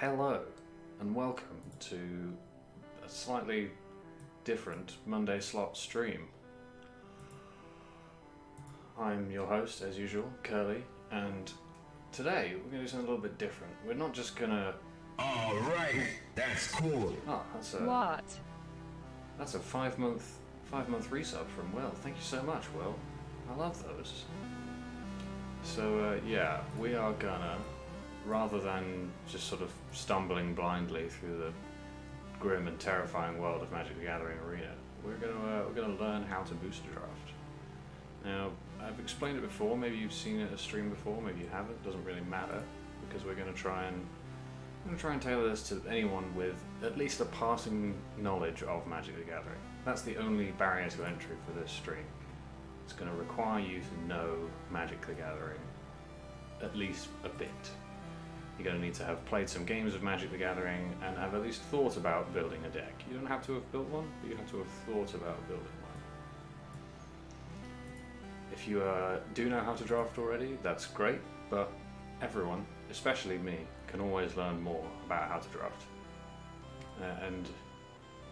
Hello and welcome to a slightly different Monday slot stream. I'm your host, as usual, Curly, and today we're going to do something a little bit different. We're not just going to... Alright, that's cool. Oh, that's a... What? That's a five-month resub from Will. Thank you so much, Will. I love those. So, yeah, we are gonna, rather than just sort of stumbling blindly through the grim and terrifying world of Magic the Gathering Arena, we're gonna learn how to booster draft. Now, I've explained it before. Maybe you've seen it in a stream before. Maybe you haven't. Doesn't really matter, because we're gonna try and tailor this to anyone with at least a passing knowledge of Magic the Gathering. That's the only barrier to entry for this stream. It's going to require you to know Magic the Gathering at least a bit. You're going to need to have played some games of Magic the Gathering and have at least thought about building a deck. You don't have to have built one, but you have to have thought about building one. If you do know how to draft already, that's great, but everyone, especially me, can always learn more about how to draft. And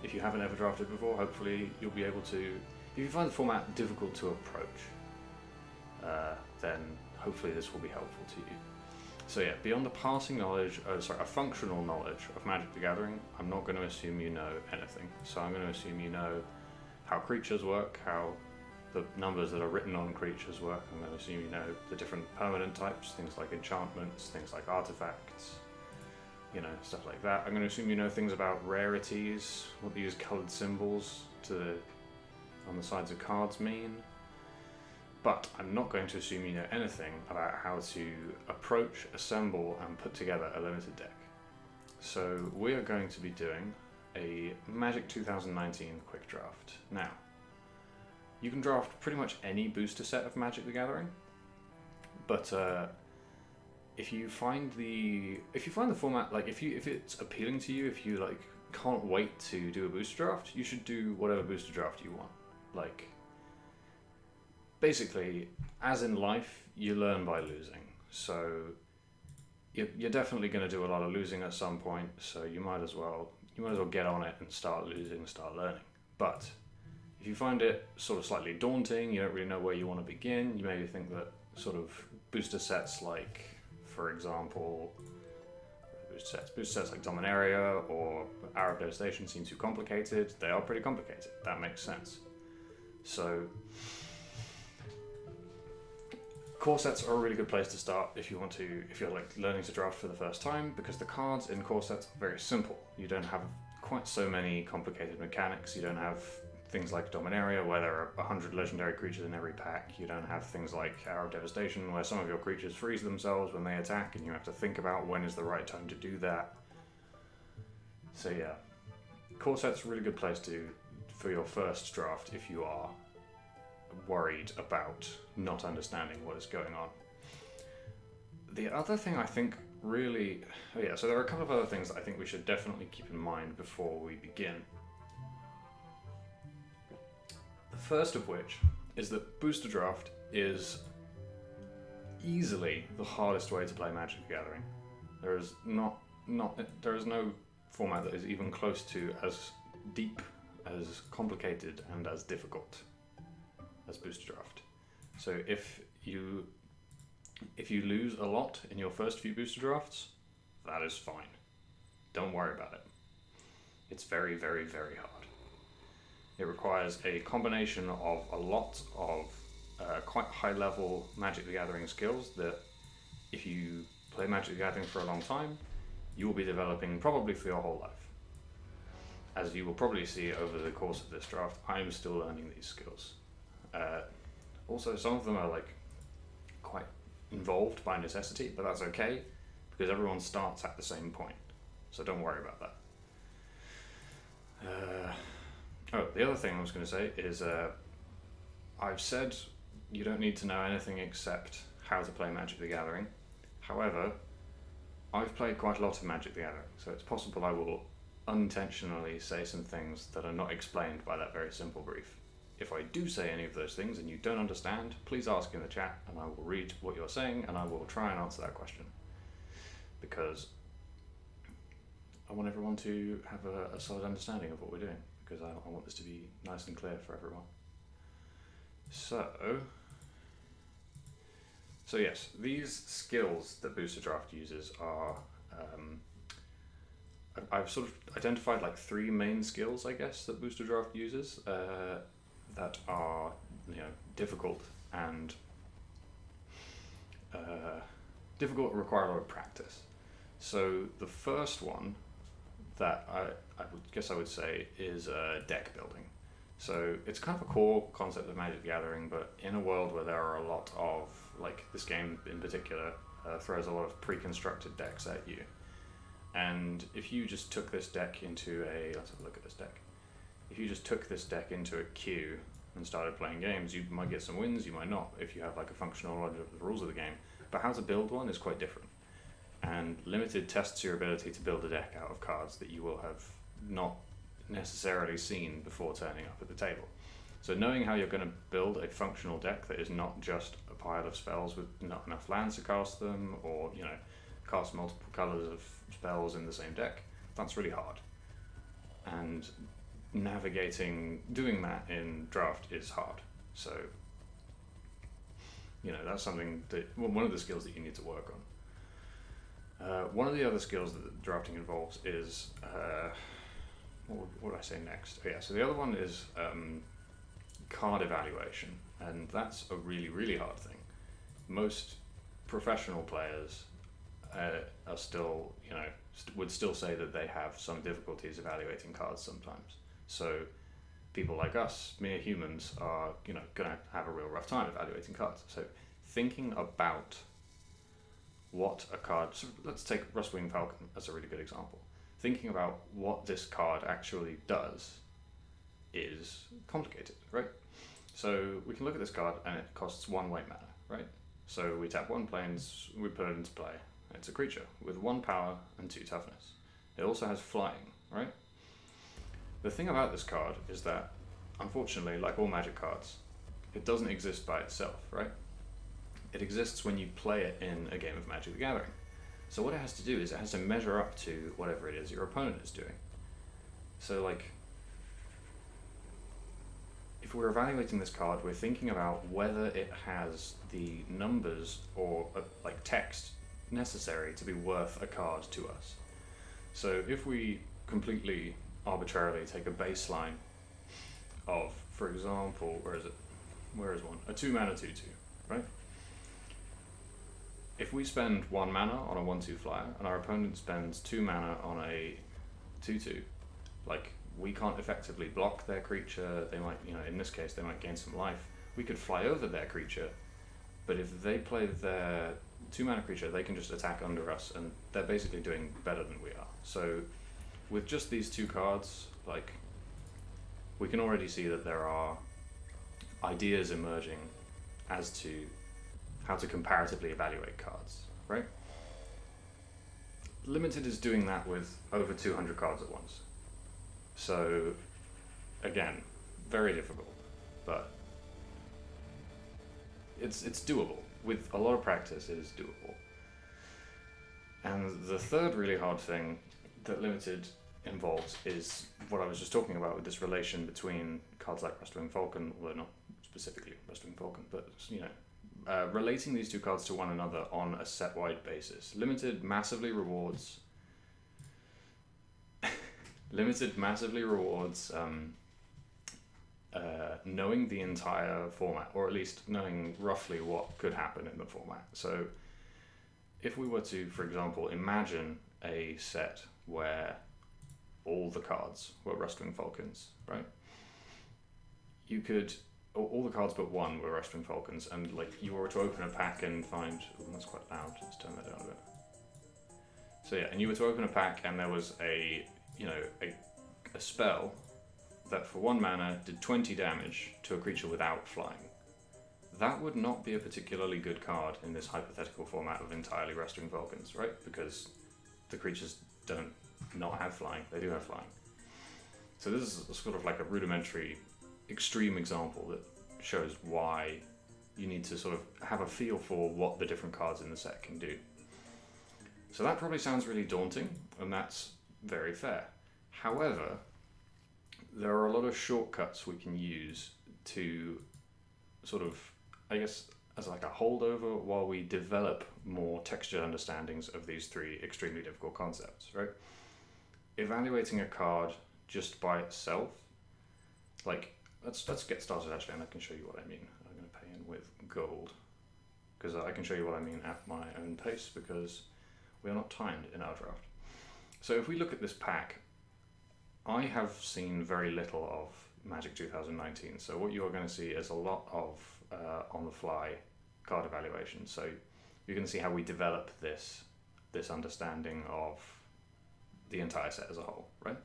if you haven't ever drafted before, hopefully you'll be able to. If you find the format difficult to approach, then hopefully this will be helpful to you. So yeah, beyond the passing knowledge, a functional knowledge of Magic the Gathering, I'm not going to assume you know anything. So I'm going to assume you know how creatures work, how the numbers that are written on creatures work. I'm going to assume you know the different permanent types, things like enchantments, things like artifacts, stuff like that. I'm going to assume you know things about rarities, what these coloured symbols on the sides of cards mean. But I'm not going to assume you know anything about how to approach, assemble, and put together a limited deck. So we are going to be doing a Magic 2019 quick draft. Now, you can draft pretty much any booster set of Magic the Gathering, but if you find the format, if it's appealing to you, if you can't wait to do a booster draft, you should do whatever booster draft you want. Basically, as in life, you learn by losing. So you're definitely going to do a lot of losing at some point. So you might as well get on it and start losing, start learning. But if you find it sort of slightly daunting, you don't really know where you want to begin, you maybe think that sort of booster sets for example, booster sets like Dominaria or Arab Devastation seem too complicated. They are pretty complicated. That makes sense. So core sets are a really good place to start if you're learning to draft for the first time, because the cards in core sets are very simple. You don't have quite so many complicated mechanics. You don't have things like Dominaria, where there are 100 legendary creatures in every pack. You don't have things like Arab Devastation, where some of your creatures freeze themselves when they attack, and you have to think about when is the right time to do that. So yeah, core set's a really good place for your first draft if you are worried about not understanding what is going on. The other thing I think so there are a couple of other things that I think we should definitely keep in mind before we begin. The first of which is that booster draft is easily the hardest way to play Magic the Gathering. There is no format that is even close to as deep, as complicated, and as difficult as booster draft. So if you lose a lot in your first few booster drafts, that is fine. Don't worry about it. It's very, very, very hard. It requires a combination of a lot of quite high-level Magic the Gathering skills that, if you play Magic the Gathering for a long time, you will be developing probably for your whole life. As you will probably see over the course of this draft, I am still learning these skills. Also, some of them are quite involved by necessity, but that's okay, because everyone starts at the same point. So don't worry about that. The other thing I was going to say is I've said you don't need to know anything except how to play Magic the Gathering. However, I've played quite a lot of Magic the Gathering, so it's possible I will unintentionally say some things that are not explained by that very simple brief. If I do say any of those things and you don't understand, please ask in the chat and I will read what you're saying and I will try and answer that question. Because I want everyone to have a solid understanding of what we're doing, because I want this to be nice and clear for everyone. So yes, these skills that Booster Draft uses are, I've sort of identified like 3 main skills, I guess, that Booster Draft uses that are, difficult and require a lot of practice. So the first one that I would say is deck building. So it's kind of a core concept of Magic the Gathering, but in a world where there are a lot of, like this game in particular, throws a lot of pre-constructed decks at you. And if you just took this deck into let's have a look at this deck. If you just took this deck into a queue and started playing games, you might get some wins, you might not, if you have like a functional knowledge of the rules of the game. But how to build one is quite different. And Limited tests your ability to build a deck out of cards that you will have not necessarily seen before turning up at the table. So knowing how you're going to build a functional deck that is not just a pile of spells with not enough lands to cast them, or cast multiple colors of spells in the same deck, that's really hard. And doing that in draft is hard. So that's something that one of the skills that you need to work on. One of the other skills that drafting involves is what would I say next? Oh yeah, so the other one is card evaluation, and that's a really, really hard thing. Most professional players are still, would still say that they have some difficulties evaluating cards sometimes. So people like us, mere humans, are going to have a real rough time evaluating cards. So thinking about what a card, so let's take Rustwing Falcon as a really good example. Thinking about what this card actually does is complicated, right? So we can look at this card and it costs 1 white mana, right? So we tap 1 planes, we put it into play. It's a creature with 1 power and 2 toughness. It also has flying, right? The thing about this card is that, unfortunately, like all Magic cards, it doesn't exist by itself, right? It exists when you play it in a game of Magic the Gathering. So what it has to do is it has to measure up to whatever it is your opponent is doing. So like, if we're evaluating this card, we're thinking about whether it has the numbers or like text necessary to be worth a card to us. So if we completely arbitrarily take a baseline of, for example, where is one? A 2 mana 2/2, right? If we spend 1 mana on a 1/2 flyer and our opponent spends 2 mana on a 2/2, like, we can't effectively block their creature. They might, in this case, they might gain some life. We could fly over their creature, but if they play their 2 mana creature, they can just attack under us, and they're basically doing better than we are. So with just these 2 cards, like, we can already see that there are ideas emerging as to how to comparatively evaluate cards, right? Limited is doing that with over 200 cards at once. So, again, very difficult, but it's doable. With a lot of practice, it is doable. And the third really hard thing that Limited involves is what I was just talking about, with this relation between cards like Rustwing Falcon, well, not specifically Rustwing Falcon, but relating these 2 cards to one another on a set-wide basis. Limited massively rewards knowing the entire format, or at least knowing roughly what could happen in the format. So if we were to, for example, imagine a set where all the cards were Rustwing Falcons, right? You could, all the cards but 1 were Rustwing Falcons, and like you were to open a pack and find, that's quite loud, let's turn that down a bit. So yeah, and you were to open a pack and there was a spell that for 1 mana did 20 damage to a creature without flying. That would not be a particularly good card in this hypothetical format of entirely Rustwing Falcons, right? Because the creatures don't not have flying, they do have flying. So this is sort of like a rudimentary, extreme example that shows why you need to sort of have a feel for what the different cards in the set can do. So that probably sounds really daunting, and that's very fair. However, there are a lot of shortcuts we can use to sort of, I guess, as like a holdover while we develop more textured understandings of these three extremely difficult concepts, right? Evaluating a card just by itself, like, let's get started actually, and I can show you what I mean. I'm going to pay in with gold, because I can show you what I mean at my own pace, because we are not timed in our draft. So if we look at this pack, I have seen very little of Magic 2019, so what you are going to see is a lot of on-the-fly card evaluation. So you're going to see how we develop this understanding of the entire set as a whole, right?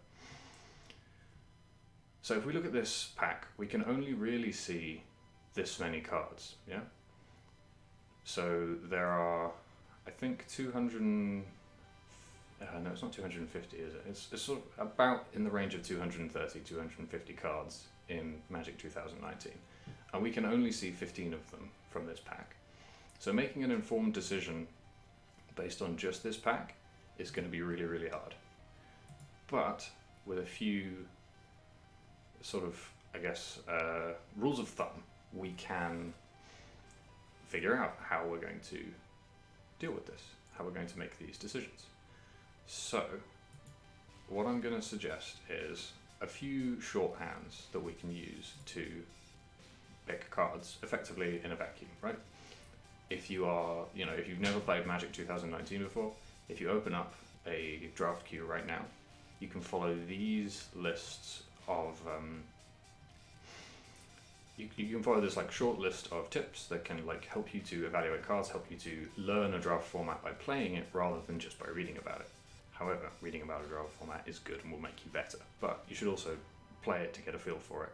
So if we look at this pack, we can only really see this many cards, yeah? So there are, I think, 200... no, it's not 250, is it? It's sort of about in the range of 230, 250 cards in Magic 2019. And we can only see 15 of them from this pack. So making an informed decision based on just this pack is going to be really, really hard. But with a few sort of, I guess, rules of thumb, we can figure out how we're going to deal with this, how we're going to make these decisions. So, what I'm going to suggest is a few shorthands that we can use to pick cards effectively in a vacuum, right? If you are, if you've never played Magic 2019 before, if you open up a draft queue right now, you can follow these lists of, you can follow this like short list of tips that can like help you to evaluate cards, help you to learn a draft format by playing it rather than just by reading about it. However, reading about a draft format is good and will make you better, but you should also play it to get a feel for it,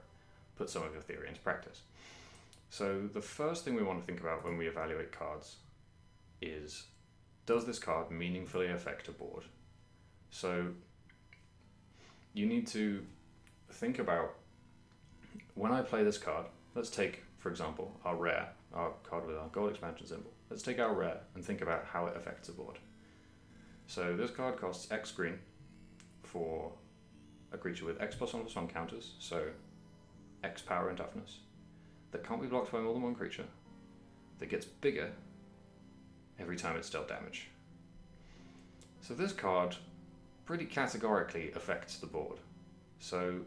put some of your theory into practice. So the first thing we want to think about when we evaluate cards is, does this card meaningfully affect a board? So you need to think about, when I play this card, let's take, for example, our rare, our card with our gold expansion symbol. Let's take our rare and think about how it affects a board. So this card costs X green for a creature with X+1/+1 counters, so X power and toughness, that can't be blocked by more than one creature, that gets bigger every time it's dealt damage. So this card pretty categorically affects the board. So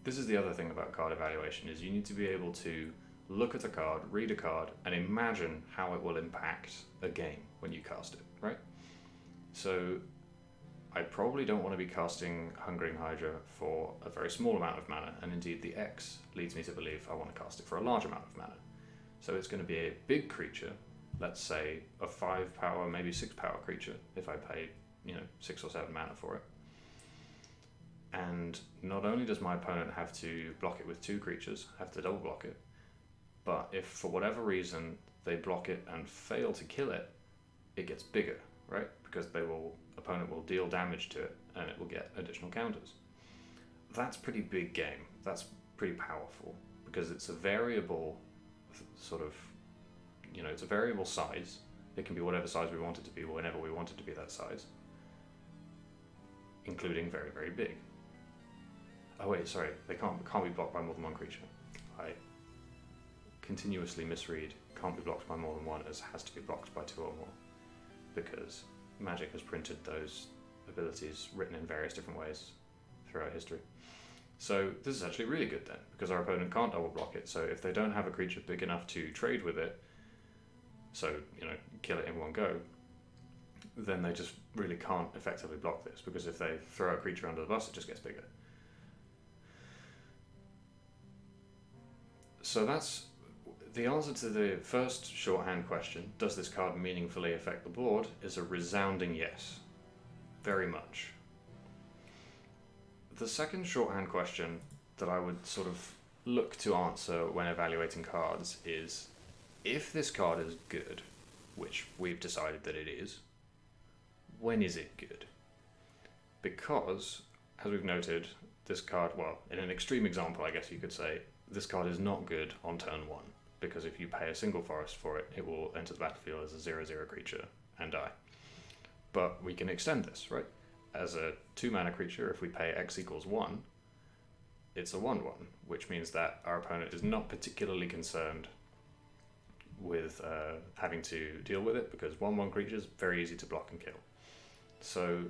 this is the other thing about card evaluation, is you need to be able to look at a card, read a card, and imagine how it will impact a game when you cast it, right? So I probably don't want to be casting Hungering Hydra for a very small amount of mana, and indeed the X leads me to believe I want to cast it for a large amount of mana. So it's going to be a big creature, let's say a 5 power, maybe 6 power creature, if I paid 6 or 7 mana for it. And not only does my opponent have to block it with 2 creatures, have to double block it, but if for whatever reason they block it and fail to kill it, it gets bigger, right? Because opponent will deal damage to it and it will get additional counters. That's pretty big game. That's pretty powerful because it's a variable sort of, it's a variable size. It can be whatever size we want it to be whenever we want it to be that size, including very, very big. Oh wait, sorry, they can't be blocked by more than one creature. I continuously misread can't be blocked by more than one as has to be blocked by 2 or more, because Magic has printed those abilities written in various different ways throughout history. So this is actually really good then, because our opponent can't double block it, so if they don't have a creature big enough to trade with it, so, kill it in one go, then they just really can't effectively block this, because if they throw a creature under the bus, it just gets bigger. So that's the answer to the first shorthand question, does this card meaningfully affect the board, is a resounding yes. Very much. The second shorthand question that I would sort of look to answer when evaluating cards is, if this card is good, which we've decided that it is, when is it good? Because, as we've noted, this card, well, in an extreme example, I guess you could say, this card is not good on turn 1, because if you pay a single forest for it, it will enter the battlefield as a 0/0 creature and die. But we can extend this, right? as a 2-mana creature, if we pay X equals 1, it's a 1/1, which means that our opponent is not particularly concerned with having to deal with it, because 1/1 creatures very easy to block and kill. So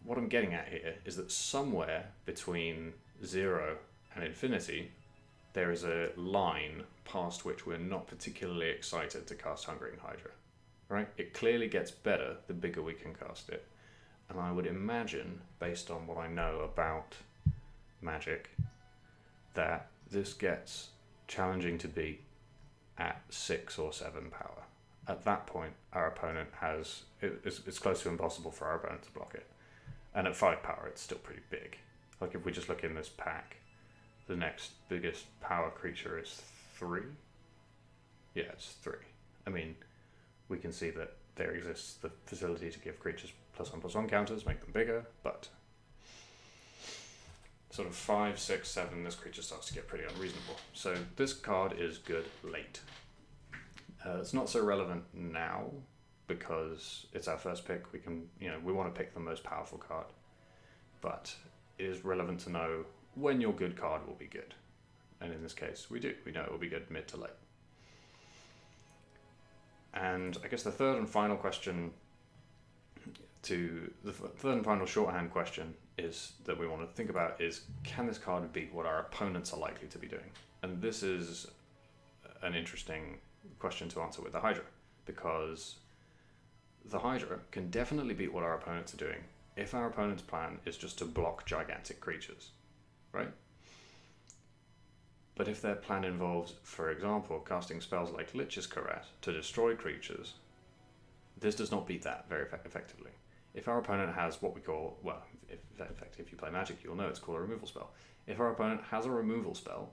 what I'm getting at here is that somewhere between 0 and infinity, there is a line past which we're not particularly excited to cast Hungering Hydra. Right? It clearly gets better the bigger we can cast it. And I would imagine, based on what I know about Magic, that this gets challenging to beat at 6 or 7 power. At that point, our opponent it's close to impossible for our opponent to block it. And at 5 power, it's still pretty big. Like if we just look in this pack, the next biggest power creature is 3. Yeah, it's 3. I mean, we can see that there exists the facility to give creatures +1/+1 counters, make them bigger, but sort of 5, 6, 7, this creature starts to get pretty unreasonable. So this card is good late. It's not so relevant now because it's our first pick. We can, we want to pick the most powerful card, but it is relevant to know when your good card will be good. And in this case, we do. We know it will be good mid to late. And I guess the third and final shorthand question is that we want to think about is, can this card beat what our opponents are likely to be doing? And this is an interesting question to answer with the Hydra, because the Hydra can definitely beat what our opponents are doing if our opponent's plan is just to block gigantic creatures, right? But if their plan involves, for example, casting spells like Lich's Caress to destroy creatures, this does not beat that very effectively. If our opponent has what we call, well, if you play Magic, you'll know it's called a removal spell. If our opponent has a removal spell,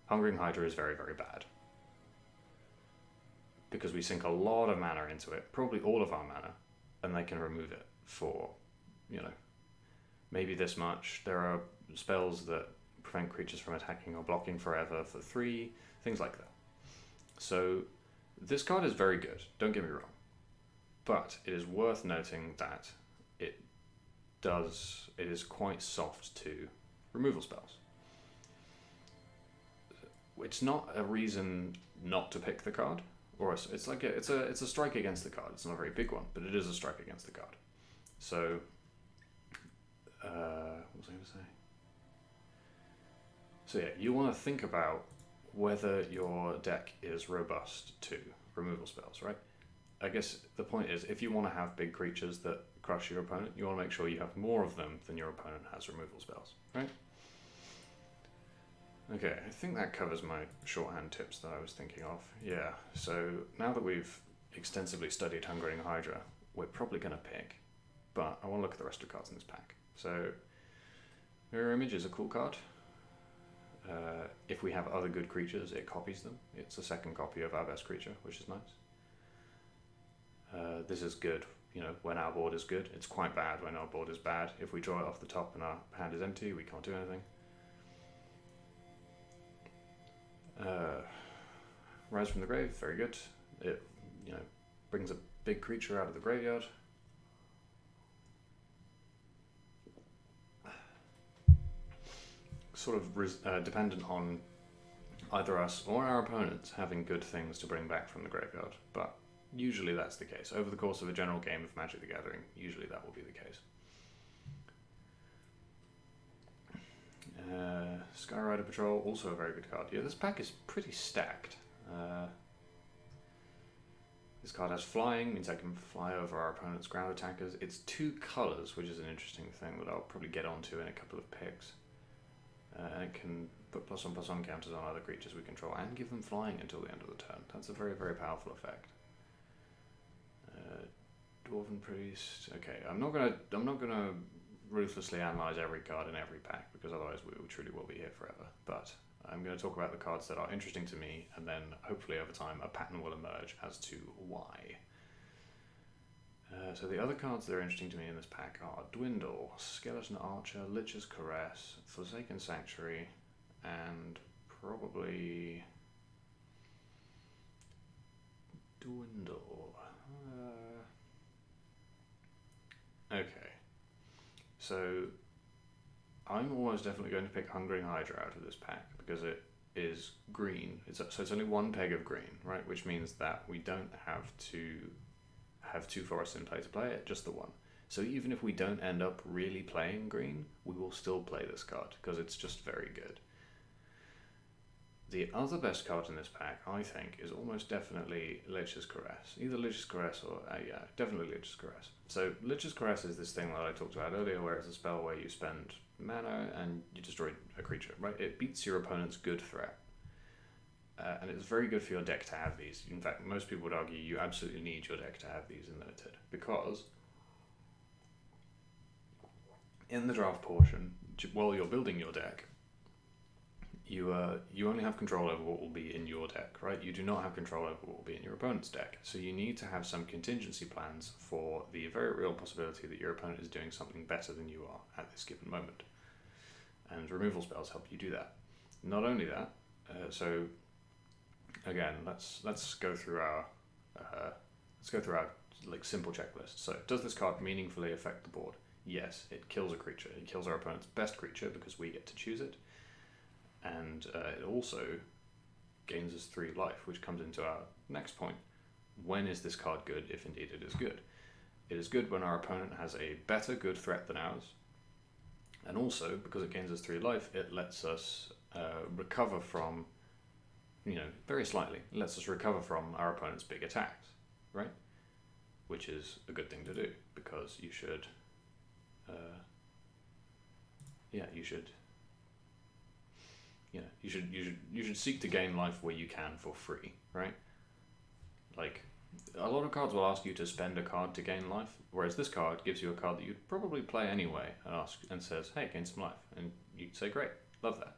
Hungering Hydra is very, very bad. Because we sink a lot of mana into it, probably all of our mana, and they can remove it for, maybe this much. There are spells that prevent creatures from attacking or blocking forever for 3, things like that. So this card is very good, don't get me wrong. But it is worth noting that it is quite soft to removal spells. It's not a reason not to pick the card, or it's a strike against the card. It's not a very big one, but it is a strike against the card. So, what was I going to say? So yeah, you want to think about whether your deck is robust to removal spells, right? I guess the point is, if you want to have big creatures that crush your opponent, you want to make sure you have more of them than your opponent has removal spells, right? Okay, I think that covers my shorthand tips that I was thinking of. Yeah, so now that we've extensively studied Hungering Hydra, we're probably going to pick, but I want to look at the rest of the cards in this pack. So, Mirror Image is a cool card. If we have other good creatures, it copies them. It's a second copy of our best creature, which is nice. This is good, when our board is good. It's quite bad when our board is bad. If we draw it off the top and our hand is empty, we can't do anything. Rise from the Grave, very good. It, brings a big creature out of the graveyard. Sort of dependent on either us or our opponents having good things to bring back from the graveyard, but usually that's the case. Over the course of a general game of Magic the Gathering, usually that will be the case. Skyrider Patrol, also a very good card. Yeah, this pack is pretty stacked. This card has flying, means I can fly over our opponent's ground attackers. It's 2 colors, which is an interesting thing that I'll probably get onto in a couple of picks. And it can put +1/+1 counters on other creatures we control and give them flying until the end of the turn. That's a very, very powerful effect. Dwarven Priest. Okay, I'm not gonna ruthlessly analyze every card in every pack, because otherwise we truly will be here forever. But I'm going to talk about the cards that are interesting to me, and then hopefully over time a pattern will emerge as to why. So the other cards that are interesting to me in this pack are Dwindle, Skeleton Archer, Lich's Caress, Forsaken Sanctuary, and probably Dwindle. Okay. So I'm almost definitely going to pick Hungering Hydra out of this pack because it is green. So it's only one peg of green, right? Which means that we don't have to have 2 forests in play to play it, just the one. So even if we don't end up really playing green, we will still play this card because it's just very good. The other best card in this pack, I think, is almost definitely Lich's Caress. Either Lich's Caress or, yeah, definitely Lich's Caress. So Lich's Caress is this thing that I talked about earlier where it's a spell where you spend mana and you destroy a creature, right? It beats your opponent's good threat. And it's very good for your deck to have these. In fact, most people would argue you absolutely need your deck to have these in Limited because in the draft portion, while you're building your deck, you only have control over what will be in your deck, right? You do not have control over what will be in your opponent's deck. So you need to have some contingency plans for the very real possibility that your opponent is doing something better than you are at this given moment. And removal spells help you do that. Not only that, so again, let's go through our like simple checklist. So does this card meaningfully affect the board? Yes, it kills a creature. It kills our opponent's best creature because we get to choose it. And it also gains us 3 life, which comes into our next point. When is this card good, if indeed it is good? It is good when our opponent has a better good threat than ours. And also, because it gains us 3 life, it lets us recover from, very slightly, it lets us recover from our opponent's big attacks, right? Which is a good thing to do, because you should seek to gain life where you can for free, right? Like, a lot of cards will ask you to spend a card to gain life, whereas this card gives you a card that you'd probably play anyway and says, hey, gain some life. And you'd say, great, love that.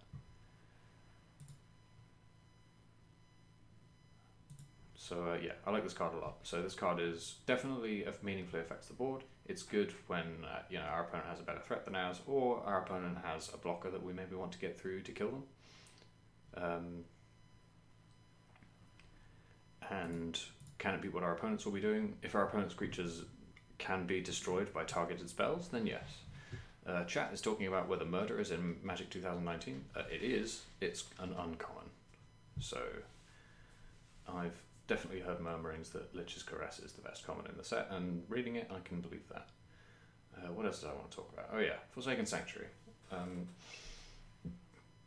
So yeah, I like this card a lot. So this card is definitely meaningfully affects the board. It's good when our opponent has a better threat than ours, or our opponent has a blocker that we maybe want to get through to kill them. And can it beat what our opponents will be doing? If our opponent's creatures can be destroyed by targeted spells, then yes. Chat is talking about whether murder is in Magic 2019. It is. It's an uncommon. So I've definitely heard murmurings that Lich's Caress is the best common in the set, and reading it, I can believe that. What else did I want to talk about? Oh yeah, Forsaken Sanctuary.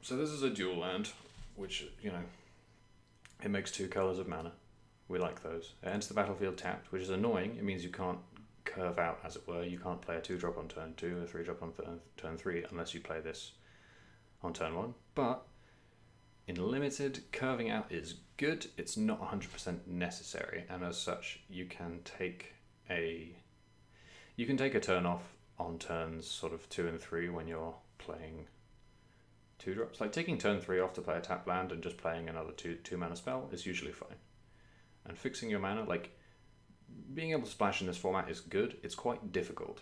So this is a dual land, which, it makes 2 colours of mana. We like those. It enters the battlefield tapped, which is annoying. It means you can't curve out, as it were. You can't play a 2-drop on turn 2, a 3-drop on turn 3, unless you play this on turn 1. But in Limited, curving out is good. It's not 100% necessary, and as such, you can take a turn off on turns sort of 2 and 3 when you're playing 2-drops. Like taking turn 3 off to play a tap land and just playing another 2 mana spell is usually fine. And fixing your mana, like being able to splash in this format is good. It's quite difficult.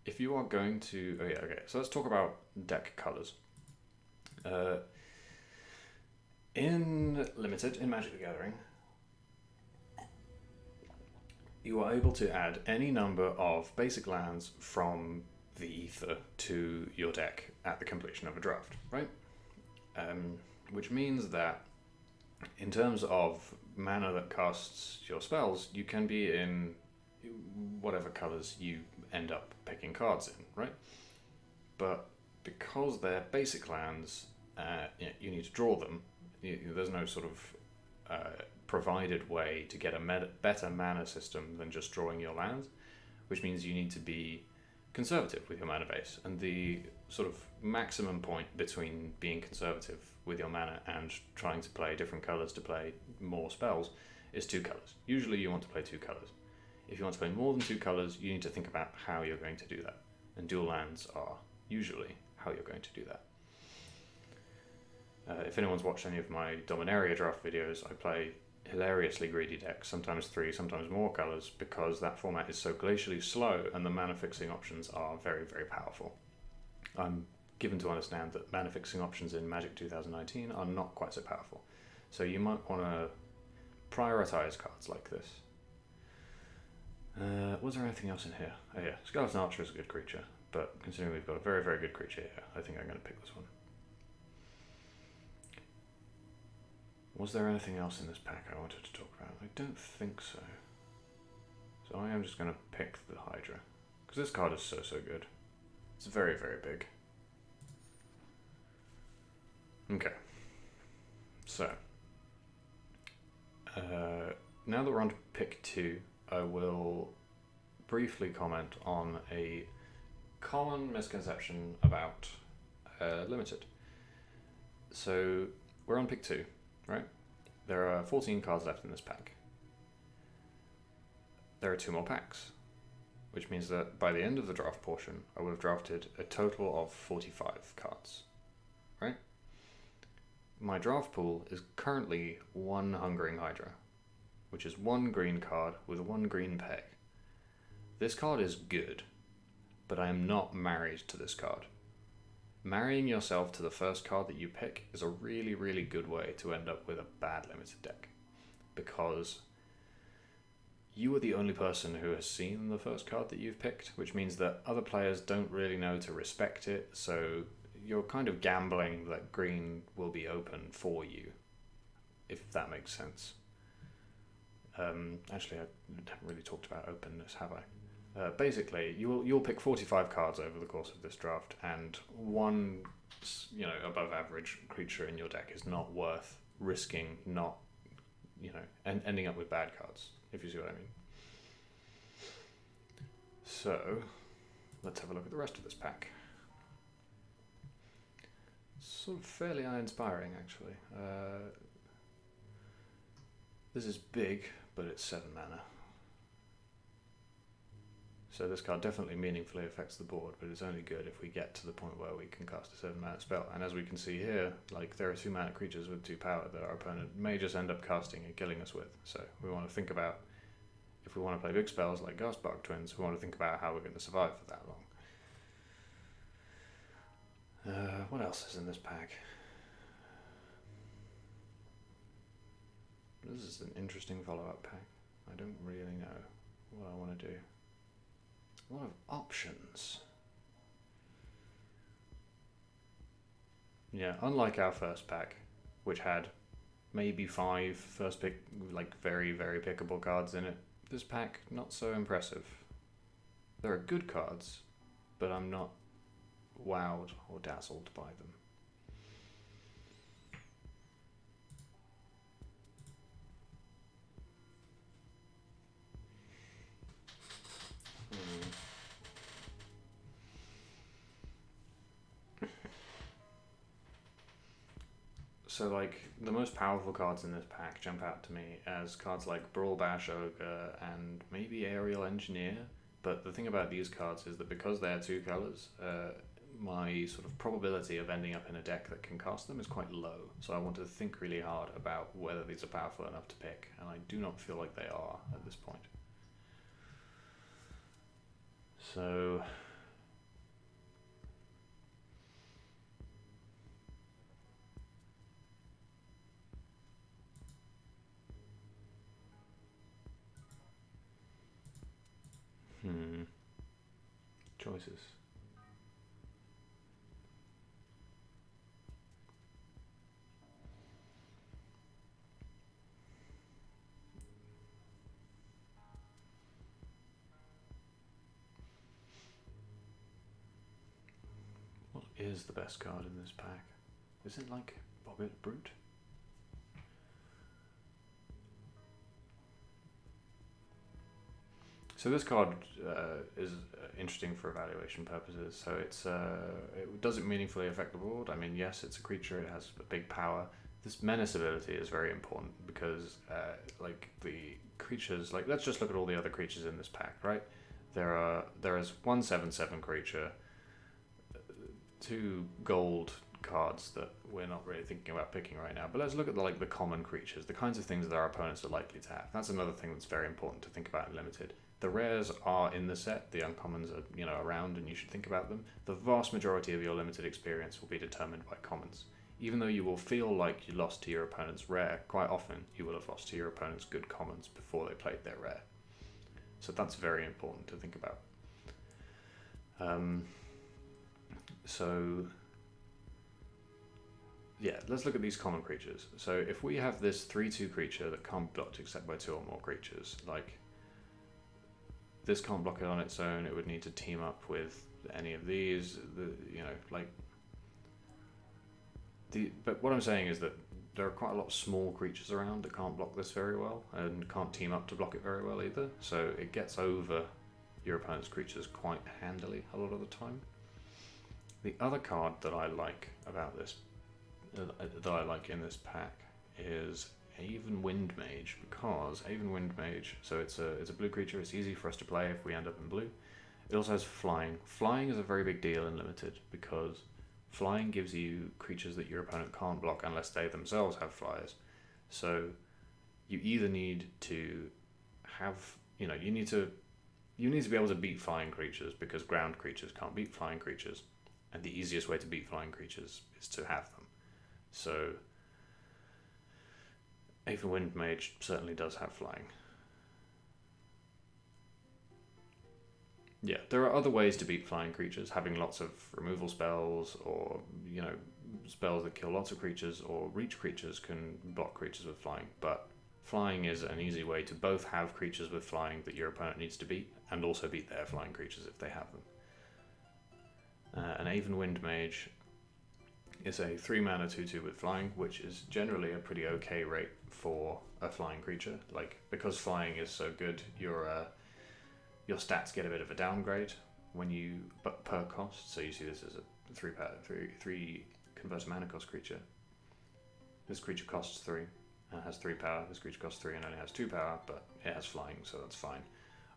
If you are going to... Oh yeah, okay. So let's talk about deck colours. In Limited, in Magic the Gathering, you are able to add any number of basic lands from the ether to your deck at the completion of a draft, right? Which means that in terms of mana that casts your spells, you can be in whatever colours you end up picking cards in, right? But because they're basic lands, you need to draw them. There's no sort of provided way to get a better mana system than just drawing your lands, which means you need to be conservative with your mana base. And the sort of maximum point between being conservative with your mana and trying to play different colours to play more spells is 2 colours. Usually you want to play 2 colours. If you want to play more than 2 colours, you need to think about how you're going to do that. And dual lands are usually how you're going to do that. If anyone's watched any of my Dominaria draft videos, I play hilariously greedy decks, sometimes 3, sometimes more colours, because that format is so glacially slow and the mana fixing options are very, very powerful. I'm given to understand that mana fixing options in Magic 2019 are not quite so powerful. So you might want to prioritise cards like this. Was there anything else in here? Oh yeah, Skeleton Archer is a good creature, but considering we've got a very, very good creature here, I think I'm going to pick this one. Was there anything else in this pack I wanted to talk about? I don't think so. So I am just going to pick the Hydra, because this card is so good. It's very, very big. Okay. So, now that we're on to pick 2, I will briefly comment on a common misconception about Limited. So, we're on pick 2, right? There are 14 cards left in this pack. There are 2 more packs, which means that by the end of the draft portion, I would have drafted a total of 45 cards, right? My draft pool is currently 1 Hungering Hydra, which is 1 green card with 1 green peg. This card is good, but I am not married to this card. Marrying yourself to the first card that you pick is a really, really good way to end up with a bad Limited deck, because you are the only person who has seen the first card that you've picked, which means that other players don't really know to respect it, so you're kind of gambling that green will be open for you, if that makes sense. Actually, I haven't really talked about openness, have I? Basically, you'll pick 45 cards over the course of this draft, and 1, above average creature in your deck is not worth risking not, and ending up with bad cards, if you see what I mean. So, let's have a look at the rest of this pack. Sort of fairly uninspiring, actually. This is big, but it's 7 mana. So this card definitely meaningfully affects the board, but it's only good if we get to the point where we can cast a 7 mana spell. And as we can see here, there are 2 mana creatures with 2 power that our opponent may just end up casting and killing us with. So we want to think about, if we want to play big spells like Ghastbark Twins, we want to think about how we're going to survive for that long. What else is in this pack? This is an interesting follow-up pack. I don't really know what I want to do. A lot of options. Yeah, unlike our first pack, which had maybe 5 first pick, very, very pickable cards in it, this pack, not so impressive. There are good cards, but I'm not wowed or dazzled by them. So, the most powerful cards in this pack jump out to me as cards like Brawl Bash Ogre and maybe Aerial Engineer. But the thing about these cards is that because they're 2 colours, my sort of probability of ending up in a deck that can cast them is quite low. So I want to think really hard about whether these are powerful enough to pick, and I do not feel like they are at this point. So choices. What is the best card in this pack? Is it Bobbit Brute? So this card is interesting for evaluation purposes. So does it meaningfully affect the board? I mean, yes, it's a creature. It has a big power. This menace ability is very important because, the creatures, let's just look at all the other creatures in this pack, right? There is 1/7/7 creature, 2 gold cards that we're not really thinking about picking right now. But let's look at the common creatures, the kinds of things that our opponents are likely to have. That's another thing that's very important to think about in Limited. The rares are in the set, the uncommons are, around, and you should think about them. The vast majority of your Limited experience will be determined by commons. Even though you will feel like you lost to your opponent's rare, quite often you will have lost to your opponent's good commons before they played their rare. So that's very important to think about. So yeah, let's look at these common creatures. So if we have this 3/2 creature that can't be blocked except by 2 or more creatures, like this can't block it on its own, it would need to team up with any of these, but what I'm saying is that there are quite a lot of small creatures around that can't block this very well and can't team up to block it very well either, so it gets over your opponent's creatures quite handily a lot of the time. The other card that I like about this, that I like in this pack, is Aven Wind Mage, because Aven Wind Mage, so it's a blue creature, it's easy for us to play if we end up in blue. It also has flying. Flying is a very big deal in Limited, because flying gives you creatures that your opponent can't block unless they themselves have flyers. So you either need to have, you need to be able to beat flying creatures, because ground creatures can't beat flying creatures, and the easiest way to beat flying creatures is to have them. So Aven Wind Mage certainly does have flying. Yeah, there are other ways to beat flying creatures, having lots of removal spells, or spells that kill lots of creatures, or reach creatures can block creatures with flying, but flying is an easy way to both have creatures with flying that your opponent needs to beat, and also beat their flying creatures if they have them. An Aven Wind Mage is a 3-mana 2/2 with flying, which is generally a pretty okay rate for a flying creature. Like, because flying is so good, your stats get a bit of a downgrade per cost. So you see this as a 3 converted mana cost creature. This creature costs 3, has 3 power. This creature costs 3 and only has 2 power, but it has flying, so that's fine.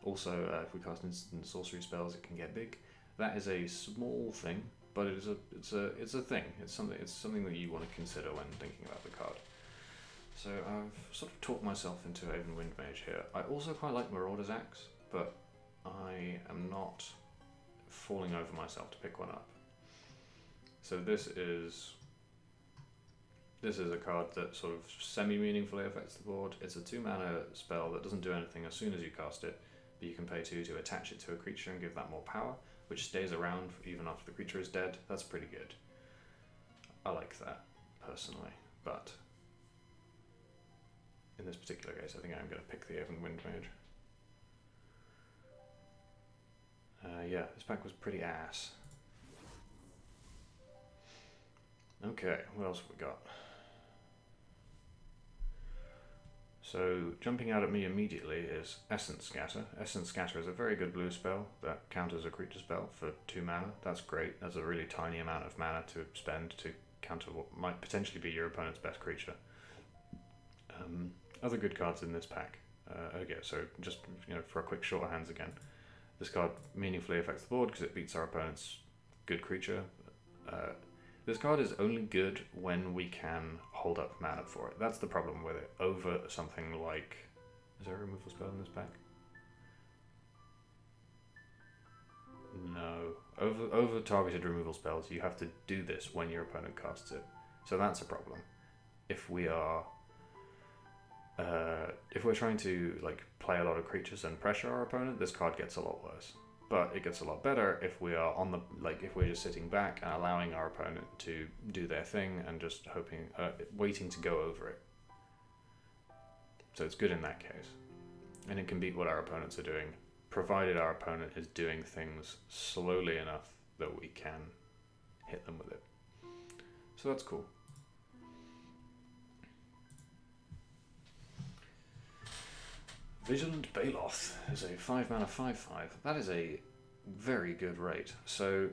Also, if we cast instant sorcery spells, it can get big. That is a small thing, but it's a thing. It's something that you want to consider when thinking about the card. So I've sort of talked myself into Aven Wind Mage here. I also quite like Marauder's Axe, but I am not falling over myself to pick one up. So this is a card that sort of semi-meaningfully affects the board. It's a 2-mana spell that doesn't do anything as soon as you cast it, but you can pay 2 to attach it to a creature and give that more power, which stays around even after the creature is dead. That's pretty good. I like that, personally, but in this particular case, I think I'm going to pick the Aven Wind Mage. Yeah, this pack was pretty ass. Okay, what else have we got? So, jumping out at me immediately is Essence Scatter. Essence Scatter is a very good blue spell that counters a creature spell for 2 mana. That's great. That's a really tiny amount of mana to spend to counter what might potentially be your opponent's best creature. Other good cards in this pack. Okay, so just for a quick short of hands again. This card meaningfully affects the board because it beats our opponent's good creature. This card is only good when we can hold up mana for it. That's the problem with it. Over something like... Is there a removal spell in this pack? No. Over targeted removal spells, you have to do this when your opponent casts it. So that's a problem. If we are... if we're trying to play a lot of creatures and pressure our opponent, this card gets a lot worse. But it gets a lot better if we are on the if we're just sitting back and allowing our opponent to do their thing and just waiting to go over it. So it's good in that case, and it can beat what our opponents are doing, provided our opponent is doing things slowly enough that we can hit them with it. So that's cool. Vigilant Baloth is a 5-mana 5/5. That is a very good rate. So,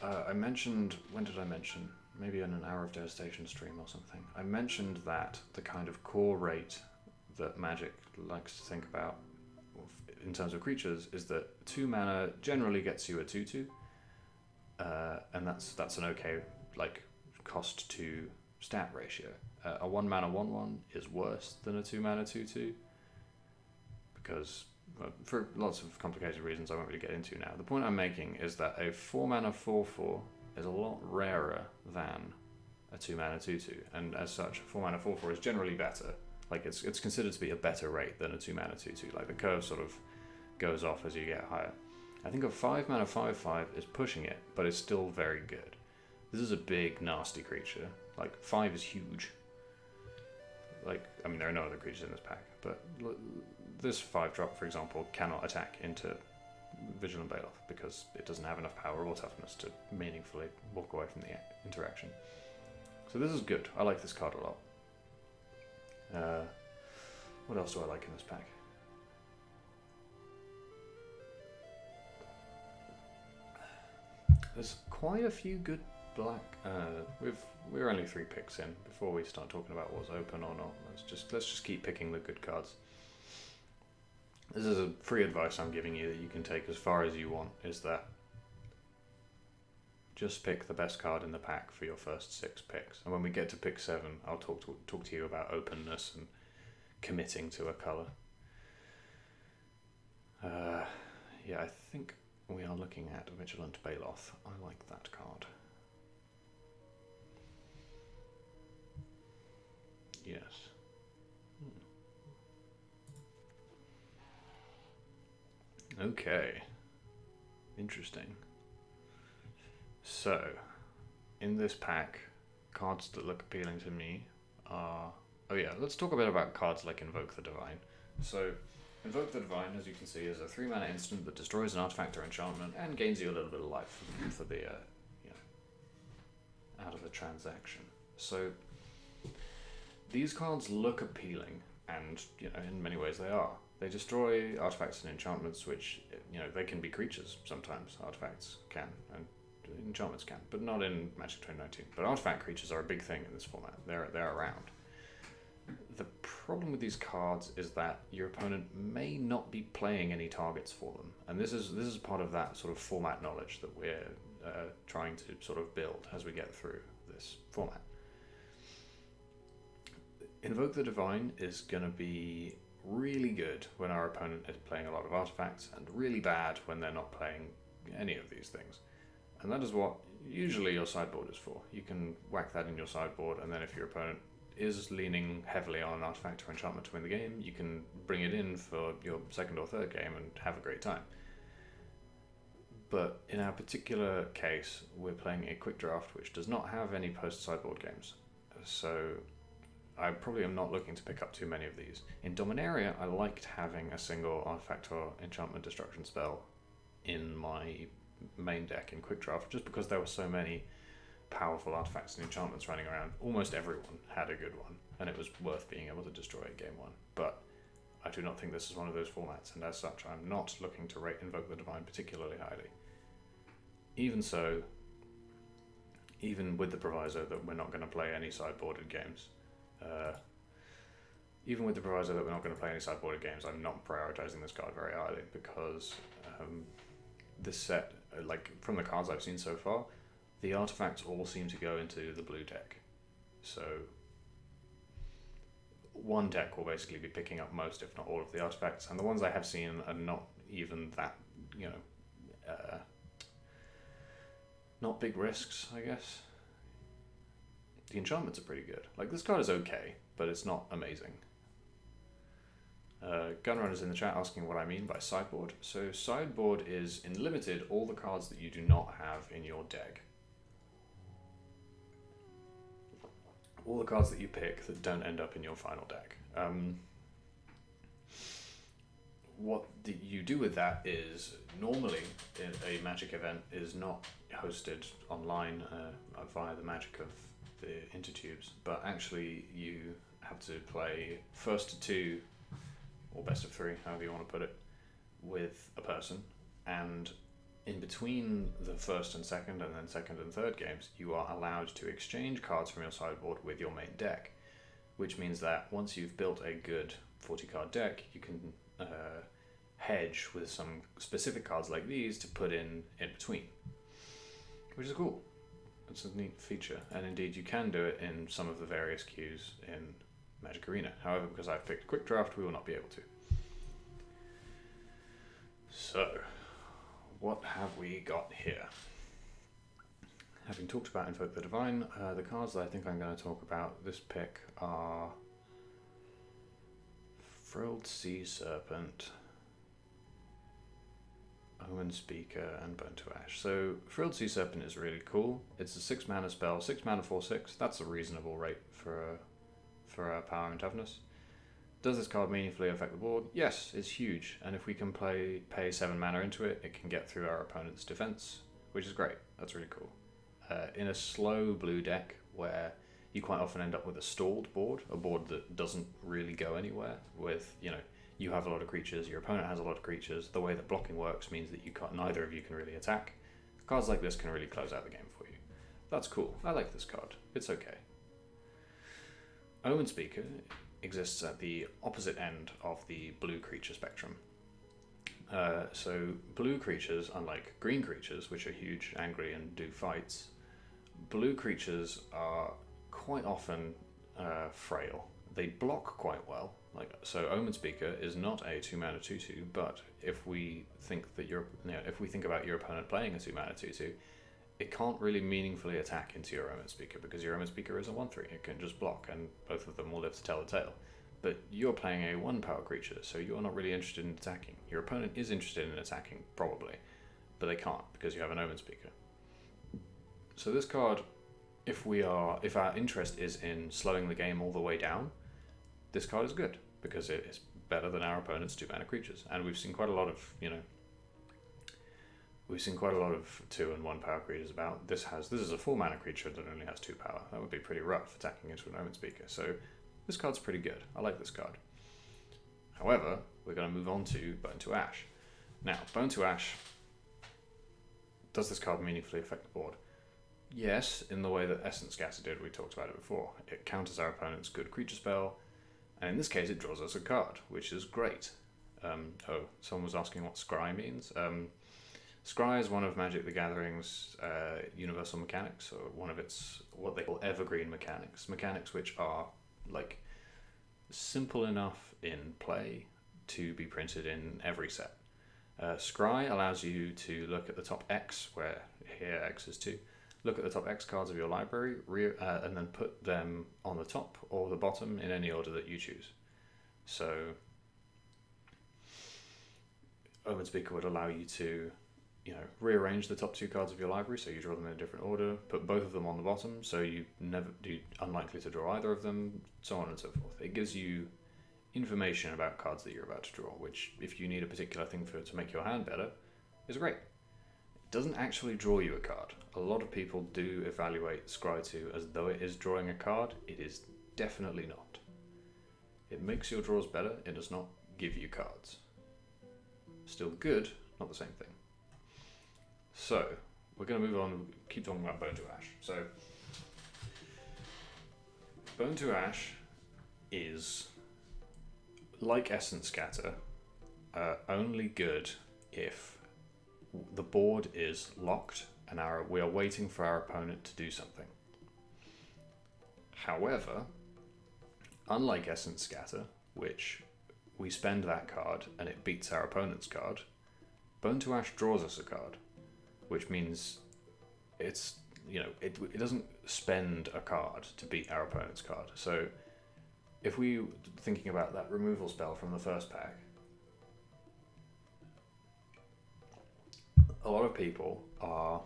I mentioned, when did I mention? Maybe in an Hour of Devastation stream or something. I mentioned that the kind of core rate that Magic likes to think about in terms of creatures is that 2 mana generally gets you a 2/2, and that's an okay cost to stat ratio. A 1 mana 1/1 is worse than a 2 mana 2/2. Because, for lots of complicated reasons I won't really get into now. The point I'm making is that a 4 mana 4/4 is a lot rarer than a 2 mana 2/2, and as such, a 4 mana 4/4 is generally better. It's considered to be a better rate than a 2 mana 2/2. The curve sort of goes off as you get higher. I think a 5 mana 5/5 is pushing it, but it's still very good. This is a big, nasty creature. Like, 5 is huge. Like, I mean, there are no other creatures in this pack, but this 5-drop, for example, cannot attack into Vigilant Baloth because it doesn't have enough power or toughness to meaningfully walk away from the interaction. So this is good. I like this card a lot. What else do I like in this pack? There's quite a few good black. We're only 3 picks in. Before we start talking about what's open or not, let's just keep picking the good cards. This is a free advice I'm giving you that you can take as far as you want. Is that just pick the best card in the pack for your first 6 picks, and when we get to pick 7, I'll talk to you about openness and committing to a color. Yeah, I think we are looking at Vigilant Baloth. I like that card. Yes. Okay. Interesting. So, in this pack, cards that look appealing to me are... Oh yeah, let's talk a bit about cards like Invoke the Divine. So, Invoke the Divine, as you can see, is a 3-mana instant that destroys an artifact or enchantment and gains you a little bit of life for the, out of the transaction. So, these cards look appealing, and, in many ways they are. They destroy artifacts and enchantments, which, they can be creatures sometimes. Artifacts can, and enchantments can, but not in Magic 2019. But artifact creatures are a big thing in this format. They're around. The problem with these cards is that your opponent may not be playing any targets for them, and this is part of that sort of format knowledge that we're trying to sort of build as we get through this format. Invoke the Divine is going to be really good when our opponent is playing a lot of artifacts, and really bad when they're not playing any of these things. And that is what usually your sideboard is for. You can whack that in your sideboard, and then if your opponent is leaning heavily on an artifact or enchantment to win the game, you can bring it in for your second or third game and have a great time. But in our particular case, we're playing a quick draft which does not have any post-sideboard games. So I probably am not looking to pick up too many of these. In Dominaria, I liked having a single artifact or enchantment destruction spell in my main deck in quick draft, just because there were so many powerful artifacts and enchantments running around. Almost everyone had a good one, and it was worth being able to destroy at game 1. But I do not think this is one of those formats, and as such, I'm not looking to rate Invoke the Divine particularly highly. Even so, even with the proviso that we're not going to play any sideboarded games, I'm not prioritizing this card very highly, because this set, like from the cards I've seen so far, the artifacts all seem to go into the blue deck. So one deck will basically be picking up most, if not all, of the artifacts, and the ones I have seen are not even that, not big risks, I guess. The enchantments are pretty good. Like, this card is okay, but it's not amazing. Gunrunner's in the chat asking what I mean by sideboard. So sideboard is, in limited, all the cards that you do not have in your deck. All the cards that you pick that don't end up in your final deck. What you do with that is, normally a Magic event is not hosted online via the magic of the intertubes, but actually you have to play first to 2 or best of 3, however you want to put it, with a person, and in between the first and second, and then second and third games, you are allowed to exchange cards from your sideboard with your main deck, which means that once you've built a good 40-card deck, you can hedge with some specific cards like these to put in between, which is cool. It's a neat feature, and indeed you can do it in some of the various queues in Magic Arena. However, because I've picked Quick Draft, we will not be able to. So, what have we got here? Having talked about Invoke the Divine, the cards that I think I'm going to talk about this pick are Frilled Sea Serpent, Omen Speaker, and Bone to Ash. So Frilled Sea Serpent is really cool. It's a 6 mana spell, 6 mana 4/6. That's a reasonable rate for power and toughness. Does this card meaningfully affect the board? Yes, it's huge. And if we can pay 7 mana into it, it can get through our opponent's defense, which is great. That's really cool. In a slow blue deck where you quite often end up with a stalled board, a board that doesn't really go anywhere with, you have a lot of creatures, your opponent has a lot of creatures. The way that blocking works means that neither of you can really attack. Cards like this can really close out the game for you. That's cool. I like this card. It's okay. Omen Speaker exists at the opposite end of the blue creature spectrum. So blue creatures, unlike green creatures, which are huge, angry, and do fights, blue creatures are quite often frail. They block quite well. So Omen Speaker is not a 2 mana 2/2, but if we think about your opponent playing a 2 mana 2/2, it can't really meaningfully attack into your Omen Speaker because your Omen Speaker is a 1/3. It can just block, and both of them will live to tell the tale. But you're playing a 1 power creature, so you're not really interested in attacking. Your opponent is interested in attacking, probably, but they can't because you have an Omen Speaker. So this card, if our interest is in slowing the game all the way down, this card is good because it is better than our opponent's 2 mana creatures. And we've seen quite a lot of, 2 and 1 power creatures about. This is a 4 mana creature that only has 2 power. That would be pretty rough attacking into an Omen Speaker. So this card's pretty good. I like this card. However, we're going to move on to Bone to Ash. Now, Bone to Ash, does this card meaningfully affect the board? Yes, in the way that Essence Scatter did. We talked about it before. It counters our opponent's good creature spell, and in this case it draws us a card, which is great. Someone was asking what Scry means. Scry is one of Magic the Gathering's universal mechanics, or one of its what they call evergreen mechanics. Mechanics which are simple enough in play to be printed in every set. Scry allows you to look at the top X, where here X is 2. Look at the top X cards of your library, and then put them on the top or the bottom in any order that you choose. So Omen Speaker would allow you to, rearrange the top 2 cards of your library so you draw them in a different order, put both of them on the bottom so you're unlikely to draw either of them, so on and so forth. It gives you information about cards that you're about to draw, which, if you need a particular thing to make your hand better, is great. Doesn't actually draw you a card. A lot of people do evaluate Scry 2 as though it is drawing a card. It is definitely not. It makes your draws better. It does not give you cards. Still good, not the same thing. So, we're going to move on, keep talking about Bone to Ash. So, Bone to Ash is, like Essence Scatter, only good if the board is locked and we are waiting for our opponent to do something. However, unlike Essence Scatter, which we spend that card and it beats our opponent's card, Bone to Ash draws us a card, which means it doesn't spend a card to beat our opponent's card. So if we thinking about that removal spell from the first pack, a lot of people are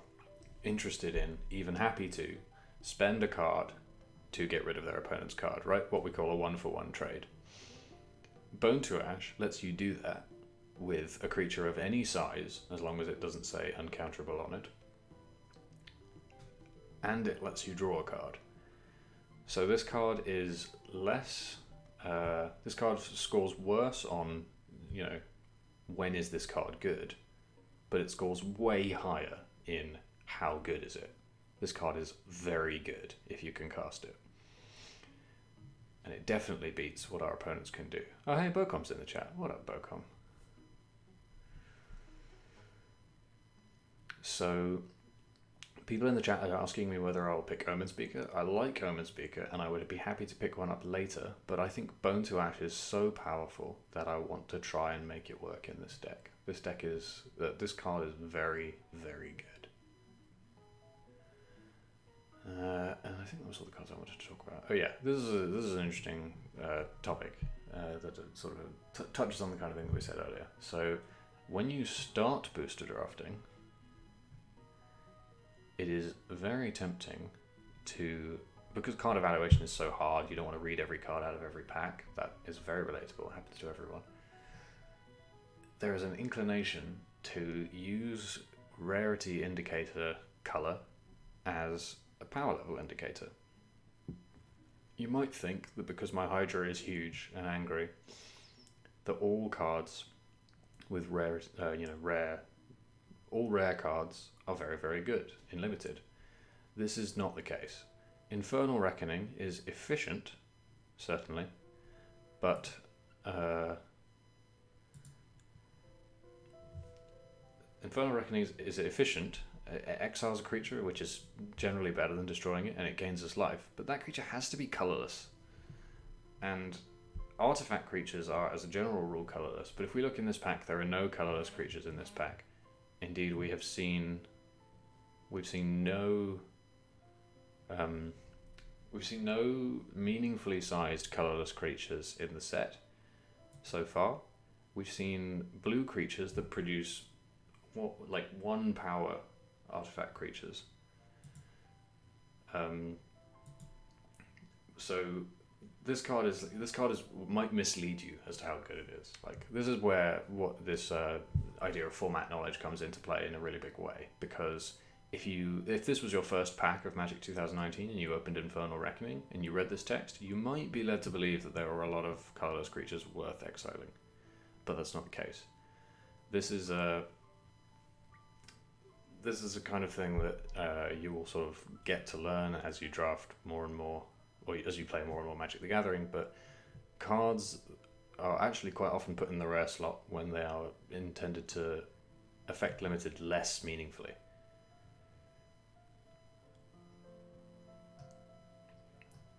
interested in, even happy to, spend a card to get rid of their opponent's card, right? What we call a 1-for-1 trade. Bone to Ash lets you do that with a creature of any size, as long as it doesn't say uncounterable on it. And it lets you draw a card. So this card is less... this card scores worse on, when is this card good? But it scores way higher in how good is it. This card is very good if you can cast it. And it definitely beats what our opponents can do. Oh, hey, Bocom's in the chat. What up, Bocom? So, people in the chat are asking me whether I'll pick Omen Speaker. I like Omen Speaker, and I would be happy to pick one up later, but I think Bone to Ash is so powerful that I want to try and make it work in this deck. This card is very, very good. And I think that was all the cards I wanted to talk about. Oh yeah, this is an interesting topic that sort of touches on the kind of thing that we said earlier. So, when you start booster drafting, it is very tempting to, because card evaluation is so hard, you don't want to read every card out of every pack. That is very relatable, it happens to everyone. There is an inclination to use rarity indicator color as a power level indicator. You might think that because my Hydra is huge and angry, that all cards with all rare cards are very, very good in limited. This is not the case. Infernal Reckoning is efficient, certainly, but Infernal Reckoning is efficient. It exiles a creature, which is generally better than destroying it, and it gains its life. But that creature has to be colorless. And artifact creatures are, as a general rule, colorless. But if we look in this pack, there are no colorless creatures in this pack. Indeed, we've seen no meaningfully sized colorless creatures in the set so far. We've seen blue creatures that produce like 1 power artifact creatures. So this card might mislead you as to how good it is. Like, this is where this idea of format knowledge comes into play in a really big way, because if this was your first pack of Magic 2019 and you opened Infernal Reckoning and you read this text, you might be led to believe that there are a lot of colorless creatures worth exiling, but that's not the case. This is a kind of thing that you will sort of get to learn as you draft more and more, or as you play more and more Magic the Gathering, but cards are actually quite often put in the rare slot when they are intended to affect limited less meaningfully.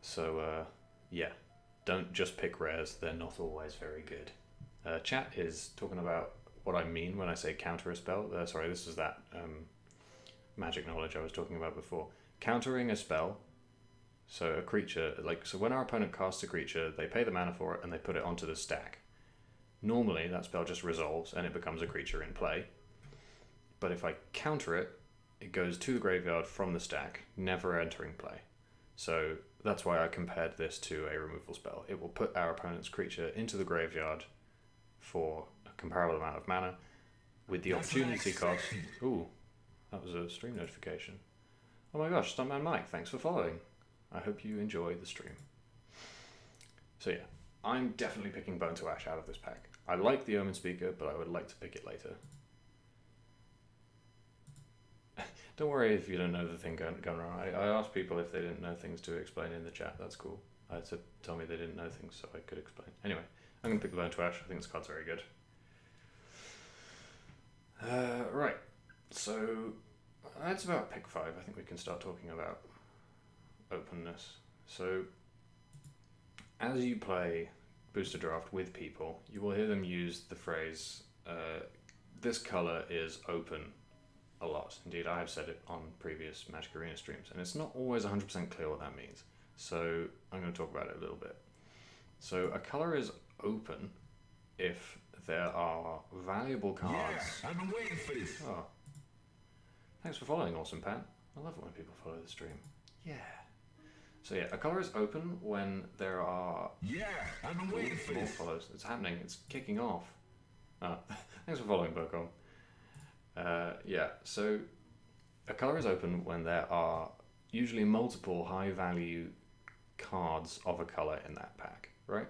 So, yeah, don't just pick rares, they're not always very good. Chat is talking about what I mean when I say counter a spell. Sorry, this is that magic knowledge I was talking about before. Countering a spell, so a creature, so when our opponent casts a creature, they pay the mana for it and they put it onto the stack. Normally, that spell just resolves and it becomes a creature in play. But if I counter it, it goes to the graveyard from the stack, never entering play. So that's why I compared this to a removal spell. It will put our opponent's creature into the graveyard for a comparable amount of mana, with the opportunity cost. Ooh, that was a stream notification. Oh my gosh, Stuntman Mike, thanks for following. I hope you enjoy the stream. So yeah, I'm definitely picking Bone to Ash out of this pack. I like the Omen Speaker, but I would like to pick it later. Don't worry if you don't know the thing going around. I asked people if they didn't know things to explain in the chat. That's cool. I had to tell me they didn't know things so I could explain. Anyway, I'm going to pick the Bone to Ash. I think this card's very good. Right. So that's about pick 5. I think we can start talking about openness. So as you play Booster Draft with people, you will hear them use the phrase, this color is open, a lot. Indeed, I have said it on previous Magic Arena streams, and it's not always 100% clear what that means. So I'm going to talk about it a little bit. So a color is open if there are valuable cards. Yeah, I've been waiting for this. Oh, thanks for following, Awesome Pat. I love it when people follow the stream. Yeah. So yeah, a color is open when there are. Yeah, I've been waiting for more this. follows. It's happening. It's kicking off. Thanks for following, Bocom. Yeah, so a color is open when there are usually multiple high value cards of a color in that pack, right?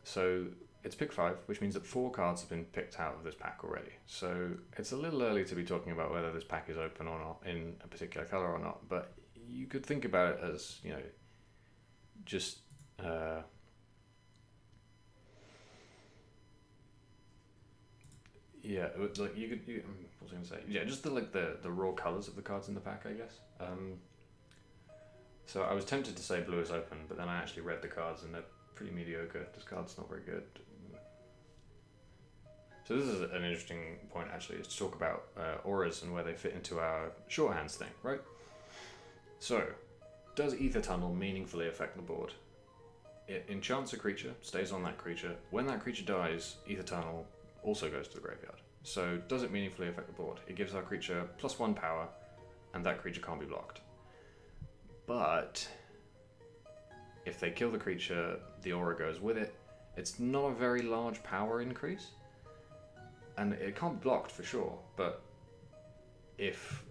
So it's pick 5, which means that 4 cards have been picked out of this pack already. So it's a little early to be talking about whether this pack is open or not in a particular color or not, but you could think about it as, you know, just yeah, like what was I going to say? Yeah, just the raw colors of the cards in the pack, I guess. So I was tempted to say blue is open, but then I actually read the cards and they're pretty mediocre. This card's not very good. So this is an interesting point, actually, is to talk about auras and where they fit into our shorthands thing, right? So, does Ether Tunnel meaningfully affect the board? It enchants a creature, stays on that creature. When that creature dies, Ether Tunnel also goes to the graveyard. So does it meaningfully affect the board? It gives our creature +1 power, and that creature can't be blocked. But if they kill the creature, the aura goes with it. It's not a very large power increase, and it can't be blocked for sure. But if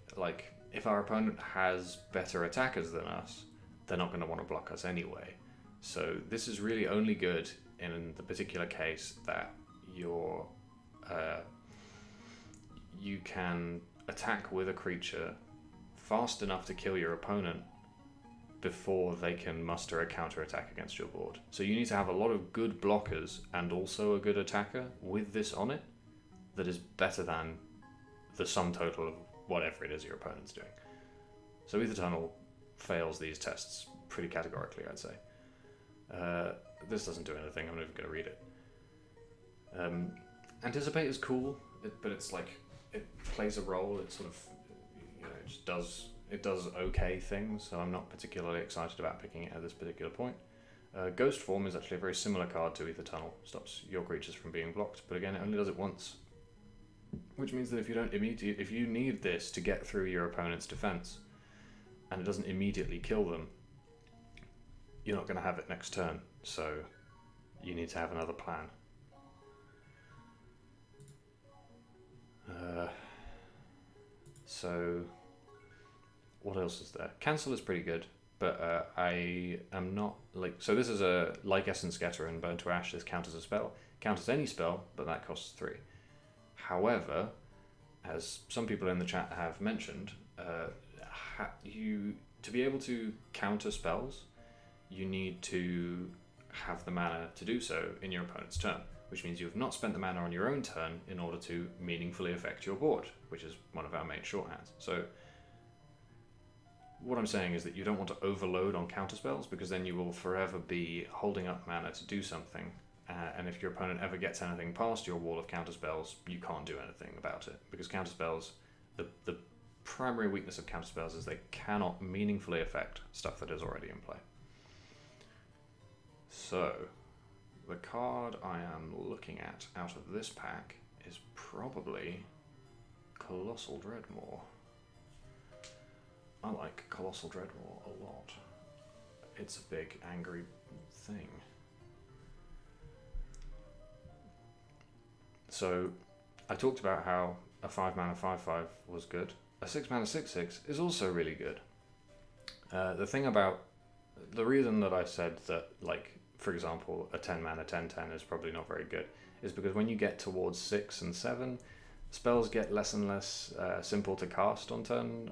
our opponent has better attackers than us, they're not going to want to block us anyway. So this is really only good in the particular case that you can attack with a creature fast enough to kill your opponent before they can muster a counter attack against your board. So you need to have a lot of good blockers and also a good attacker with this on it that is better than the sum total of whatever it is your opponent's doing. So Ether Tunnel fails these tests pretty categorically, I'd say. This doesn't do anything, I'm not even going to read it. Anticipate is cool, but it's like, it plays a role, it sort of, it just does okay things, so I'm not particularly excited about picking it at this particular point. Ghost Form is actually a very similar card to Ether Tunnel, stops your creatures from being blocked, but again, it only does it once. Which means that if you need this to get through your opponent's defense, and it doesn't immediately kill them, you're not going to have it next turn, so you need to have another plan. So what else is there? Cancel is pretty good, but I am not so this is a Essence Getter and Burn to Ash. This counters a spell, counters any spell, but that costs 3. However, as some people in the chat have mentioned, to be able to counter spells, you need to have the mana to do so in your opponent's turn, which means you have not spent the mana on your own turn in order to meaningfully affect your board, which is one of our main shorthands. So what I'm saying is that you don't want to overload on counter spells, because then you will forever be holding up mana to do something, and if your opponent ever gets anything past your wall of counter spells, you can't do anything about it, because counter spells, the primary weakness of counter spells is they cannot meaningfully affect stuff that is already in play. So the card I am looking at out of this pack is probably Colossal Dreadmaw. I like Colossal Dreadmaw a lot. It's a big angry thing. So I talked about how a 5-mana 5/5 was good. A 6-mana 6/6 is also really good. The reason that I said that, for example, a 10-mana 10/10 is probably not very good is because when you get towards 6 and 7, spells get less and less simple to cast on time,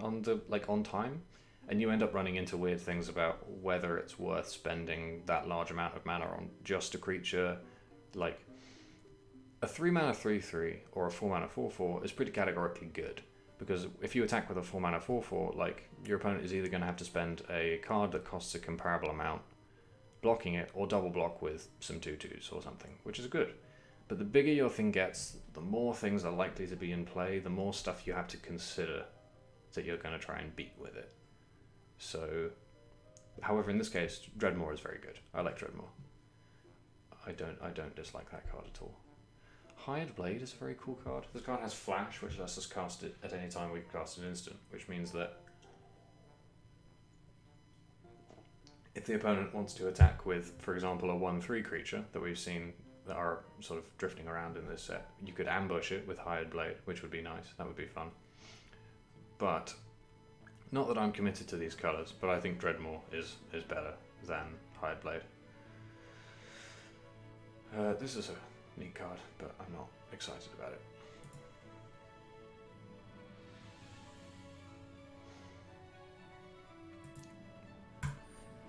and you end up running into weird things about whether it's worth spending that large amount of mana on just a creature. Like a 3-mana 3/3 or a 4-mana 4/4 is pretty categorically good, because if you attack with a 4-mana 4/4, your opponent is either going to have to spend a card that costs a comparable amount blocking it, or double block with some 2/2s or something, which is good. But the bigger your thing gets, the more things are likely to be in play, the more stuff you have to consider that you're going to try and beat with it. So, however, in this case, Dreadmaw is very good. I like Dreadmaw. I don't dislike that card at all. Hired Blade is a very cool card. This card has Flash, which lets us cast it at any time we cast an instant, which means that if the opponent wants to attack with, for example, a 1/3 creature that we've seen that are sort of drifting around in this set, you could ambush it with Hired Blade, which would be nice. That would be fun. But not that I'm committed to these colours, but I think Dreadmaw is better than Hired Blade. This is a neat card, but I'm not excited about it.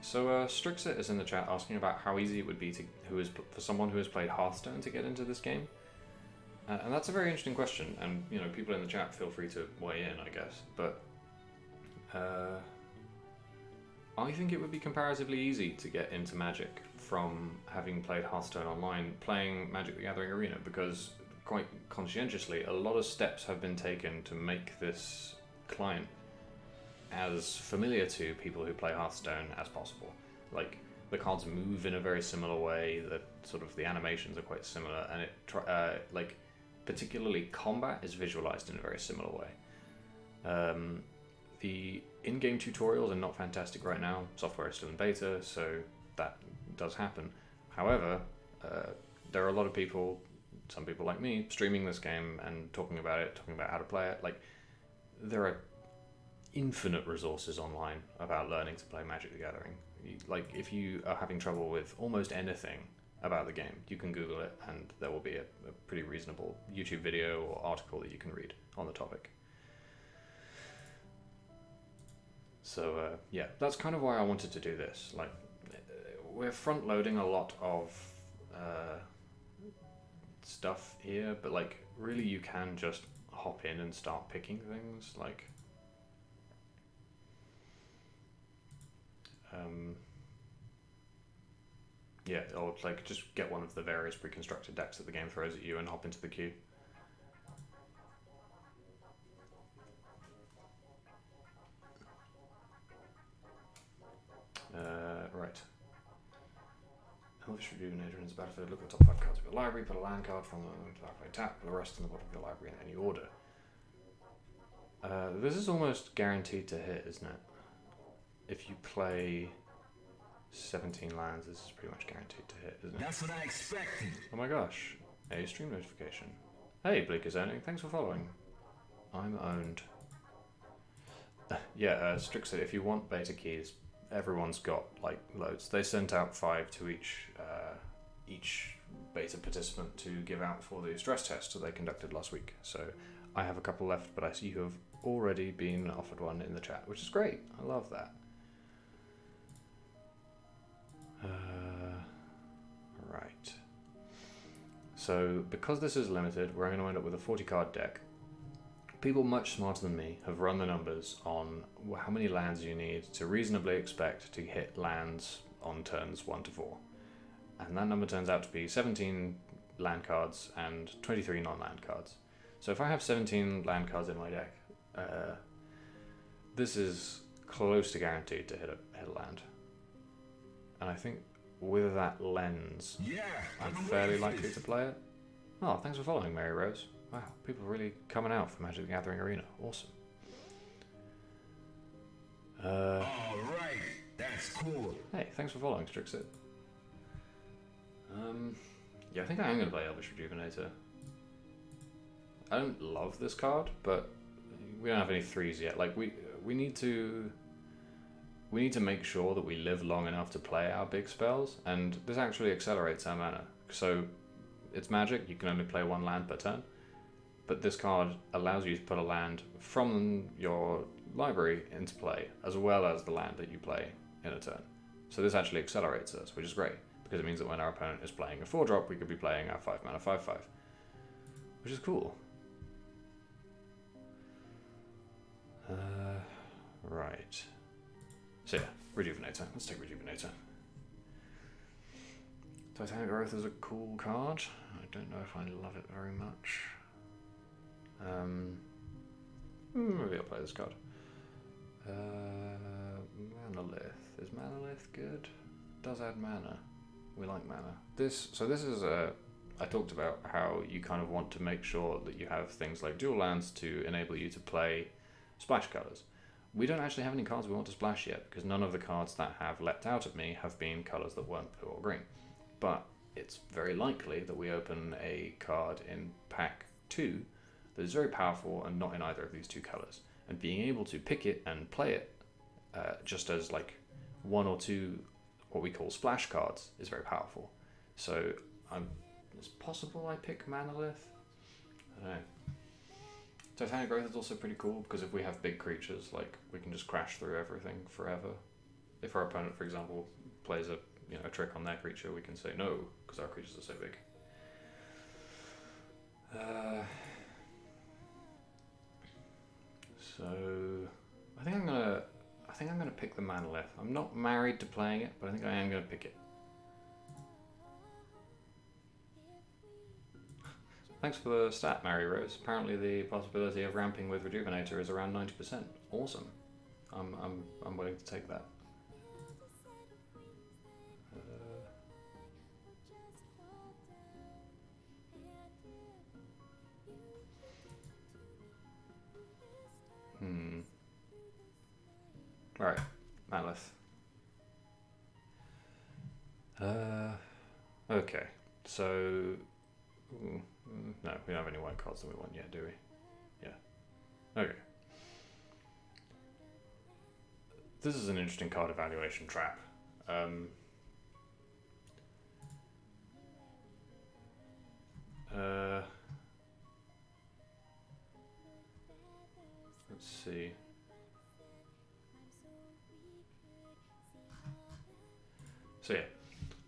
So Strixit is in the chat asking about how easy it would be for someone who has played Hearthstone to get into this game, and that's a very interesting question. And people in the chat, feel free to weigh in, I guess. But I think it would be comparatively easy to get into Magic from having played Hearthstone online, playing Magic the Gathering Arena, because quite conscientiously, a lot of steps have been taken to make this client as familiar to people who play Hearthstone as possible. Like, the cards move in a very similar way, that sort of the animations are quite similar, and particularly combat, is visualized in a very similar way. The in-game tutorials are not fantastic right now. Software is still in beta, so that does happen. However, there are a lot of people, some people like me, streaming this game and talking about it, talking about how to play it. Like, there are infinite resources online about learning to play Magic the Gathering. Like, if you are having trouble with almost anything about the game, you can Google it, and there will be a pretty reasonable YouTube video or article that you can read on the topic. So yeah, that's kind of why I wanted to do this. Like, we're front loading a lot of stuff here, but like, really you can just hop in and start picking things. Like, yeah, or like just get one of the various pre-constructed decks that the game throws at you and hop into the queue. Right. Elvish Rejuvenator in the battlefield. Look at the top 5 cards of your library, put a land card from the battlefield tap, put the rest in the bottom of your library in any order. This is almost guaranteed to hit, isn't it? If you play 17 lands, this is pretty much guaranteed to hit, isn't it? That's what I expected. Oh my gosh. A stream notification. Hey, Bleak is owning. Thanks for following. I'm owned. Yeah, Strixit, if you want beta keys, everyone's got like loads. They sent out 5 to each beta participant to give out for the stress test that they conducted last week. So I have a couple left, but I see you have already been offered one in the chat, which is great. I love that. Right. So because this is limited, we're going to end up with a 40 card deck. People much smarter than me have run the numbers on how many lands you need to reasonably expect to hit lands on turns 1 to 4. And that number turns out to be 17 land cards and 23 non-land cards. So if I have 17 land cards in my deck, this is close to guaranteed to hit a land. And I think with that lens, Yeah, I'm I've been fairly waiting for likely this. to play it. Oh, thanks for following, Mary Rose. Wow, people are really coming out for Magic the Gathering Arena. Awesome. All right, that's cool. Hey, thanks for following, Strixit. Yeah, I think I am going to play Elvish Rejuvenator. I don't love this card, but we don't have any 3s yet. Like, we need to make sure that we live long enough to play our big spells, and this actually accelerates our mana. So it's Magic, you can only play 1 land per turn, but this card allows you to put a land from your library into play, as well as the land that you play in a turn. So this actually accelerates us, which is great, because it means that when our opponent is playing a 4-drop, we could be playing our 5 mana 5/5, which is cool. Right. So yeah, Rejuvenator. Let's take Rejuvenator. Titanic Growth is a cool card. I don't know if I love it very much. Maybe I'll play this card. Manolith. Is Manolith good? It does add mana. We like mana. So this is I talked about how you kind of want to make sure that you have things like dual lands to enable you to play splash colors. We don't actually have any cards we want to splash yet, because none of the cards that have leapt out at me have been colors that weren't blue or green. But it's very likely that we open a card in pack 2 that is very powerful and not in either of these 2 colors. And being able to pick it and play it just as like 1 or 2 what we call splash cards is very powerful. So it's possible I pick Manolith. I don't know. Titanic Growth is also pretty cool, because if we have big creatures, like, we can just crash through everything forever. If our opponent, for example, plays a trick on their creature, we can say no, because our creatures are so big. So I think I'm gonna pick the Manolith. I'm not married to playing it, but I think I am gonna pick it. Thanks for the stat, Mary Rose. Apparently the possibility of ramping with Rejuvenator is around 90%. Awesome. I'm willing to take that. Right, Malith. Okay, so... no, we don't have any white cards that we want yet, do we? Yeah. Okay. This is an interesting card evaluation trap. Let's see. So yeah,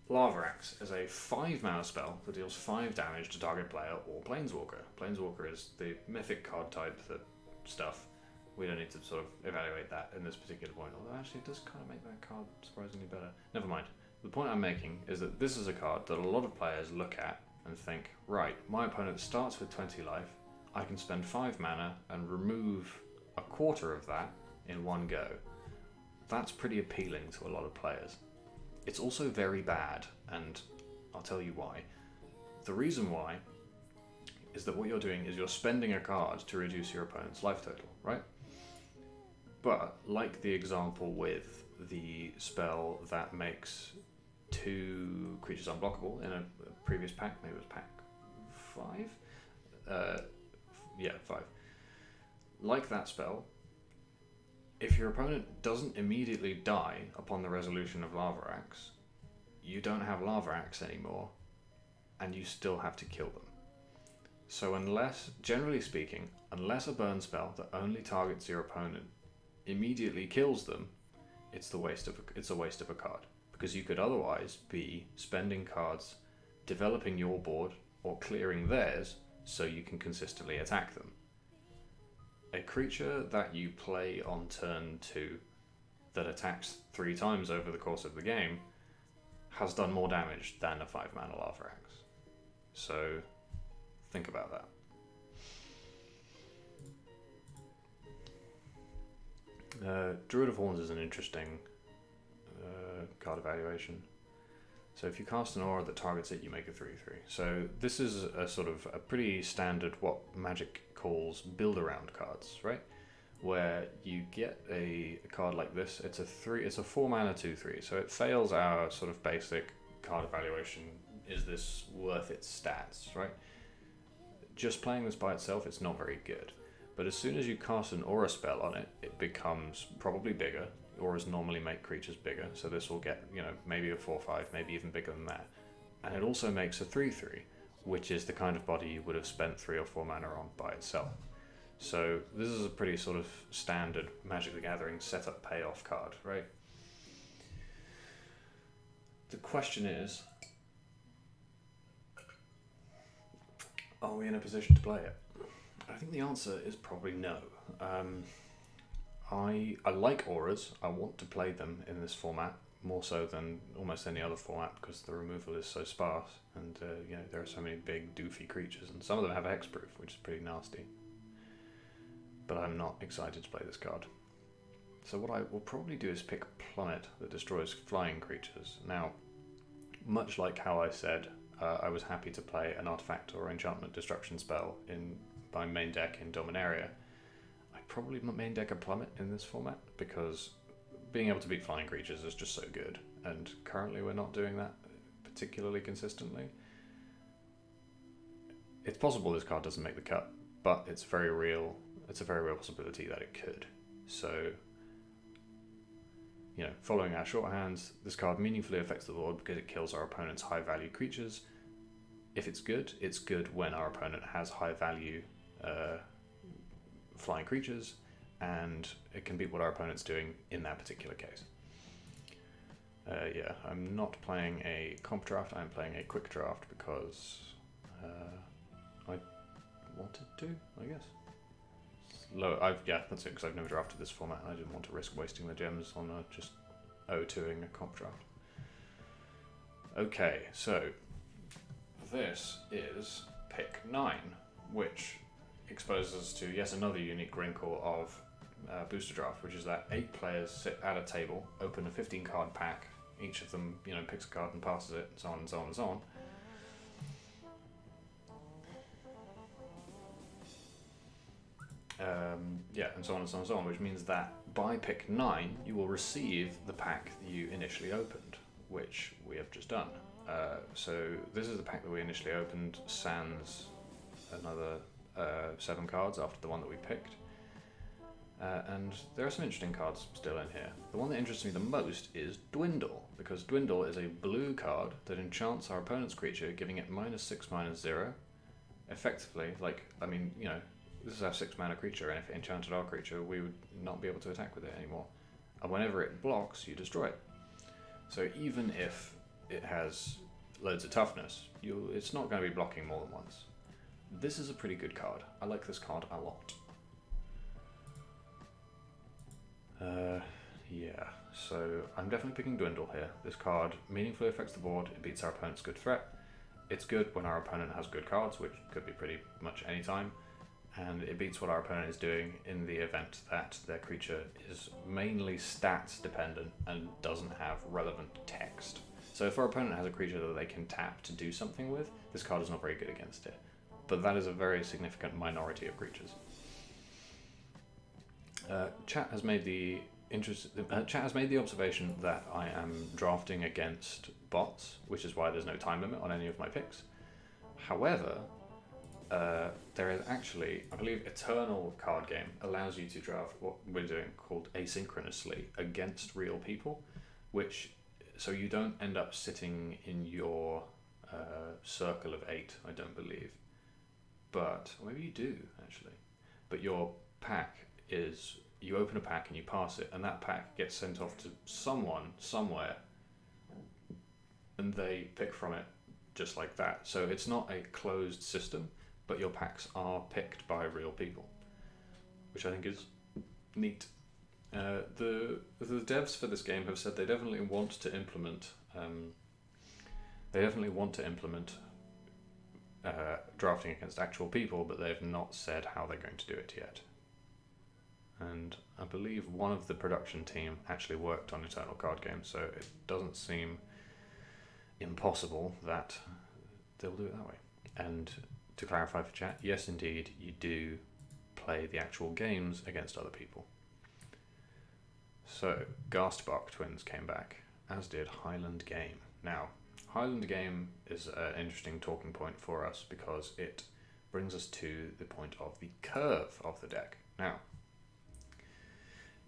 Lava Axe is a 5-mana spell that deals 5 damage to target player or Planeswalker. Planeswalker is the mythic card type that stuff. We don't need to sort of evaluate that in this particular point, although actually it does kind of make that card surprisingly better. Never mind. The point I'm making is that this is a card that a lot of players look at and think, right, my opponent starts with 20 life, I can spend 5 mana and remove a quarter of that in one go. That's pretty appealing to a lot of players. It's also very bad, and I'll tell you why. The reason why is that what you're doing is you're spending a card to reduce your opponent's life total, right? But, like the example with the spell that makes 2 creatures unblockable in a previous pack, maybe it was pack 5? Yeah, 5. Like that spell, if your opponent doesn't immediately die upon the resolution of Lava Axe, you don't have Lava Axe anymore, and you still have to kill them. So unless, generally speaking, unless a burn spell that only targets your opponent immediately kills them, it's a waste of a card. Because you could otherwise be spending cards, developing your board, or clearing theirs, so you can consistently attack them. A creature that you play on turn 2 that attacks 3 times over the course of the game has done more damage than a 5-mana Lava Axe. So think about that. Druid of Horns is an interesting card evaluation. So if you cast an aura that targets it, you make a 3/3. So this is a sort of a pretty standard what Magic calls build around cards, right? Where you get a card like this. It's a 4-mana 2/3. So it fails our sort of basic card evaluation. Is this worth its stats, right? Just playing this by itself, it's not very good. But as soon as you cast an aura spell on it, it becomes probably bigger. Auras normally make creatures bigger, so this will get, maybe a 4/5, maybe even bigger than that. And it also makes a 3/3, which is the kind of body you would have spent 3 or 4 mana on by itself. So this is a pretty sort of standard Magic the Gathering setup payoff card, right? The question is, are we in a position to play it? I think the answer is probably no. I like auras. I want to play them in this format more so than almost any other format because the removal is so sparse and there are so many big doofy creatures and some of them have hexproof, which is pretty nasty. But I'm not excited to play this card. So what I will probably do is pick Plummet that destroys flying creatures. Now, much like how I said I was happy to play an artifact or enchantment destruction spell in my main deck in Dominaria, I'd probably main deck a Plummet in this format because being able to beat flying creatures is just so good, and currently we're not doing that particularly consistently. It's possible this card doesn't make the cut, but it's a very real possibility that it could. So, following our shorthands, this card meaningfully affects the board because it kills our opponent's high-value creatures. If it's good when our opponent has high-value flying creatures, and it can beat what our opponent's doing in that particular case. I'm not playing a comp draft, I'm playing a quick draft because I wanted to, I guess. That's it, because I've never drafted this format and I didn't want to risk wasting the gems on just O2ing a comp draft. Okay, so this is pick 9, which exposes us to yet another unique wrinkle of booster draft, which is that 8 players sit at a table, open a 15-card pack, each of them picks a card and passes it, and so on and so on and so on. And so on and so on and so on, which means that by pick 9, you will receive the pack that you initially opened, which we have just done. So this is the pack that we initially opened, sans another 7 cards after the one that we picked. And there are some interesting cards still in here. The one that interests me the most is Dwindle, because Dwindle is a blue card that enchants our opponent's creature, giving it -6/-0. Effectively, this is our 6 mana creature, and if it enchanted our creature, we would not be able to attack with it anymore. And whenever it blocks, you destroy it. So even if it has loads of toughness, it's not going to be blocking more than once. This is a pretty good card. I like this card a lot. Yeah, so I'm definitely picking Dwindle here. This card meaningfully affects the board. It beats our opponent's good threat. It's good when our opponent has good cards, which could be pretty much any time. And it beats what our opponent is doing in the event that their creature is mainly stats dependent and doesn't have relevant text. So if our opponent has a creature that they can tap to do something with, this card is not very good against it. But that is a very significant minority of creatures. Chat has made the observation that I am drafting against bots, which is why there's no time limit on any of my picks. However, there is actually, I believe, Eternal card game allows you to draft what we're doing called asynchronously against real people, so you don't end up sitting in your circle of 8, I don't believe. But maybe you do actually. But your pack is, you open a pack and you pass it, and that pack gets sent off to someone somewhere, and they pick from it just like that. So it's not a closed system, but your packs are picked by real people, which I think is neat. The devs for this game have said they definitely want to implement drafting against actual people, but they have not said how they're going to do it yet. And I believe one of the production team actually worked on Eternal card games, so it doesn't seem impossible that they'll do it that way. And to clarify for chat, yes indeed, you do play the actual games against other people. So, Ghastbark Twins came back, as did Highland Game. Now, Highland Game is an interesting talking point for us because it brings us to the point of the curve of the deck. Now,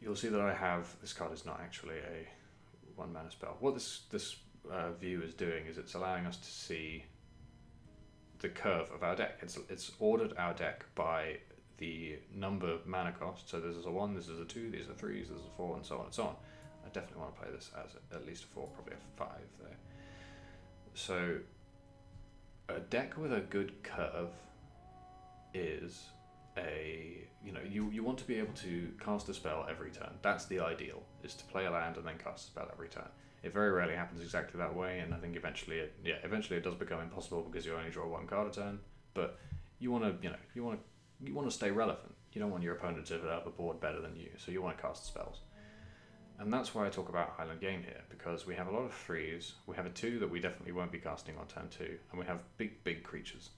you'll see that I have, this card is not actually a 1 mana spell. What this view is doing is it's allowing us to see the curve of our deck. It's ordered our deck by the number of mana cost. So this is a 1, this is a 2, these are 3s, this is a 4, and so on and so on. I definitely want to play this as at least a 4, probably a 5 there. So a deck with a good curve is you want to be able to cast a spell every turn. That's the ideal, is to play a land and then cast a spell every turn. It very rarely happens exactly that way, and I think eventually it does become impossible because you only draw 1 card a turn. But you want to stay relevant. You don't want your opponent to have a board better than you, so you want to cast spells. And that's why I talk about Highland Game here, because we have a lot of 3s, we have a 2 that we definitely won't be casting on turn 2, and we have big creatures.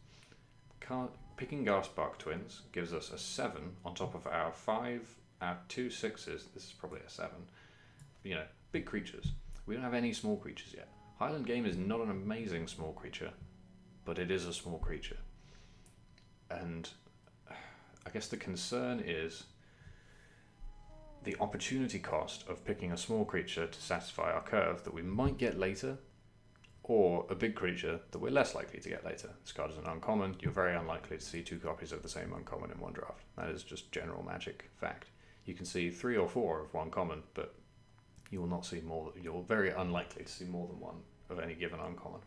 Picking Ghastbark Twins gives us a 7 on top of our 5, our 2 6s, this is probably a 7, big creatures. We don't have any small creatures yet. Highland Game is not an amazing small creature, but it is a small creature. And I guess the concern is the opportunity cost of picking a small creature to satisfy our curve that we might get later, or a big creature that we're less likely to get later. This card is an uncommon. You're very unlikely to see 2 copies of the same uncommon in one draft. That is just general Magic fact. You can see 3 or 4 of one common, but you will not see more. You're very unlikely to see more than 1 of any given uncommon.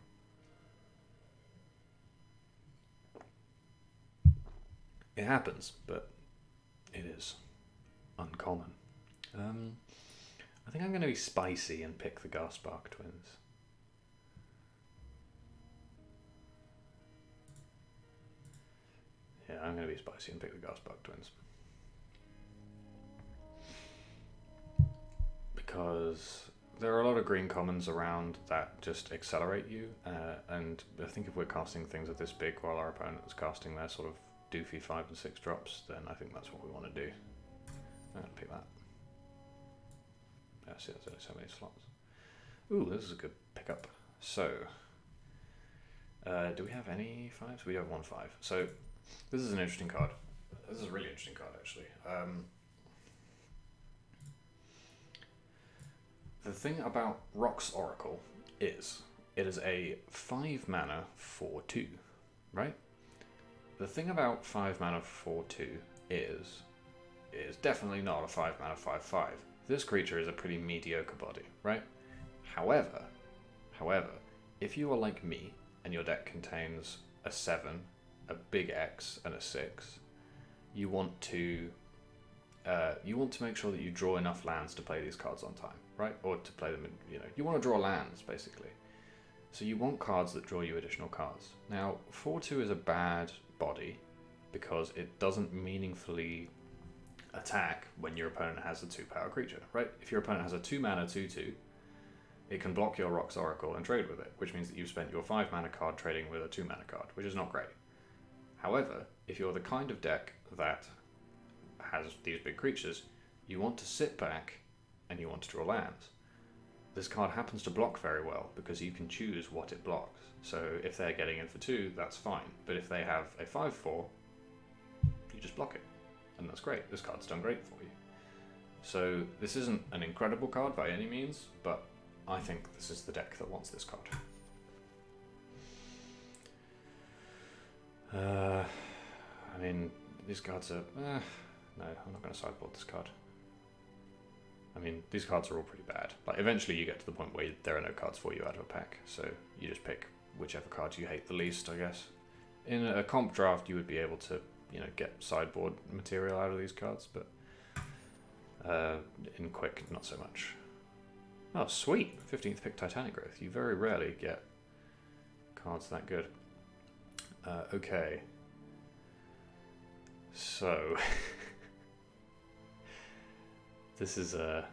It happens, but it is uncommon. I think I'm going to be spicy and pick the Ghastbark Twins. Yeah, I'm going to be spicy and pick the Ghastbark Twins. Because there are a lot of green commons around that just accelerate you, and I think if we're casting things of this big while our opponent is casting their sort of doofy 5 and 6 drops, then I think that's what we want to do. I'm going to pick that. See, there's only so many slots. Ooh, this is a good pickup. So, do we have any 5s? We don't want 5. So, this is an interesting card. This is a really interesting card, actually. The thing about Rock's Oracle is, it is a 5 mana 4/2, right? The thing about 5 mana 4/2 is definitely not a 5 mana 5/5. This creature is a pretty mediocre body, right? However, if you are like me and your deck contains a 7, a big X, and a 6, you want to make sure that you draw enough lands to play these cards on time, right? Or to play them in, you want to draw lands, basically. So you want cards that draw you additional cards. Now, 4/2 is a bad body because it doesn't meaningfully attack when your opponent has a 2-power creature, right? If your opponent has a 2 mana 2/2, it can block your Rock's Oracle and trade with it, which means that you've spent your 5 mana card trading with a 2 mana card, which is not great. However, if you're the kind of deck that has these big creatures, you want to sit back and you want to draw lands. This card happens to block very well because you can choose what it blocks. So if they're getting in for 2, that's fine. But if they have a 5/4, you just block it. And that's great. This card's done great for you. So this isn't an incredible card by any means, but I think this is the deck that wants this card. I mean, these cards are... no, I'm not going to sideboard this card. I mean, these cards are all pretty bad. Like, eventually you get to the point where there are no cards for you out of a pack, so you just pick whichever cards you hate the least, I guess. In a comp draft, you would be able to, get sideboard material out of these cards, but in Quick, not so much. Oh, sweet! 15th pick Titanic Growth. You very rarely get cards that good. Okay. So... This is a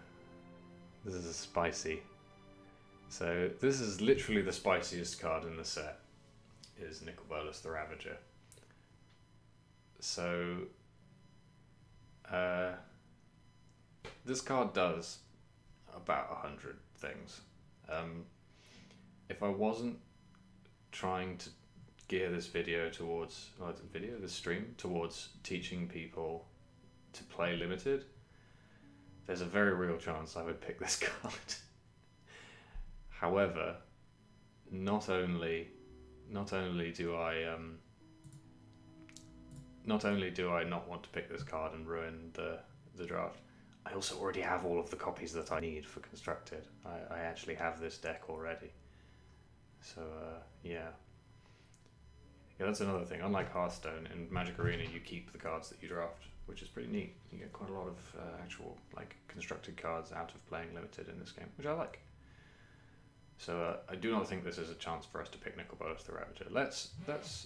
spicy. So this is literally the spiciest card in the set, is Nicol Bolas the Ravager. So this card does about 100 things. If I wasn't trying to gear this video towards, this stream towards teaching people to play limited, there's a very real chance I would pick this card. However, not only do I not want to pick this card and ruin the draft, I also already have all of the copies that I need for Constructed. I actually have this deck already. So yeah, that's another thing. Unlike Hearthstone, in Magic Arena you keep the cards that you draft, which is pretty neat. You get quite a lot of actual constructed cards out of playing limited in this game, which I like. So I do not think this is a chance for us to pick Nicol Bolas the Ravager.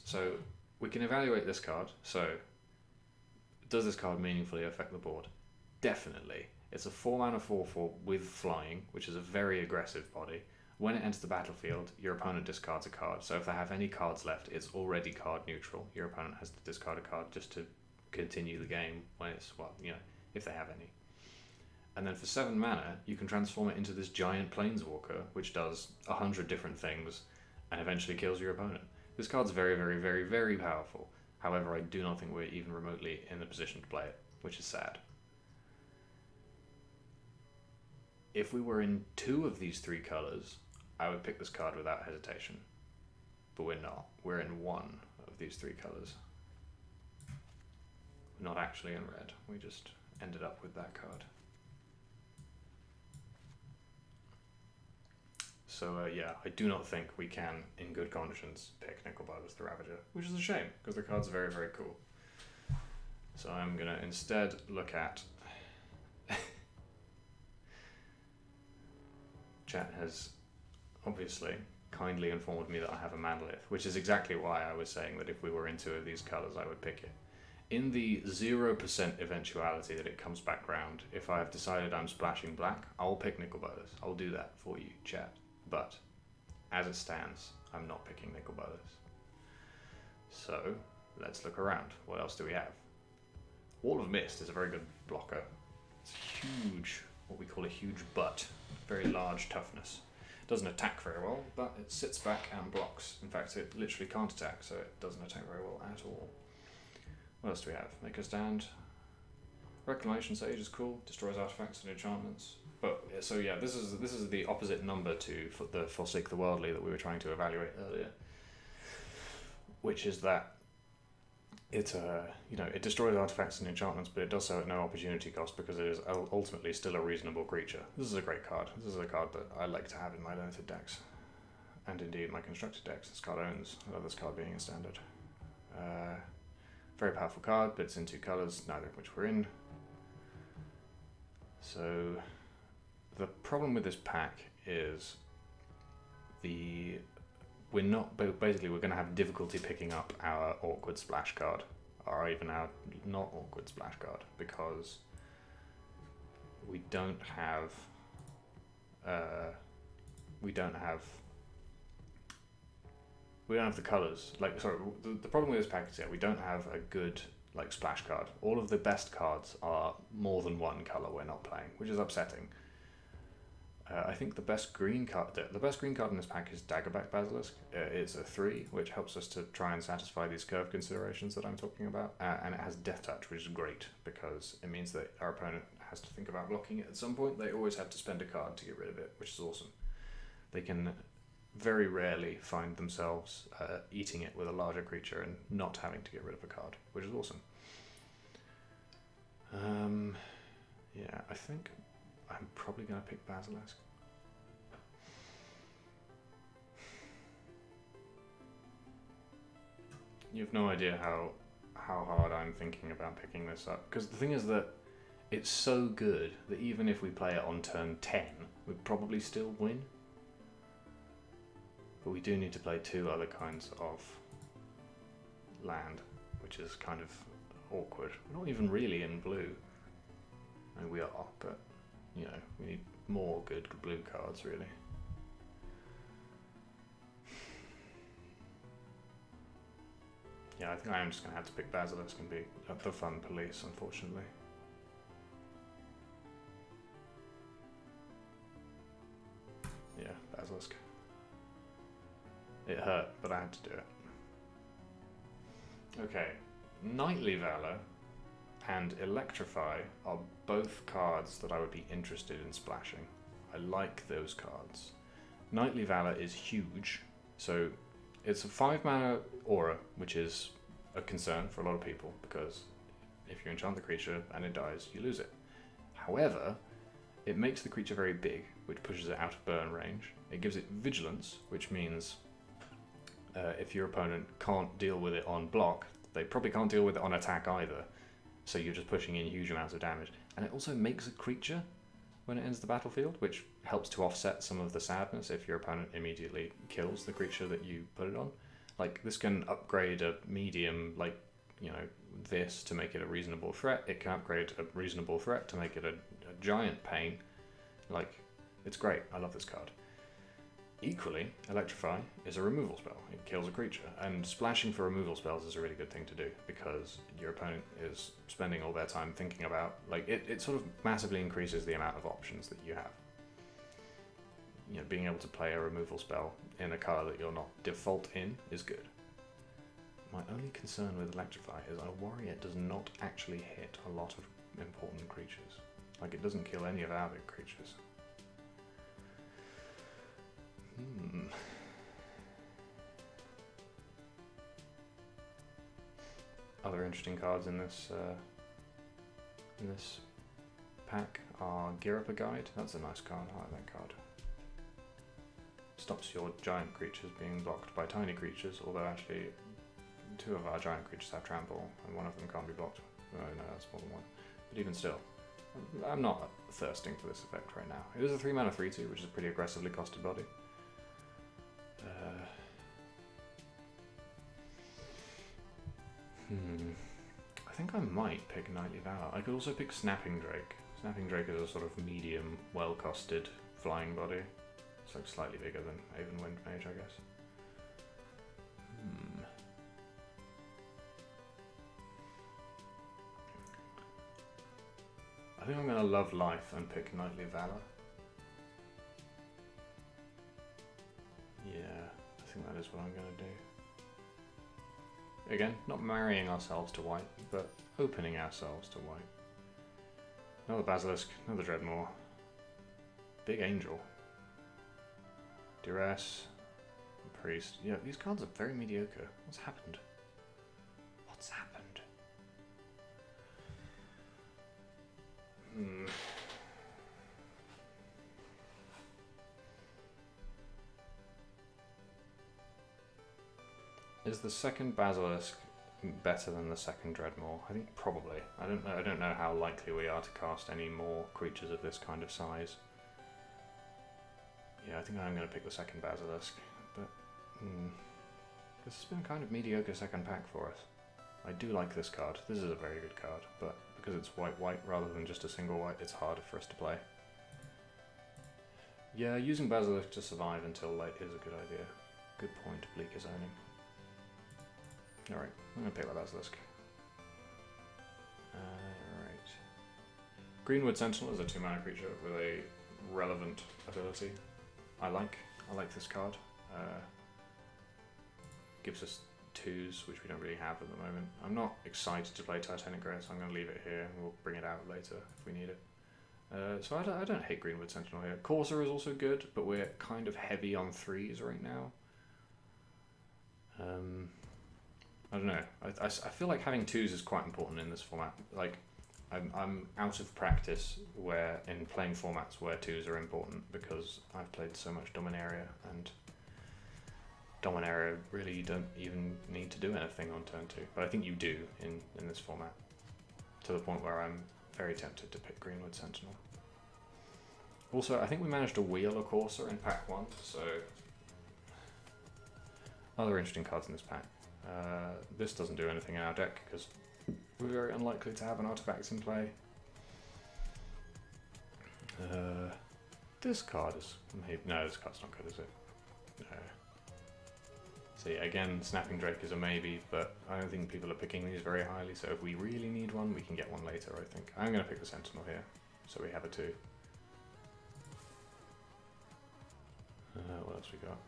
So we can evaluate this card. So does this card meaningfully affect the board? Definitely. It's a 4 mana 4/4 with flying, which is a very aggressive body. When it enters the battlefield, your opponent discards a card. So if they have any cards left, it's already card neutral. Your opponent has to discard a card just to continue the game when it's, if they have any. And then for 7 mana, you can transform it into this giant planeswalker, which does 100 different things and eventually kills your opponent. This card's very, very, very, very powerful. However, I do not think we're even remotely in the position to play it, which is sad. If we were in 2 of these 3 colours, I would pick this card without hesitation. But we're not. We're in 1 of these 3 colours. We're not actually in red. We just ended up with that card. So yeah, I do not think we can, in good conscience, pick Nicol Bolas the Ravager, which is a shame, because the card's very, very cool. So I'm going to instead look at... Chat has obviously kindly informed me that I have a Manolith, which is exactly why I was saying that if we were in 2 of these colours, I would pick it. In the 0% eventuality that it comes back round, if I have decided I'm splashing black, I'll pick Nicol Bolas. I'll do that for you, chat. But, as it stands, I'm not picking Nicol Bolas. So, let's look around. What else do we have? Wall of Mist is a very good blocker. It's huge what we call a huge butt, very large toughness. It doesn't attack very well, but it sits back and blocks. In fact, it literally can't attack, so it doesn't attack very well at all. What else do we have? Make a stand. Reclamation Sage is cool, destroys artifacts and enchantments. But so yeah, this is the opposite number to the Forsake the Worldly that we were trying to evaluate earlier, which is that it it destroys artifacts and enchantments, but it does so at no opportunity cost because it is ultimately still a reasonable creature. This is a great card. This is a card that I like to have in my limited decks, and indeed my constructed decks. This card owns. I love this card being a standard. Very powerful card, but it's in 2 colours, neither of which we're in. So the problem with this pack is we're going to have difficulty picking up our awkward splash card, or even our not awkward splash card, because we don't have the colours. The problem with this pack is we don't have a good splash card. All of the best cards are more than one colour we're not playing, which is upsetting. I think the best green card in this pack is Daggerback Basilisk. It's a 3, which helps us to try and satisfy these curve considerations that I'm talking about, and it has Death Touch, which is great because it means that our opponent has to think about blocking it at some point. They always have to spend a card to get rid of it, which is awesome. They can very rarely find themselves eating it with a larger creature and not having to get rid of a card, which is awesome. Yeah, I think I'm probably going to pick Basilisk. You have no idea how hard I'm thinking about picking this up, because the thing is that it's so good that even if we play it on turn 10, we'd probably still win. But we do need to play 2 other kinds of land, which is kind of awkward. We're not even really in blue. I mean, we are, but we need more good blue cards, really. Yeah, I think I am just going to have to pick Basilisk and be the fun police, unfortunately. Yeah, Basilisk. It hurt, but I had to do it. Okay, Knightly Valor and Electrify are both cards that I would be interested in splashing. I like those cards. Knightly Valor is huge, so it's a 5-mana aura, which is a concern for a lot of people, because if you enchant the creature and it dies, you lose it. However, it makes the creature very big, which pushes it out of burn range. It gives it Vigilance, which means if your opponent can't deal with it on block, they probably can't deal with it on attack either. So you're just pushing in huge amounts of damage. And it also makes a creature when it enters the battlefield, which helps to offset some of the sadness if your opponent immediately kills the creature that you put it on. This can upgrade a medium, this to make it a reasonable threat. It can upgrade a reasonable threat to make it a giant pain. It's great. I love this card. Equally, Electrify is a removal spell. It kills a creature, and splashing for removal spells is a really good thing to do, because your opponent is spending all their time thinking about, it sort of massively increases the amount of options that you have. Being able to play a removal spell in a colour that you're not default in is good. My only concern with Electrify is I worry it does not actually hit a lot of important creatures. It doesn't kill any of our big creatures. Other interesting cards in this pack are Gear Up a Guide. That's a nice card. I like that card. Stops your giant creatures being blocked by tiny creatures, although actually 2 of our giant creatures have trample and 1 of them can't be blocked. Oh no, that's more than 1. But even still, I'm not thirsting for this effect right now. It is a 3-mana 3/2, which is a pretty aggressively costed body. I think I might pick Knightly Valor. I could also pick Snapping Drake. Snapping Drake is a sort of medium, well-costed flying body. It's slightly bigger than Aven Wind Mage, I guess. I I think I'm going to love life and pick Knightly Valor. Yeah, I think that is what I'm going to do. Again, not marrying ourselves to white, but opening ourselves to white. Another Basilisk, another Dreadmore. Big Angel. Duress. Priest. Yeah, these cards are very mediocre. What's happened? What's happened? Is the second Basilisk better than the second Dreadmore? I think probably. I don't know how likely we are to cast any more creatures of this kind of size. Yeah, I think I'm going to pick the second Basilisk, but this has been kind of mediocre second pack for us. I do like this card. This is a very good card, but because it's white-white rather than just a single white, it's harder for us to play. Yeah, using Basilisk to survive until late is a good idea. Good point, Bleak is owning. Alright, I'm going to pick that Basilisk. Alright. Greenwood Sentinel is a 2-mana creature with a relevant ability. I like this card. Gives us 2s, which we don't really have at the moment. I'm not excited to play Titanic Grey, so I'm going to leave it here and we'll bring it out later if we need it. So I don't hate Greenwood Sentinel here. Courser is also good, but we're kind of heavy on 3s right now. I don't know. I feel like having 2s is quite important in this format. Like, I'm out of practice where in playing formats where 2s are important because I've played so much Dominaria, and Dominaria really you don't even need to do anything on turn 2. But I think you do in this format, to the point where I'm very tempted to pick Greenwood Sentinel. Also, I think we managed to wheel a Courser in pack 1, so other interesting cards in this pack. This doesn't do anything in our deck because we're very unlikely to have an artifact in play. This card is maybe, no, this card's not good, is it? No. So yeah, again, Snapping Drake is a maybe, but I don't think people are picking these very highly, so if we really need one, we can get one later, I think. I'm going to pick the Sentinel here, so we have a 2. What else we got?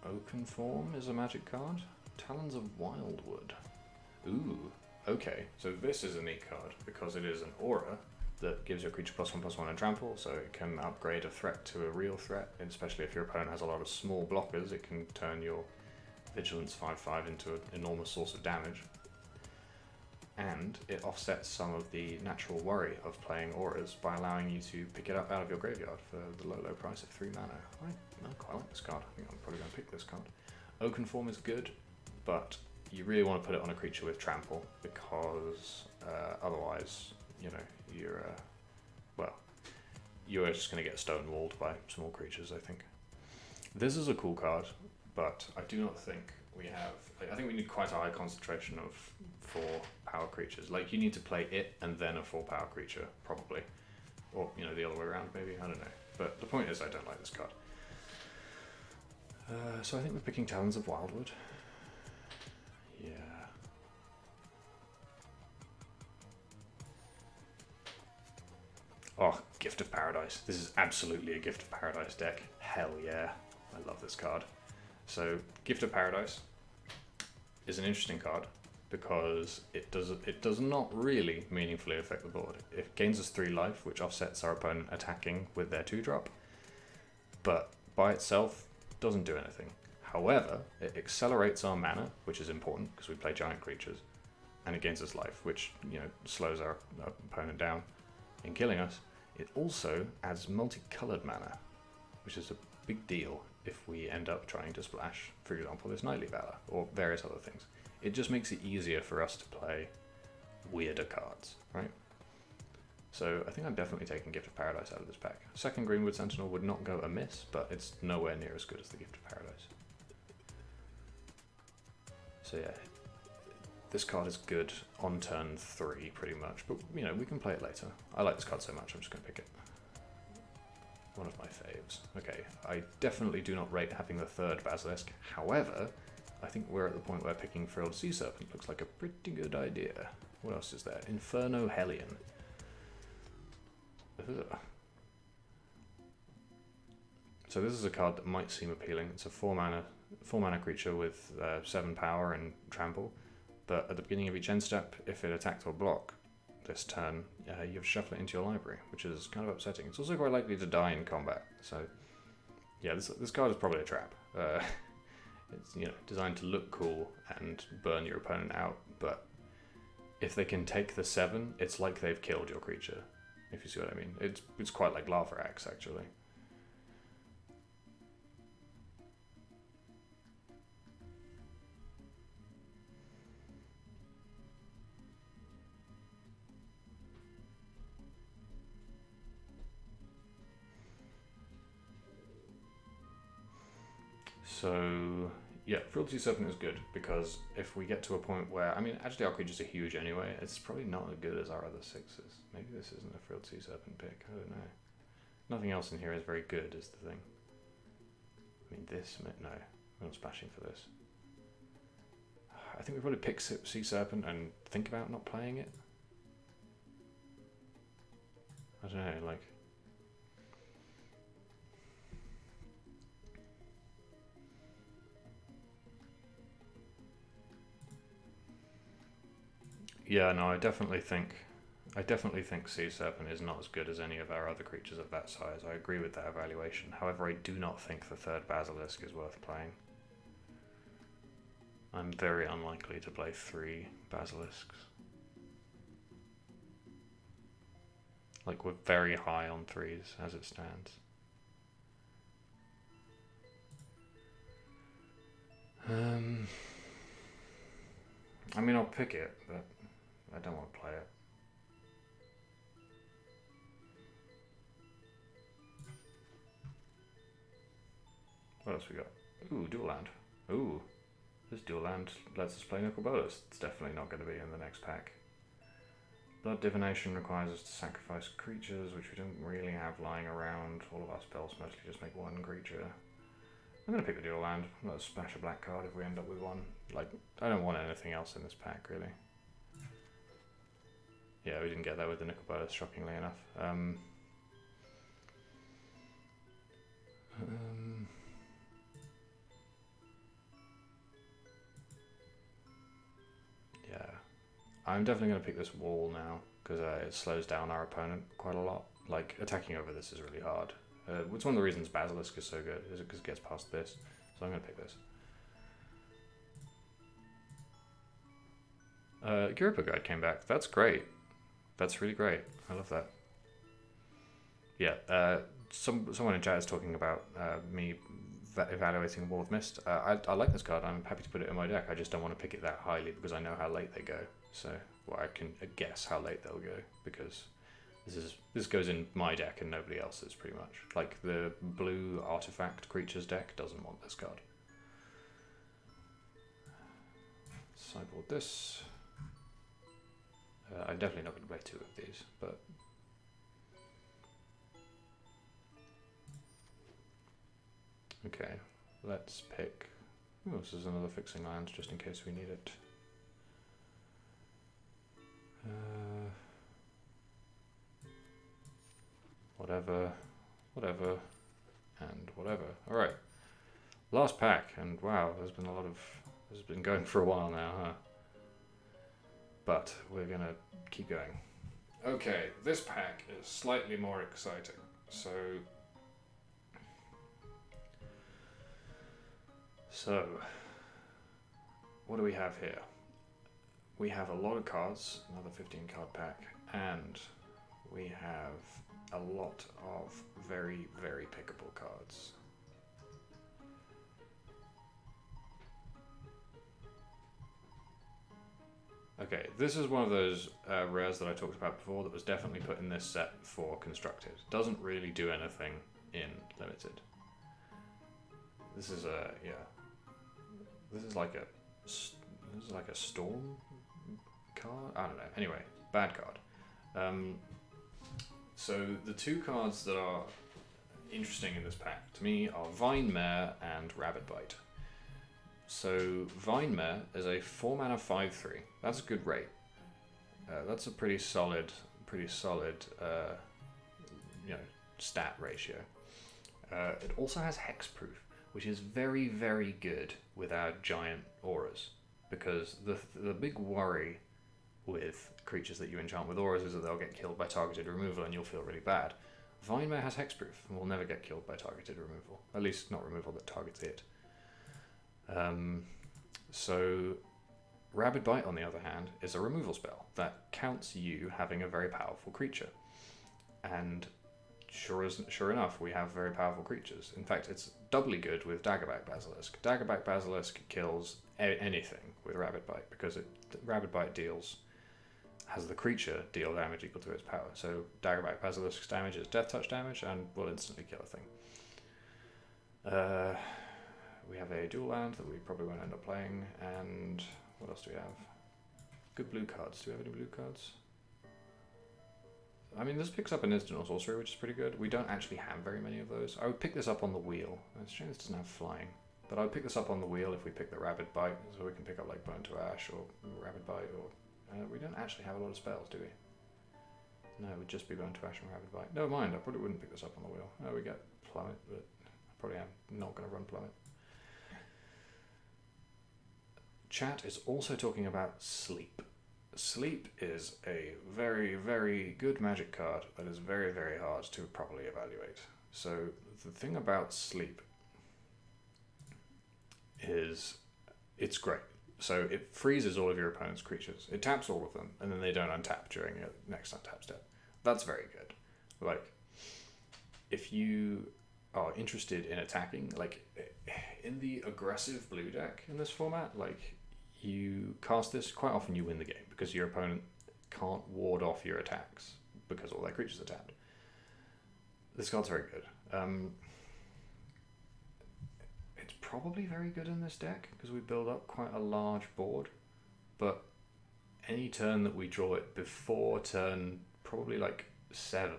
Oakenform is a magic card. Talons of Wildwood. Ooh, okay. So this is a neat card because it is an aura that gives your creature +1/+1 and trample, so it can upgrade a threat to a real threat, and especially if your opponent has a lot of small blockers, it can turn your Vigilance 5/5 into an enormous source of damage. And it offsets some of the natural worry of playing auras by allowing you to pick it up out of your graveyard for the low price of 3 mana. I quite like this card. I think I'm probably going to pick this card. Oakenform is good, but you really want to put it on a creature with trample because otherwise, you know, you're just going to get stonewalled by small creatures, I think. This is a cool card, but I do not think we have... I think we need quite a high concentration of 4 power creatures. Like, you need to play it and then a 4 power creature, probably. Or, you know, the other way around, maybe. I don't know. But the point is, I don't like this card. So I think we're picking Talons of Wildwood. Yeah. Oh, Gift of Paradise. This is absolutely a Gift of Paradise deck. Hell yeah. I love this card. So, Gift of Paradise is an interesting card because it does not really meaningfully affect the board. It gains us 3 life, which offsets our opponent attacking with their 2-drop, but by itself doesn't do anything. However, it accelerates our mana, which is important because we play giant creatures, and it gains us life, which, you know, slows our opponent down in killing us. It also adds multicolored mana, which is a big deal if we end up trying to splash, for example, this Knightly Valor or various other things. It just makes it easier for us to play weirder cards, right? So I think I'm definitely taking Gift of Paradise out of this pack. Second Greenwood Sentinel would not go amiss, but it's nowhere near as good as the Gift of Paradise. So yeah, this card is good on turn 3 pretty much, but you know, we can play it later. I like this card so much, I'm just going to pick it. One of my faves. Okay, I definitely do not rate having the 3rd Basilisk. However, I think we're at the point where picking Frilled Sea Serpent looks like a pretty good idea. What else is there? Inferno Hellion. Ugh. So this is a card that might seem appealing. It's a 4-mana creature with 7 power and trample. But at the beginning of each end step, if it attacked or blocked this turn, you have to shuffle it into your library, which is kind of upsetting. It's also quite likely to die in combat. So yeah, this card is probably a trap. It's designed to look cool and burn your opponent out, but if they can take the 7, it's like they've killed your creature. If you see what I mean, it's quite like Lava Axe actually. So yeah, Fealty Serpent is good because if we get to a point where, I mean, actually our creatures are huge anyway, it's probably not as good as our other 6s. Maybe this isn't a Fealty Serpent pick, I don't know. Nothing else in here is very good, is the thing. I mean, no, we're not splashing for this. I think we probably pick Sea Serpent and think about not playing it. I don't know, like... Yeah, no, I definitely think Sea Serpent is not as good as any of our other creatures of that size. I agree with that evaluation. However, I do not think the 3rd Basilisk is worth playing. I'm very unlikely to play 3 Basilisks. Like, we're very high on 3s as it stands. I mean, I'll pick it, but I don't want to play it. What else we got? Ooh, dual land. Ooh, this dual land lets us play Nicol Bolas. It's definitely not going to be in the next pack. Blood Divination requires us to sacrifice creatures, which we don't really have lying around. All of our spells mostly just make 1 creature. I'm going to pick the dual land. Let's splash a black card if we end up with 1. Like, I don't want anything else in this pack, really. Yeah, we didn't get that with the Nicol Bolas, shockingly enough. Yeah, I'm definitely going to pick this wall now, because it slows down our opponent quite a lot. Like, attacking over this is really hard. It's one of the reasons Basilisk is so good, is it because it gets past this. So I'm going to pick this. Giripa Guide came back. That's great. That's really great. I love that. Yeah, someone in chat is talking about me evaluating Wall of Mist. I like this card. I'm happy to put it in my deck. I just don't want to pick it that highly because I know how late they go. So, well, I can guess how late they'll go because this goes in my deck and nobody else's pretty much. Like the blue artifact creatures deck doesn't want this card. Sideboard this. I'm definitely not going to play 2 of these, but okay, let's pick. Oh, this is another fixing land just in case we need it. Whatever, and whatever. All right, last pack, and wow, this has been going for a while now, huh? But we're gonna keep going. Okay, this pack is slightly more exciting. So what do we have here? We have a lot of cards, another 15 card pack, and we have a lot of very, very pickable cards. Okay, this is one of those rares that I talked about before that was definitely put in this set for Constructed. Doesn't really do anything in Limited. This is like a storm card? I don't know. Anyway, bad card. So the 2 cards that are interesting in this pack to me are Vine Mare and Rabbit Bite. So Vine Mare is a 4-mana 5/3. That's a good rate. That's a pretty solid, stat ratio. It also has hexproof, which is very, very good with our giant auras, because the big worry with creatures that you enchant with auras is that they'll get killed by targeted removal and you'll feel really bad. Vinemare has hexproof and will never get killed by targeted removal, at least not removal that targets it. So Rabid Bite, on the other hand, is a removal spell that counts you having a very powerful creature. And sure enough, we have very powerful creatures. In fact, it's doubly good with Daggerback Basilisk. Daggerback Basilisk kills anything with Rabid Bite, because Rabid Bite has the creature deal damage equal to its power. So Daggerback Basilisk's damage is death touch damage and will instantly kill a thing. We have a dual land that we probably won't end up playing, and what else do we have? Good blue cards. Do we have any blue cards? I mean, this picks up an instant or sorcery, which is pretty good. We don't actually have very many of those. I would pick this up on the wheel. It's a shame this doesn't have flying. But I would pick this up on the wheel if we pick the Rabid Bite, so we can pick up like Burn to Ash or Rabid Bite, or... we don't actually have a lot of spells, do we? No, it would just be Burn to Ash and Rabid Bite. Never mind, I probably wouldn't pick this up on the wheel. Oh, we get Plummet, but I probably am not going to run Plummet. Chat is also talking about Sleep. Sleep is a very, very good magic card that is very, very hard to properly evaluate. So the thing about Sleep is it's great. So it freezes all of your opponent's creatures. It taps all of them, and then they don't untap during your next untap step. That's very good. Like, if you are interested in attacking, like in the aggressive blue deck in this format, like you cast this, quite often you win the game because your opponent can't ward off your attacks because all their creatures are tapped. This card's very good. It's probably very good in this deck because we build up quite a large board, but any turn that we draw it before turn probably like 7,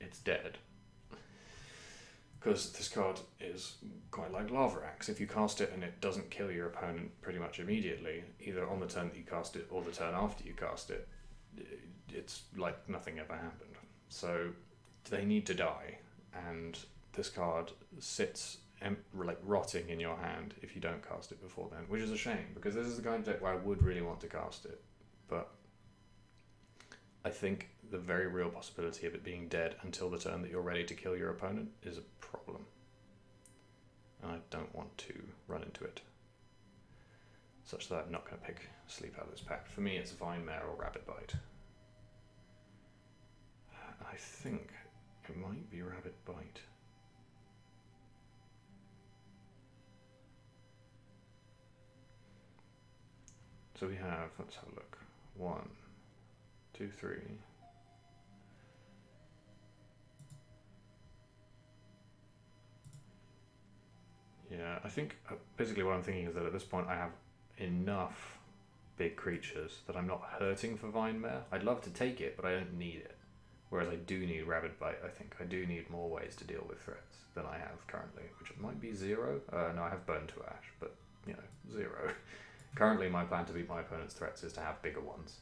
it's dead. Because this card is quite like Lava Axe. If you cast it and it doesn't kill your opponent pretty much immediately, either on the turn that you cast it or the turn after you cast it, it's like nothing ever happened. So they need to die, and this card sits like rotting in your hand if you don't cast it before then, which is a shame, because this is the kind of deck where I would really want to cast it, but I think the very real possibility of it being dead until the turn that you're ready to kill your opponent is a problem. And I don't want to run into it, such that I'm not going to pick Sleep out of this pack. For me, it's Vinemare or Rabid Bite. I think it might be Rabid Bite. So we have, let's have a look. 1, 2, 3. Yeah, I think basically what I'm thinking is that at this point I have enough big creatures that I'm not hurting for Vinemare. I'd love to take it, but I don't need it. Whereas I do need Rabid Bite. I think I do need more ways to deal with threats than I have currently, which might be 0. No, I have Burn to Ash, but 0. Currently my plan to beat my opponent's threats is to have bigger ones.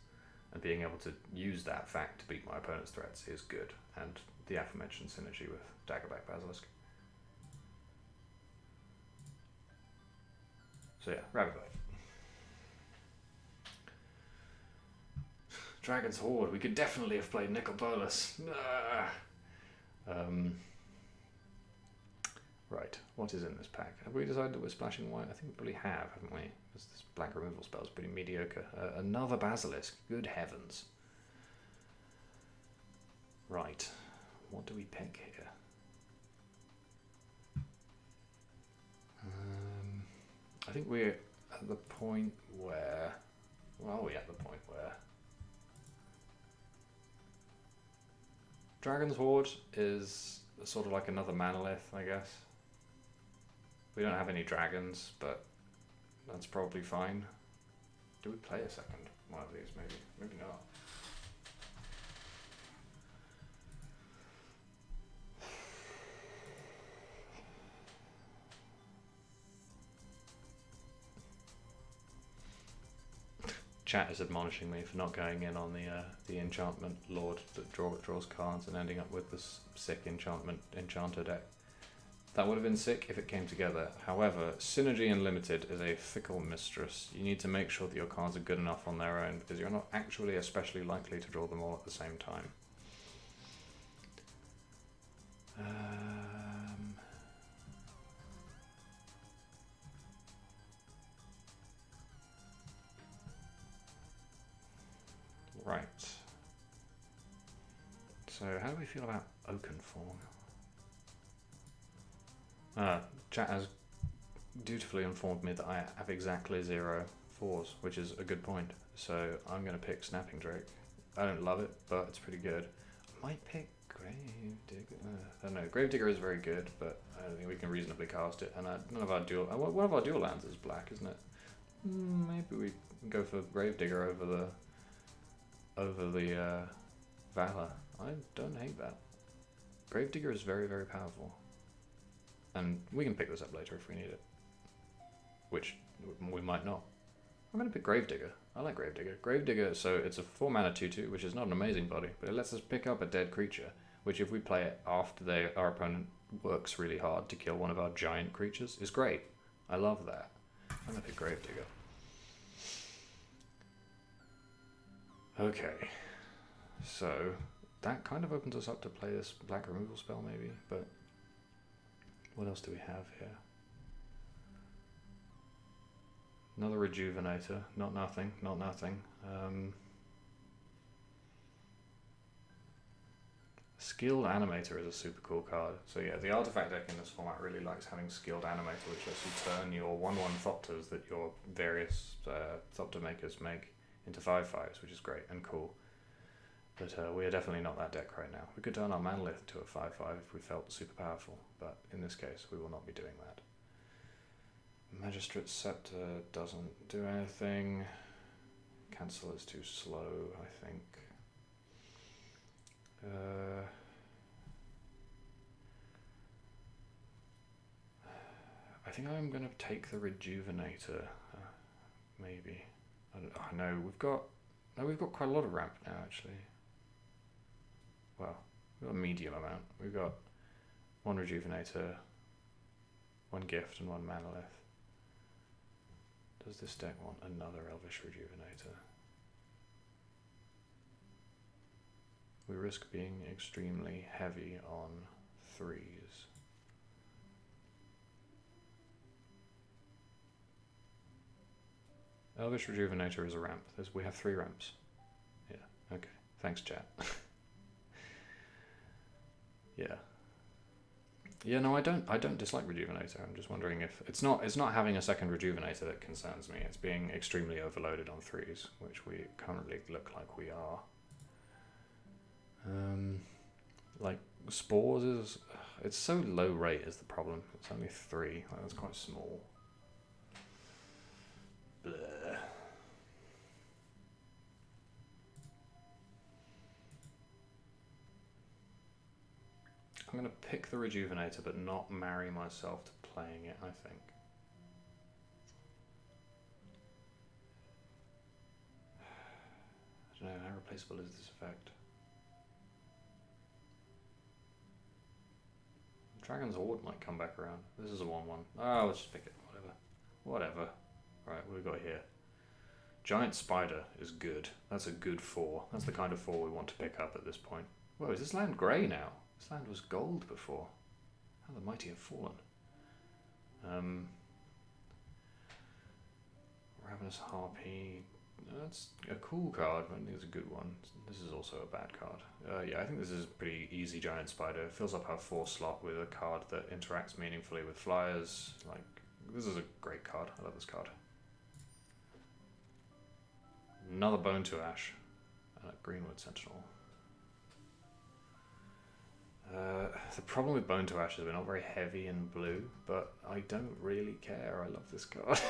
And being able to use that fact to beat my opponent's threats is good, and the aforementioned synergy with Daggerback Basilisk. So yeah, Rabid Bite. Dragon's Horde, we could definitely have played Nicol Bolas. Right, what is in this pack? Have we decided that we're splashing white? I think we probably have, haven't we? This black removal spell is pretty mediocre. Another Basilisk, good heavens. Right, what do we pick here? I think we're at the point where... Well, are we at the point where... Dragon's Horde is sort of like another Manolith, I guess. We don't have any dragons, but that's probably fine. Do we play a second one of these, maybe? Maybe not. chat is admonishing me for not going in on the enchantment lord that draws cards and ending up with this sick enchanter deck. That would have been sick if it came together. However, Synergy Unlimited is a fickle mistress. You need to make sure that your cards are good enough on their own, because you're not actually especially likely to draw them all at the same time. Right. So, how do we feel about Oakenform? Chat has dutifully informed me that I have exactly 0 4s, which is a good point. So I'm going to pick Snapping Drake. I don't love it, but it's pretty good. I might pick Gravedigger. I don't know. Gravedigger is very good, but I don't think we can reasonably cast it. And none of our one of our dual lands is black, isn't it? Maybe we go for Gravedigger over the Valor. I don't hate that. Gravedigger is very, very powerful. And we can pick this up later if we need it. Which we might not. I'm going to pick Gravedigger. I like Gravedigger. Gravedigger, so it's a 4-mana 2/2, which is not an amazing body, but it lets us pick up a dead creature, which if we play it after our opponent works really hard to kill one of our giant creatures, is great. I love that. I'm going to pick Gravedigger. Okay. So, that kind of opens us up to play this black removal spell maybe, but what else do we have here? Another Rejuvenator, not nothing. Skilled Animator is a super cool card. So yeah, the artifact deck in this format really likes having Skilled Animator, which lets you turn your 1/1 Thopters that your various Thopter makers make into 5/5s, which is great and cool. But we are definitely not that deck right now. We could turn our Manolith to a 5/5 if we felt super powerful, but in this case we will not be doing that. Magistrate Scepter doesn't do anything. Cancel is too slow, I think. I think I'm going to take the Rejuvenator, maybe. I know we've got quite a lot of ramp now, actually. Well, we've got a medium amount. We've got 1 Rejuvenator, 1 Gift, and 1 Manolith. Does this deck want another Elvish Rejuvenator? We risk being extremely heavy on 3s. Elvish Rejuvenator is a ramp. We have 3 ramps. Yeah, okay. Thanks, chat. Yeah. Yeah, no, I don't dislike Rejuvenator. I'm just wondering if it's not having a second Rejuvenator that concerns me. It's being extremely overloaded on 3s, which we currently look like we are. Like Spores it's so low rate is the problem. It's only 3. Like, that's quite small. Bleh. I'm going to pick the Rejuvenator, but not marry myself to playing it, I think. I don't know, how replaceable is this effect? Dragon's Horde might come back around. This is a 1/1. Oh, let's just pick it. Whatever. Right, what have we got here? Giant Spider is good. That's a good 4. That's the kind of 4 we want to pick up at this point. Whoa, is this land grey now? This land was gold before. How the mighty have fallen. Ravenous Harpy. That's a cool card. I think it's a good one. This is also a bad card. Yeah, I think this is a pretty easy Giant Spider. It fills up our 4 slot with a card that interacts meaningfully with flyers. Like, this is a great card. I love this card. Another Bone to Ash. Greenwood Sentinel. The problem with Bone to Ash is we're not very heavy in blue, but I don't really care. I love this card.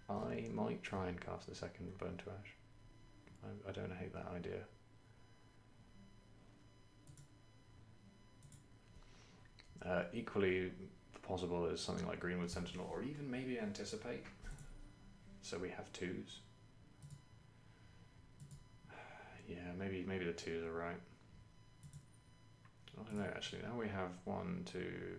I might try and cast a second Bone to Ash. I don't hate that idea. Equally possible is something like Greenwood Sentinel, or even maybe Anticipate. So we have 2s. Yeah, maybe the 2s are right. I don't know, actually. Now we have 1, 2...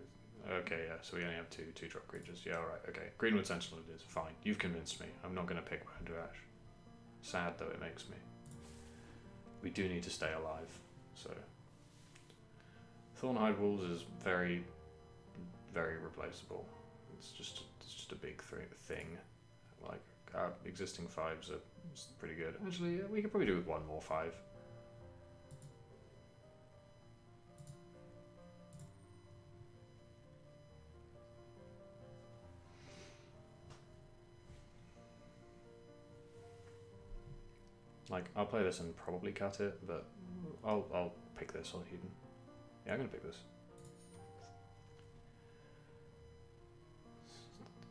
Okay, yeah, so we only have 2 drop creatures. Yeah, alright, okay. Greenwood Sentinel it is. Fine. You've convinced me. I'm not going to pick Pontiac. Sad though it makes me. We do need to stay alive, so... Thornhide Wolves is very, very replaceable. It's just a big thing. Like, our existing 5s are pretty good. Actually, yeah, we could probably do with 1 more 5. Like, I'll play this and probably cut it, but I'll pick this on Eden. Yeah, I'm gonna pick this.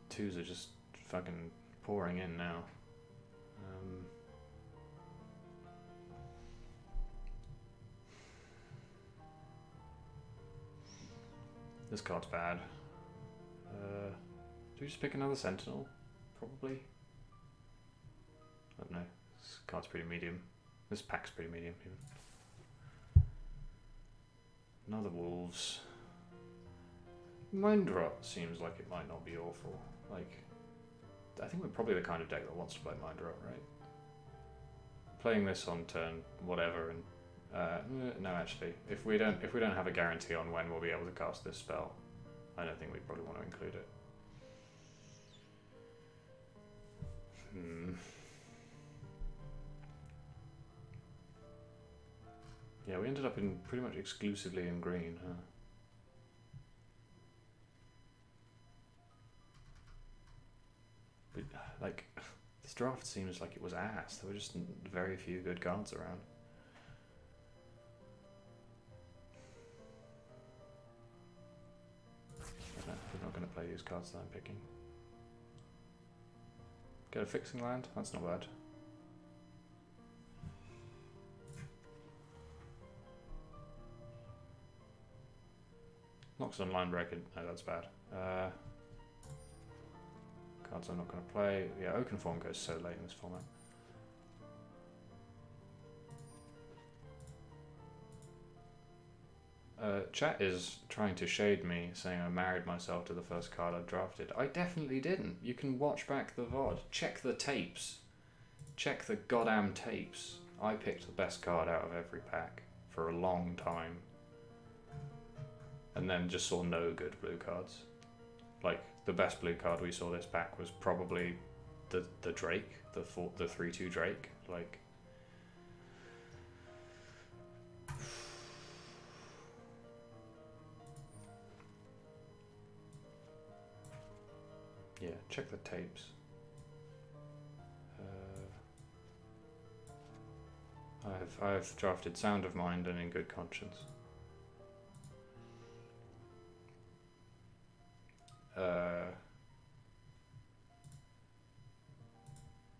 2s are just fucking pouring in now. This card's bad. Do we just pick another Sentinel? Probably. I don't know. This card's pretty medium. This pack's pretty medium even. Another Wolves. Mind Rot seems like it might not be awful. Like, I think we're probably the kind of deck that wants to play Mind Rot, right? Playing this on turn whatever, and no, actually, if we don't have a guarantee on when we'll be able to cast this spell, I don't think we probably want to include it. Yeah, we ended up in pretty much exclusively in green, huh? But, like, this draft seems like it was ass. There were just very few good cards around. We're not going to play these cards that I'm picking. Get a fixing land? That's not bad. Knocks on line break. No, that's bad. Cards I'm not going to play. Yeah, Oakenform goes so late in this format. Chat is trying to shade me, saying I married myself to the first card I drafted. I definitely didn't. You can watch back the VOD. Check the tapes. Check the goddamn tapes. I picked the best card out of every pack for a long time. And then just saw no good blue cards. Like, the best blue card we saw this pack was probably the Drake, the 3/2 Drake. Like, yeah, check the tapes. I've drafted Sound of Mind and In Good Conscience.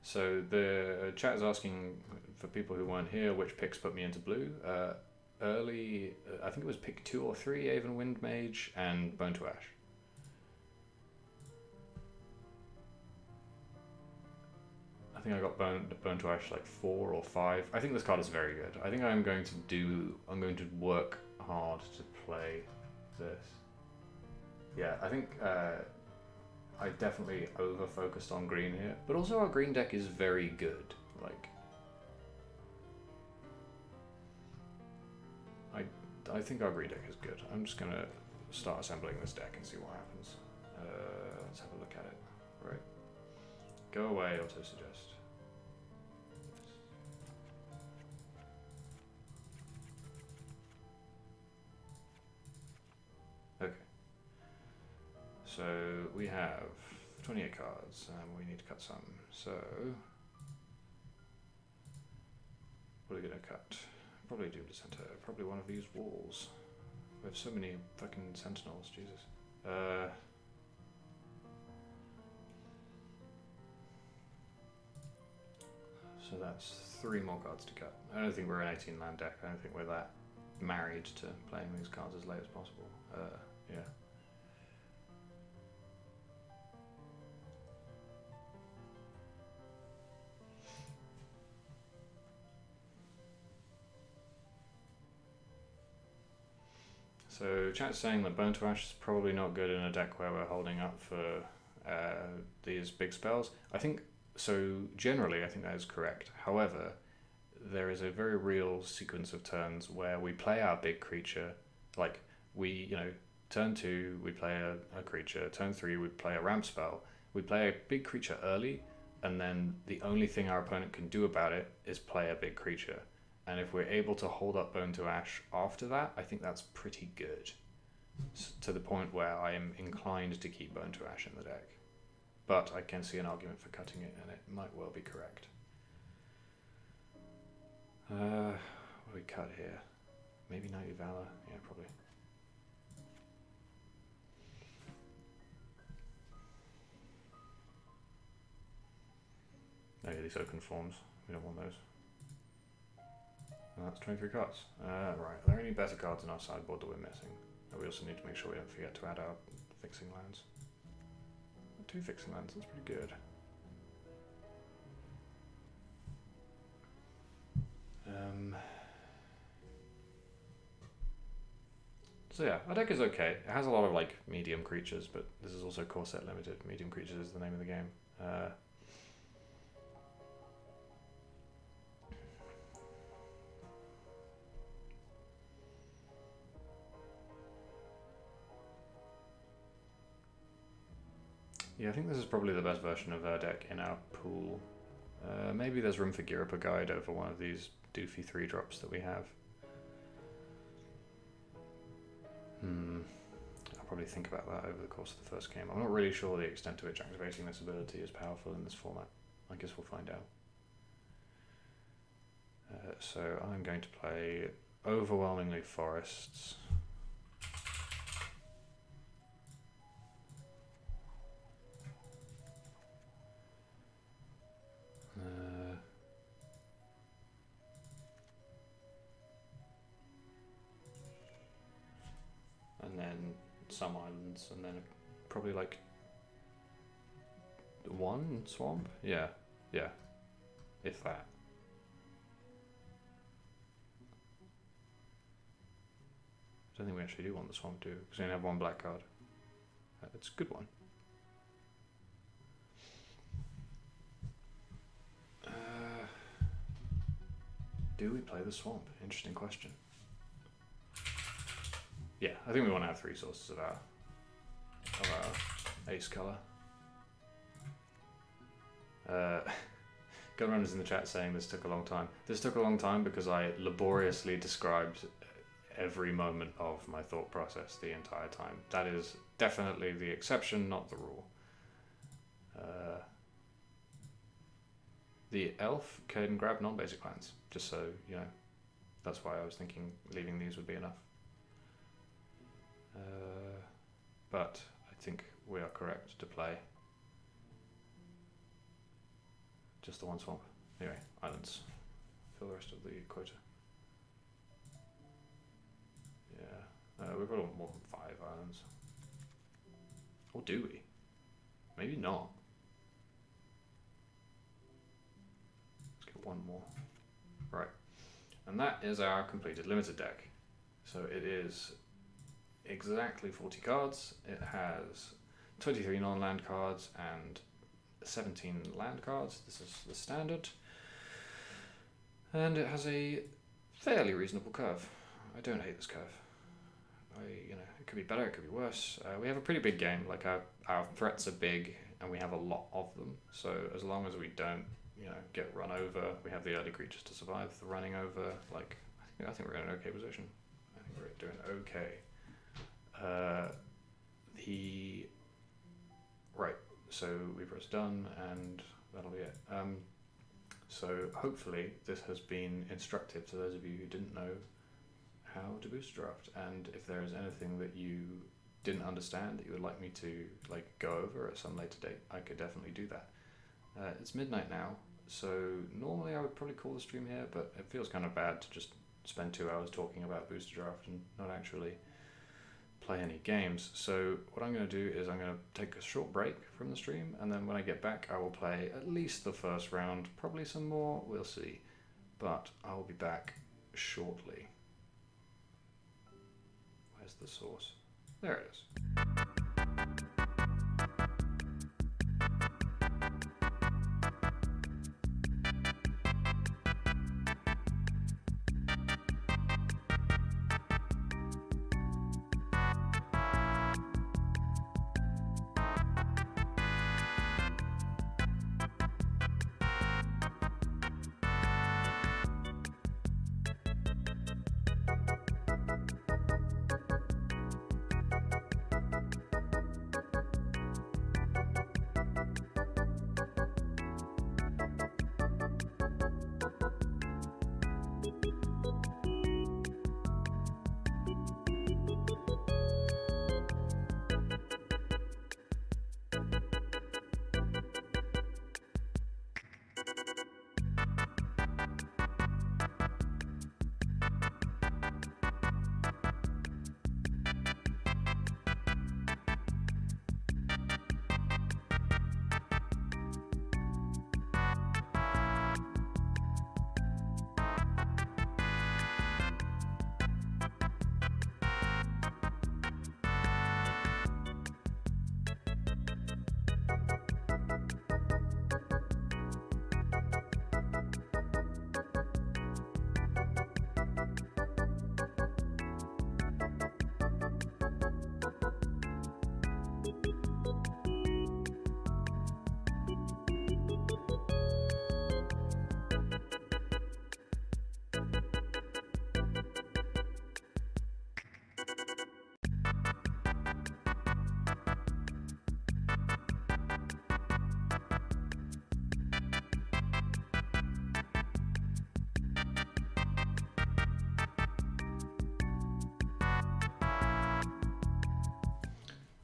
So the chat is asking for people who weren't here which picks put me into blue. Early, I think it was pick 2 or 3, Aven Wind Mage and Bone to Ash. I think I got Bone to Ash like 4 or 5. I think this card is very good. I think I'm going to work hard to play this. Yeah, I think I definitely over-focused on green here, but also our green deck is very good. Like, I think our green deck is good. I'm just gonna start assembling this deck and see what happens. Let's have a look at it. Right. Go away, auto-suggest. Okay. So we have 28 cards, and we need to cut some. So what are we gonna cut? Probably Doom Dissenter. Probably one of these walls. We have so many fucking sentinels. Jesus. So that's 3 more cards to cut. I don't think we're an 18-land deck. I don't think we're that married to playing these cards as late as possible. Yeah. So chat's saying that Bone to Ash is probably not good in a deck where we're holding up for these big spells. I think so. Generally, I think that is correct. However, there is a very real sequence of turns where we play our big creature, like turn 2 we play a creature, turn 3 we play a ramp spell, we play a big creature early, and then the only thing our opponent can do about it is play a big creature. And if we're able to hold up Bone to Ash after that, I think that's pretty good. To the point where I am inclined to keep Bone to Ash in the deck. But I can see an argument for cutting it, and it might well be correct. What do we cut here? Maybe Knightly Valor? Yeah, probably. Oh yeah, these open forms. We don't want those. And that's 23 cards. Right, are there any better cards in our sideboard that we're missing? We also need to make sure we don't forget to add our fixing lands. 2 fixing lands, that's pretty good. So yeah, our deck is okay. It has a lot of like medium creatures, but this is also core set limited. Medium creatures is the name of the game. Yeah, I think this is probably the best version of our deck in our pool. Maybe there's room for Gyrupa Guide over one of these doofy 3-drops that we have. I'll probably think about that over the course of the first game. I'm not really sure the extent to which activating this ability is powerful in this format. I guess we'll find out. So I'm going to play overwhelmingly forests. And then some islands, and then probably like 1 swamp? Yeah, if that. I don't think we actually do want the swamp, do we? Because we only have 1 black card. It's a good one. Do we play the swamp? Interesting question. Yeah, I think we want to have 3 sources of our ace color. Gunrunner's in the chat saying this took a long time. This took a long time because I laboriously described every moment of my thought process the entire time. That is definitely the exception, not the rule. The elf can grab non-basic lands, just so you know. That's why I was thinking leaving these would be enough. But I think we are correct to play just the 1 swamp. Anyway, islands. Fill the rest of the quota. Yeah, we've got more than 5 islands. Or do we? Maybe not. Let's get 1 more. Right. And that is our completed limited deck. So it is exactly 40 cards. It has 23 non-land cards and 17 land cards. This is the standard. And it has a fairly reasonable curve. I don't hate this curve. It could be better, it could be worse. We have a pretty big game. Like our threats are big and we have a lot of them. So as long as we don't, get run over, we have the early creatures to survive the running over. Like I think we're in an okay position. I think we're doing okay. Right, so we press done and that'll be it. So hopefully this has been instructive to those of you who didn't know how to boost draft, and if there is anything that you didn't understand that you would like me to go over at some later date, I could definitely do that. It's midnight now, so normally I would probably call the stream here, but it feels kind of bad to just spend 2 hours talking about booster draft and not actually play any games. So what I'm going to do is I'm going to take a short break from the stream, and then when I get back I will play at least the first round, probably some more, we'll see, but I will be back shortly. Where's Where's the source? There it is.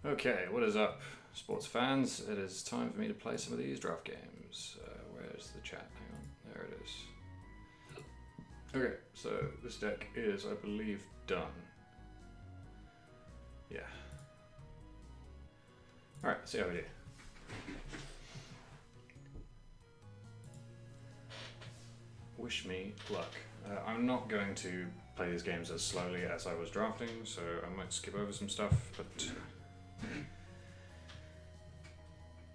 Okay, what is up, sports fans? It is time for me to play some of these draft games. Where's the chat? Hang on, there it is. Okay, so this deck is, I believe, done. Yeah. Alright, let's see how we do. Wish me luck. I'm not going to play these games as slowly as I was drafting, so I might skip over some stuff, but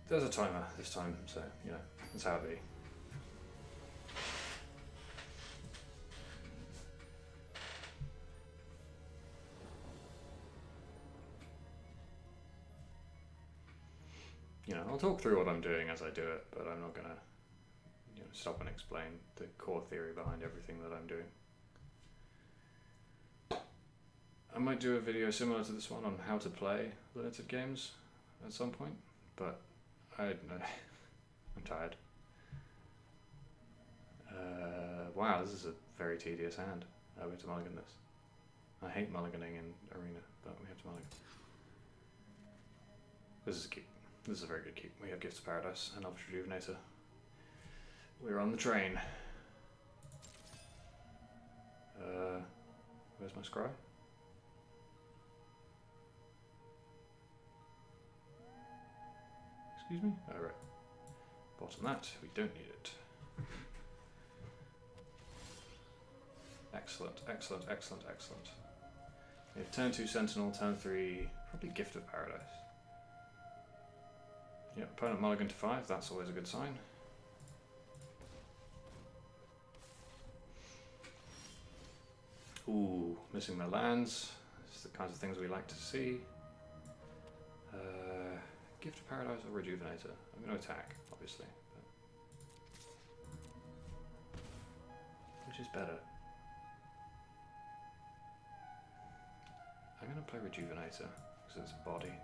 there's a timer this time, so, you know, that's how it be. You know, I'll talk through what I'm doing as I do it, but I'm not gonna, you know, stop and explain the core theory behind everything that I'm doing. I might do a video similar to this one on how to play limited games at some point, but I don't know. I'm tired. Wow, this is a very tedious hand. We have to mulligan this. I hate mulliganing in Arena, but we have to mulligan. This is a keep. This is a very good keep. We have Gifts of Paradise and Elvish Rejuvenator. We're on the train. Where's my scry? Excuse me? Oh, right. Bottom that. We don't need it. Excellent, excellent, excellent, excellent. We have turn 2 Sentinel, turn 3, probably Gift of Paradise. Yeah, opponent mulligan to 5, that's always a good sign. Ooh, missing the lands. This is the kinds of things we like to see. Gift of Paradise or Rejuvenator? I'm going to attack, obviously. But which is better? I'm going to play Rejuvenator, because it's body.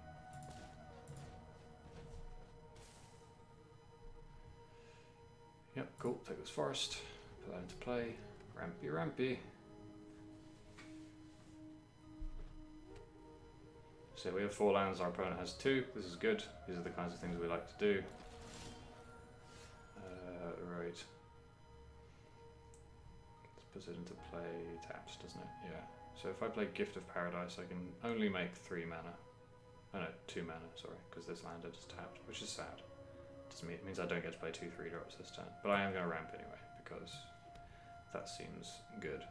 Yep, cool. Take this forest, put that into play. Rampy, rampy. So we have 4 lands, our opponent has 2. This is good. These are the kinds of things we like to do. Right. Let's put it into play tapped, doesn't it? Yeah. So if I play Gift of Paradise, I can only make 3 mana. Oh no, 2 mana, sorry, because this land is tapped, which is sad. It means I don't get to play 2/3 drops this turn. But I am going to ramp anyway, because that seems good.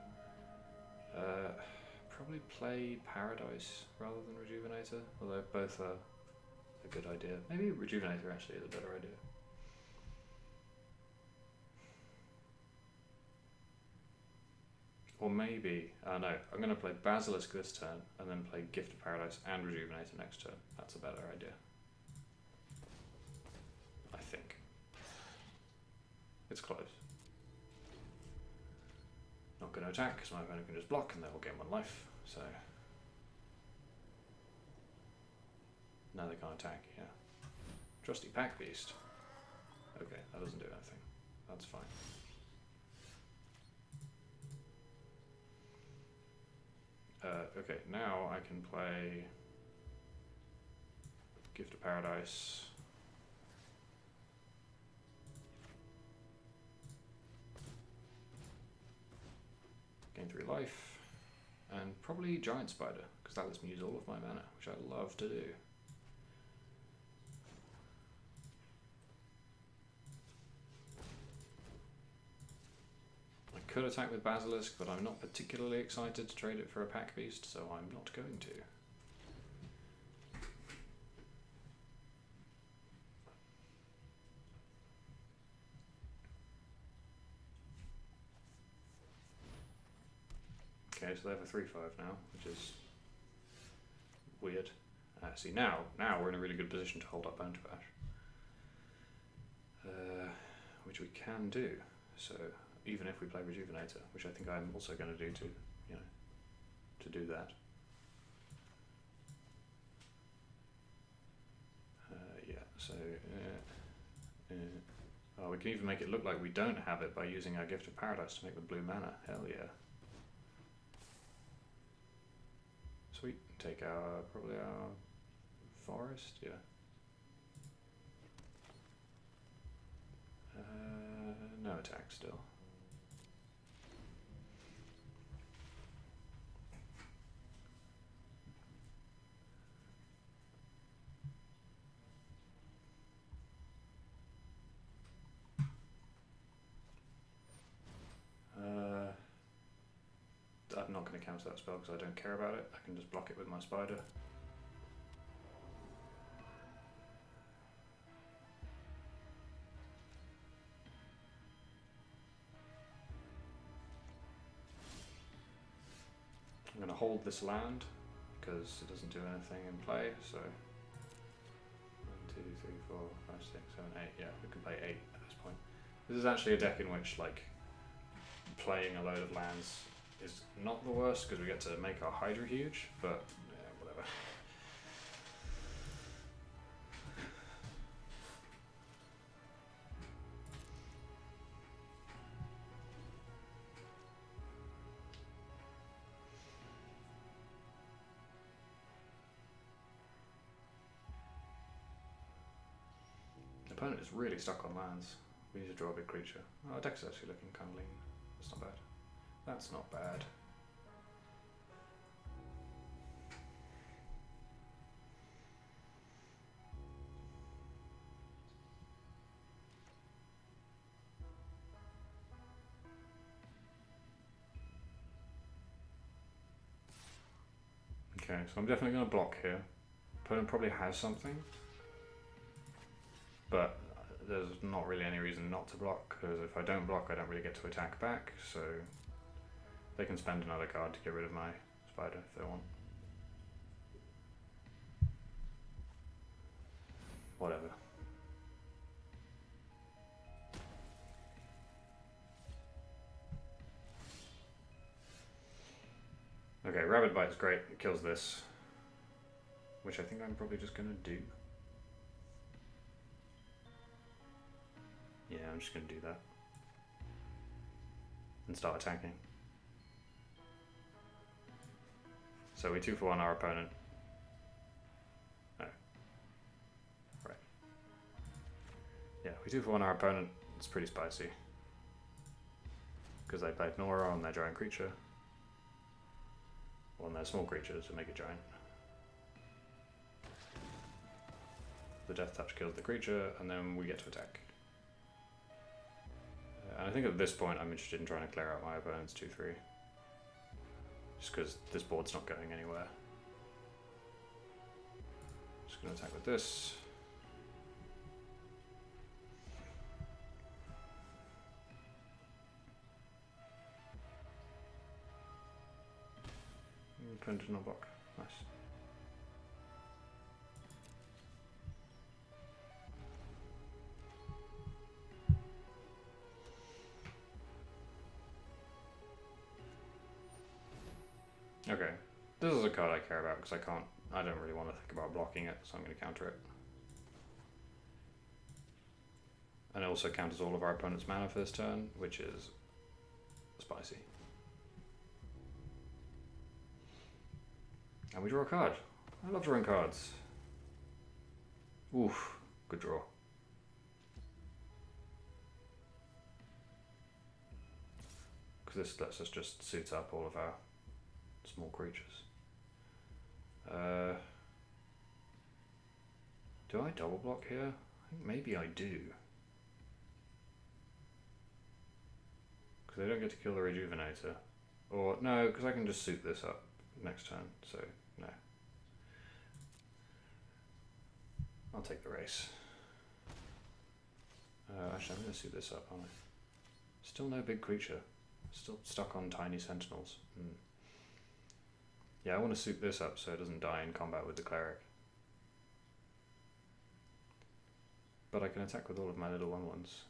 probably play Paradise rather than Rejuvenator, although both are a good idea. Maybe Rejuvenator actually is a better idea. Or maybe, no, I'm going to play Basilisk this turn and then play Gift of Paradise and Rejuvenator next turn. That's a better idea. I think. It's close. Not going to attack because my opponent can just block and they'll gain 1 life, so... Now they can't attack, yeah. Trusty Pack Beast. Okay, that doesn't do anything. That's fine. Okay, now I can play Gift of Paradise. Gain 3 life. And probably Giant Spider, because that lets me use all of my mana, which I love to do. Could attack with Basilisk, but I'm not particularly excited to trade it for a Pack Beast, so I'm not going to. Okay, so they have a 3/5 now, which is weird. See, now we're in a really good position to hold up Pontiac, which we can do. So. Even if we play Rejuvenator, which I think I'm also going to do to, you know, to do that. Yeah, so... oh, we can even make it look like we don't have it by using our Gift of Paradise to make the blue mana. Hell yeah. Sweet. Take our, probably our forest, yeah. No attack still. I'm not going to counter that spell because I don't care about it. I can just block it with my spider. I'm going to hold this land because it doesn't do anything in play, so 1, 2, 3, 4, 5, 6, 7, 8. Yeah, we can play 8 at this point. This is actually a deck in which, like, playing a load of lands is not the worst because we get to make our Hydra huge, but yeah, whatever. The opponent is really stuck on lands. We need to draw a big creature. Oh, our deck's actually looking kind of lean. That's not bad. That's not bad. Okay, so I'm definitely going to block here. Opponent probably has something, but there's not really any reason not to block, because if I don't block I don't really get to attack back, so they can spend another card to get rid of my spider if they want. Whatever. Okay, Rabid Bite is great, it kills this, which I think I'm probably just going to do. Yeah, I'm just going to do that. And start attacking. So we 2-for-1 our opponent. No. Right. Yeah, we 2-for-1 our opponent. It's pretty spicy. Because they played Nora on their giant creature. On their small creatures to make it giant. The Death Touch kills the creature, and then we get to attack. And I think at this point I'm interested in trying to clear out my opponent's 2-3. just because this board's not going anywhere. Just going to attack with this. Printed on block. Nice. Okay, this is a card I care about because I don't really want to think about blocking it, so I'm going to counter it. And it also counters all of our opponent's mana for this turn, which is spicy. And we draw a card. I love drawing cards. Oof, good draw. Because this lets us just suit up all of our small creatures. Do I double block here? I think maybe I do. Because they don't get to kill the Rejuvenator. Or, no, because I can just suit this up next turn, so no. I'll take the race. Actually, I'm going to suit this up, aren't I? Still no big creature. Still stuck on tiny sentinels. Yeah, I want to suit this up so it doesn't die in combat with the cleric. But I can attack with all of my little 1/1s.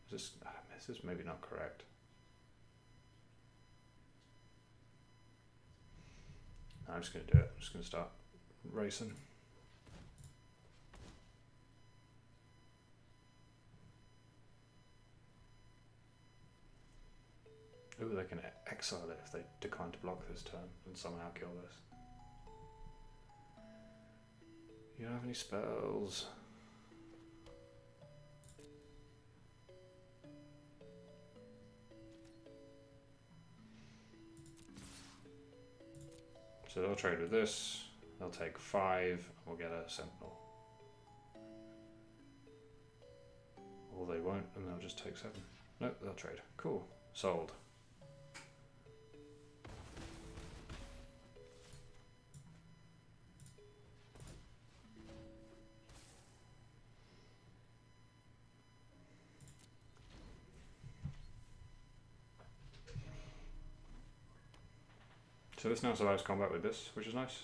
This is maybe not correct. No, I'm just going to do it. I'm just going to start racing. Ooh, they can exile it if they decline to block this turn and somehow kill this. You don't have any spells. So they'll trade with this, they'll take 5, and we'll get a Sentinel. Or they won't, and they'll just take 7. Nope, they'll trade. Cool. Sold. So this now survives combat with this, which is nice.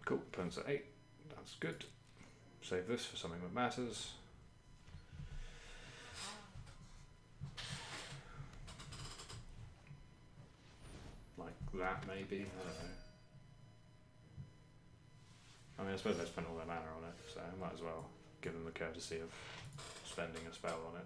Cool, opponent's at 8, that's good. Save this for something that matters. Like that maybe, I don't know. I mean, I suppose they spent all their mana on it, so I might as well give them the courtesy of spending a spell on it.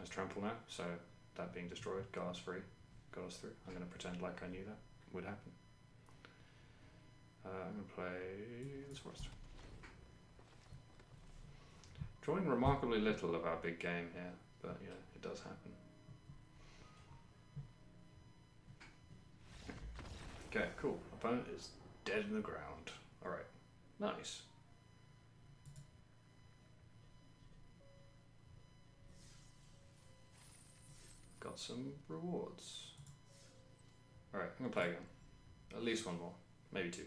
Trample now, so that being destroyed, Gar's free, goes through. I'm going to pretend like I knew that would happen. I'm going to play this forest. Drawing remarkably little of our big game here, but yeah, it does happen. Okay, cool. Opponent is dead in the ground. Alright, nice. Got some rewards. Alright, I'm going to play again. At least one more. Maybe 2.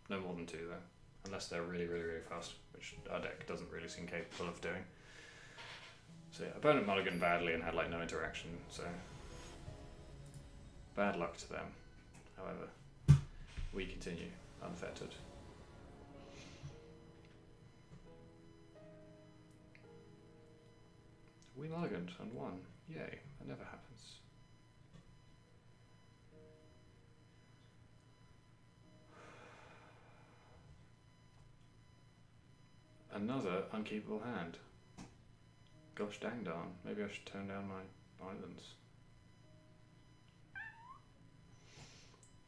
No more than 2 though. Unless they're really, really, really fast, which our deck doesn't really seem capable of doing. So yeah, opponent mulliganed badly and had like no interaction, so bad luck to them. However, we continue unfettered. We mulliganed and won. Yay, that never happens. another unkeepable hand. Gosh dang darn. Maybe I should tone down my islands.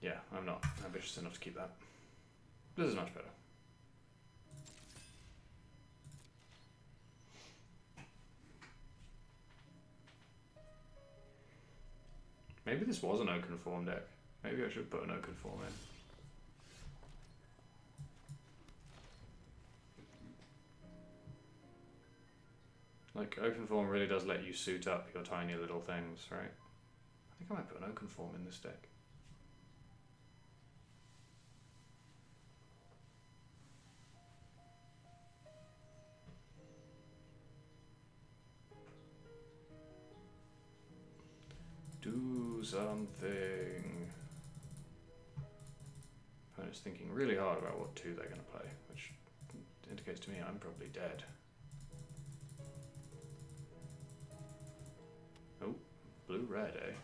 Yeah, I'm not ambitious enough to keep that. This is much better. Maybe this was an Oaken Form deck. Maybe I should put an Oaken Form in. Like, Oaken Form really does let you suit up your tiny little things, right? I think I might put an Oaken Form in this deck. Do something. Opponent's thinking really hard about what 2 they're going to play, which indicates to me I'm probably dead. Oh, blue-red, eh?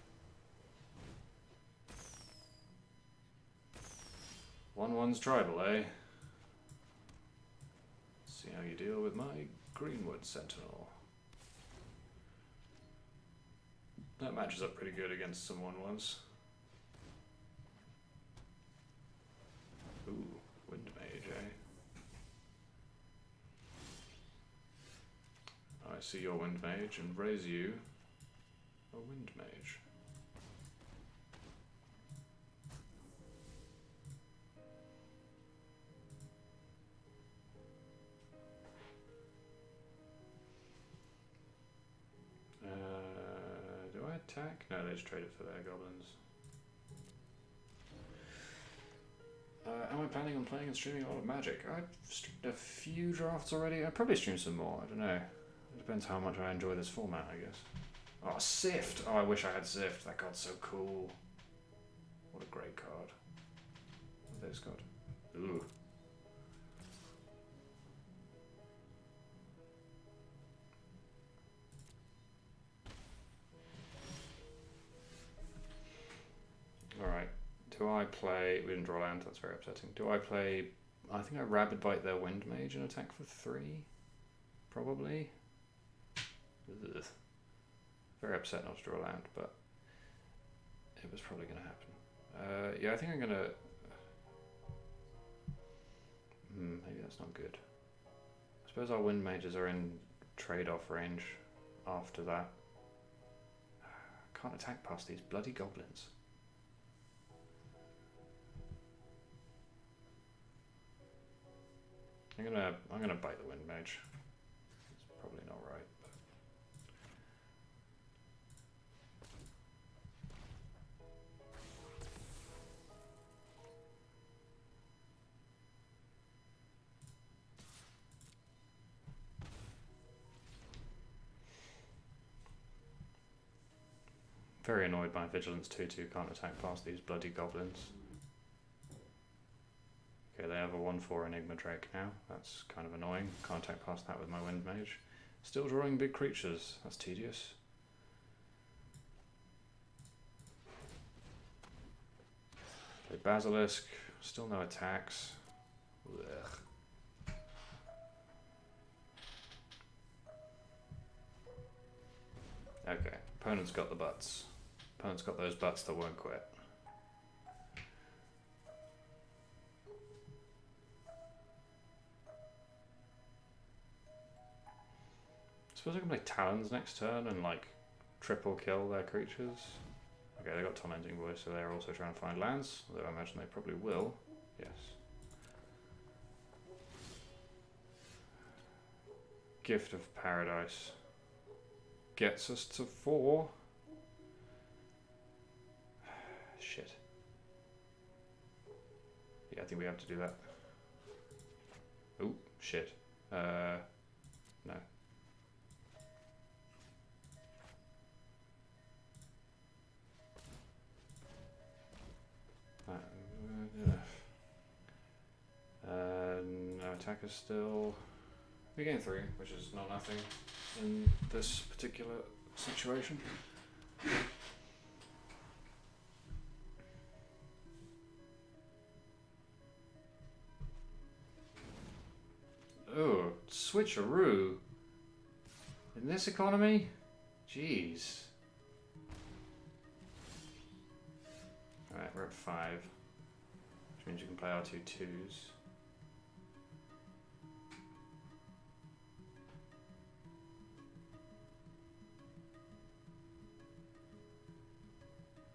1/1's tribal, eh? See how you deal with my Greenwood Sentinel. That matches up pretty good against some 1/1s. Ooh, Wind Mage, eh? I see your Wind Mage and raise you a Wind Mage. Do I attack? No, they just traded for their goblins. Am I planning on playing and streaming a lot of Magic? I've streamed a few drafts already. I'd probably stream some more, I don't know. It depends how much I enjoy this format, I guess. Oh, Sift! Oh, I wish I had Sift. That card's so cool. What a great card. What have this got? Ooh. Alright. Do I play... We didn't draw land, that's very upsetting. Do I play... I think I Rabid Bite their Wind Mage and attack for 3? Probably. Ugh. Very upset not to draw land, but it was probably going to happen. Yeah, I think I'm going to... maybe that's not good. I suppose our Wind Mages are in trade-off range after that. Can't attack past these bloody goblins. I'm gonna bite the Wind Mage. It's probably not right, but very annoyed by Vigilance 2/2 can't attack past these bloody goblins. Okay, they have a 1/4 Enigma Drake now. That's kind of annoying. Can't attack past that with my Wind Mage. Still drawing big creatures. That's tedious. Play Basilisk. Still no attacks. Ugh. Okay, opponent's got the butts. Opponent's got those butts that won't quit. I suppose I can play Talons next turn and like triple kill their creatures. Okay, they got Tormenting Voice, so they're also trying to find lands, although I imagine they probably will. Yes. Gift of Paradise gets us to 4. Shit. Yeah, I think we have to do that. Oh, shit. No. No attackers still. We gain 3, which is not nothing in this particular situation. Oh, switcheroo. In this economy? Jeez. Alright, we're at 5. Which means you can play our 2 twos.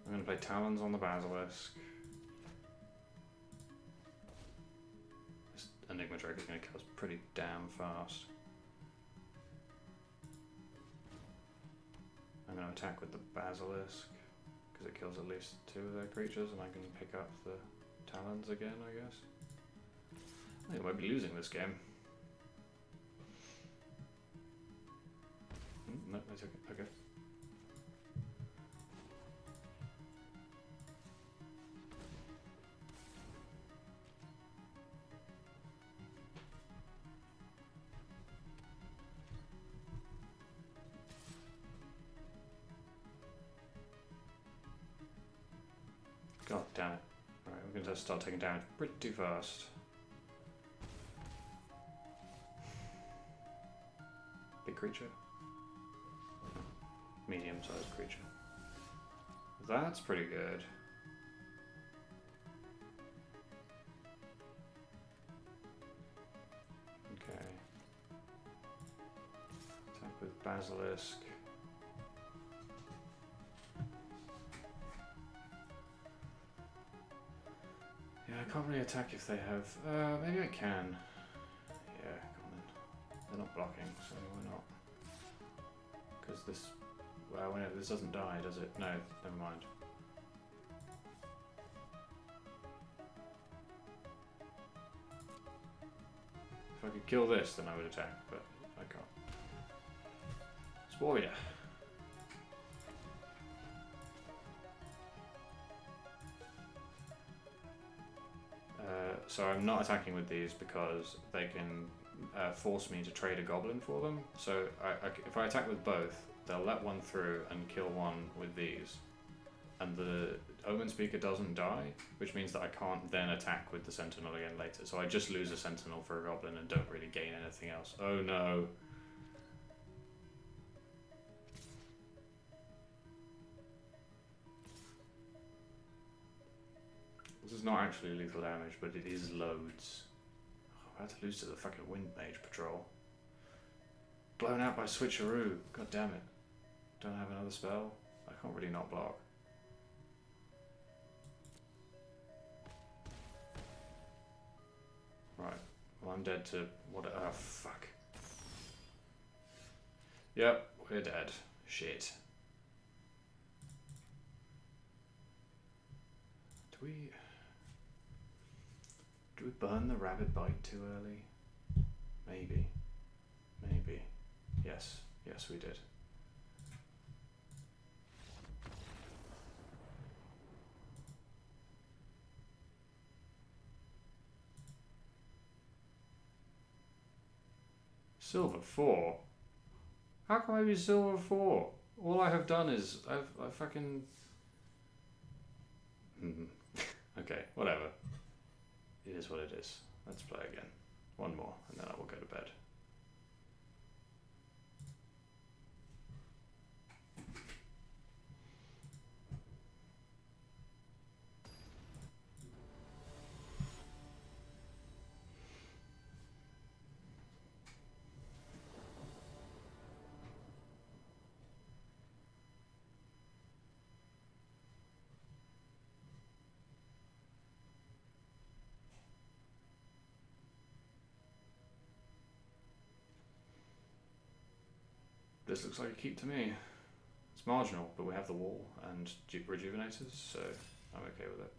I'm going to play Talons on the Basilisk. This Enigma Drake is going to kill us pretty damn fast. I'm going to attack with the Basilisk, because it kills at least 2 of their creatures, and I can pick up the Talons again, I guess. I think I might be losing this game. No, I took it. Okay. God damn it. Alright, we're going to start taking damage pretty fast. Big creature? Medium-sized creature. That's pretty good. Okay. Attack with Basilisk. Yeah, I can't really attack if they have... maybe I can. Yeah, come on. They're not blocking, so why not? Because this... Well, whenever this doesn't die, does it? No, never mind. If I could kill this, then I would attack, but I can't. Spoiler. So I'm not attacking with these because they can force me to trade a goblin for them. So if I attack with both, they'll let one through and kill one with these. And the Omen Speaker doesn't die, which means that I can't then attack with the Sentinel again later. So I just lose a Sentinel for a goblin and don't really gain anything else. Oh no. This is not actually lethal damage, but it is loads. Oh, I'm about to lose to the fucking Wind Mage Patrol. Blown out by Switcheroo. God damn it. Don't have another spell. I can't really not block. Right. Well, I'm dead to what? Oh, fuck. Yep, we're dead. Shit. Do we burn the Rabid Bite too early? Maybe. Maybe. Yes. Yes, we did. Silver 4? How can I be silver 4? All I have done is I fucking... Okay, whatever. It is what it is. Let's play again. One more, and then I will go to bed. This looks like a keep to me. It's marginal, but we have the wall and rejuvenators, so I'm okay with it.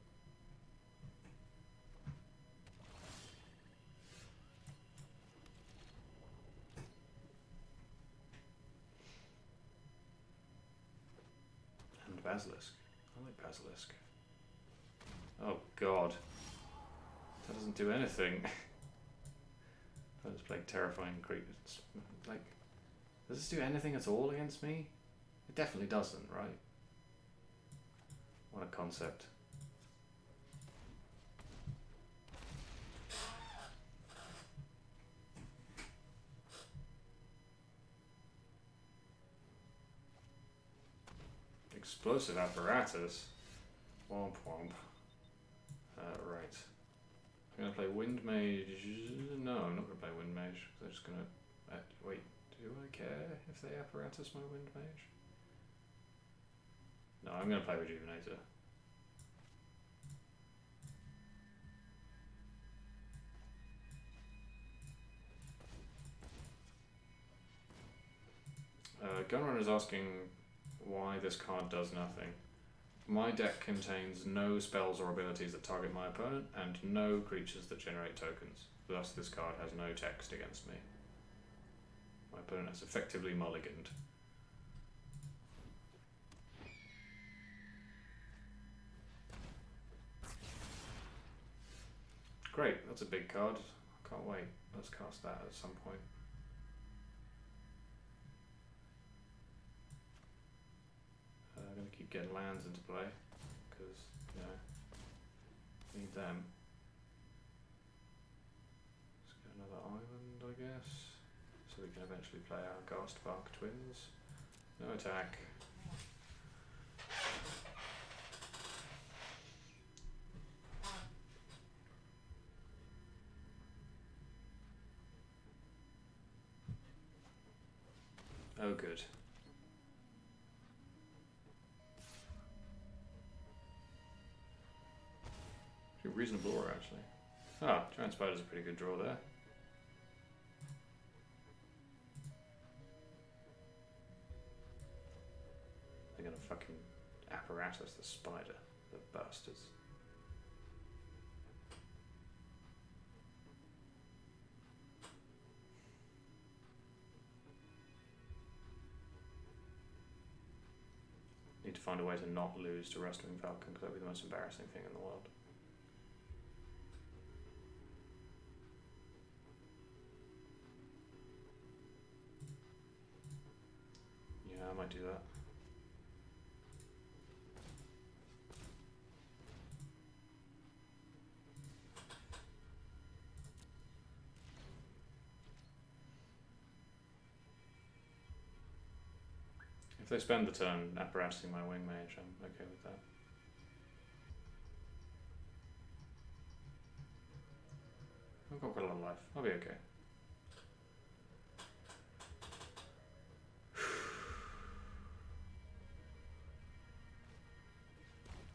And Basilisk. I like Basilisk. Oh god. That doesn't do anything. I was playing terrifying creatures. Like, does this do anything at all against me? It definitely doesn't, right? What a concept. explosive apparatus. Womp womp. Right. I'm gonna play Wind Mage. No, I'm not gonna play Wind Mage. I'm just gonna. Wait, do I care if they apparatus my Wind Mage? No, I'm gonna play Rejuvenator. Gunrunner is asking why this card does nothing. My deck contains no spells or abilities that target my opponent, and no creatures that generate tokens. Thus, this card has no text against me. My opponent has effectively mulliganed. Great, that's a big card. Can't wait. Let's cast that at some point. I'm going to keep getting lands into play, because, you know, need them. Let's get another island, I guess, so we can eventually play our Ghastbark twins. No attack. Oh, good. Reasonable aura, actually. Ah, Giant Spider's a pretty good draw there. They're gonna fucking apparatus the spider, the bastards. Need to find a way to not lose to Rustling Falcon, because that would be the most embarrassing thing in the world. Yeah, I might do that. If they spend the turn apparatusing my Wing Mage, I'm okay with that. I've got quite a lot of life. I'll be okay.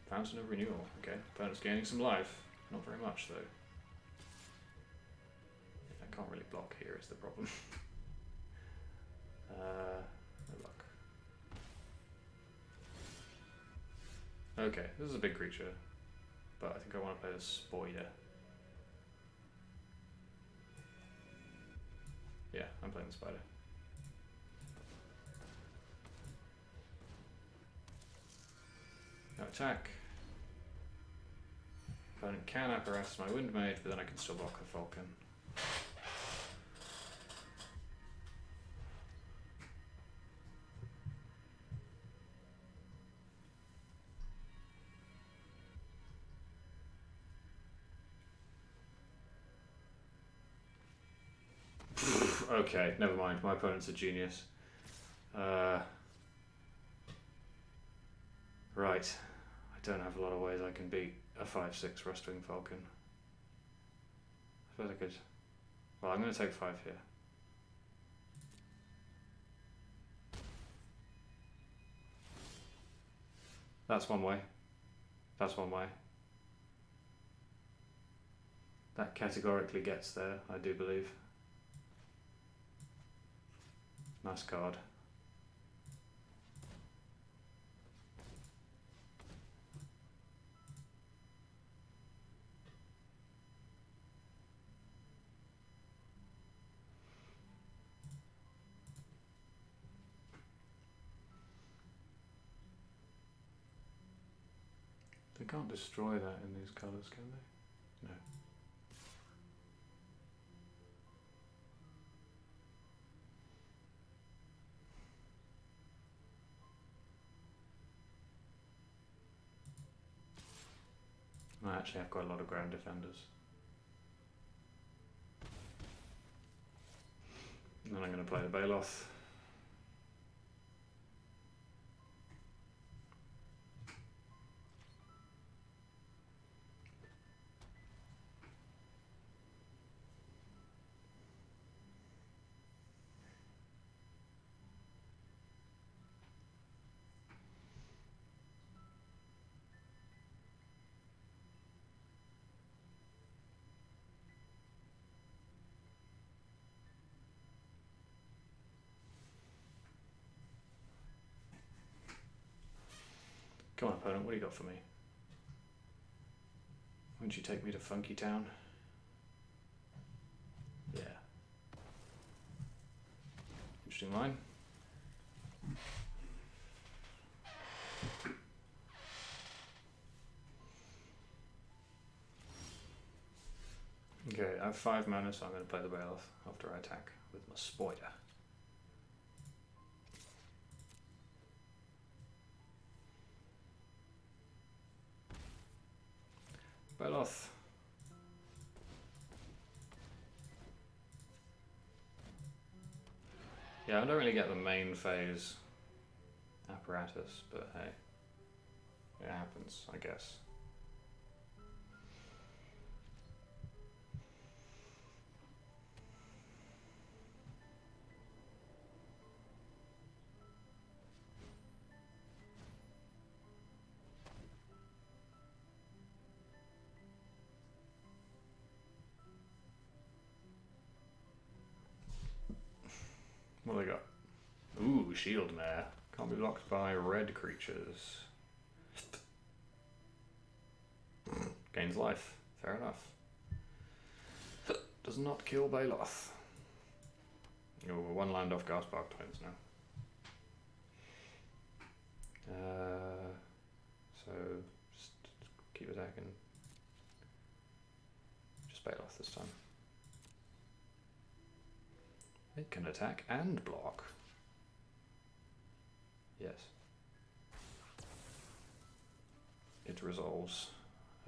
Fountain of Renewal. Okay, opponent's gaining some life. Not very much, though. I can't really block here, is the problem. No luck. Okay, this is a big creature, but I think I want to play the Spider. Yeah, I'm playing the Spider. No attack. Opponent can apparatus my Wind Mage, but then I can still block the Falcon. Okay, never mind. My opponent's a genius. Right. I don't have a lot of ways I can beat a 5/6 Rustwing Falcon. I suppose I could. Well, I'm going to take 5 here. That's one way. That's one way. That categorically gets there, I do believe. Nice card. They can't destroy that in these colours, can they? No. I actually have quite a lot of ground defenders. And then I'm going to play the Baloth. Come on, opponent, what do you got for me? Wouldn't you take me to Funky Town? Yeah. Interesting line. Okay, I have 5 mana, so I'm going to play the Bailiff after I attack with my Spoiler. Bailiff. Yeah, I don't really get the main phase apparatus, but hey, it happens, I guess. What do they got? Ooh, Shield Mare. Can't be blocked by red creatures. Gains life. Fair enough. Does not kill Baloth. Oh, we're 1 land off Gaspark Twins now. So, just keep attacking. Just Baloth this time. It can attack and block. Yes. It resolves.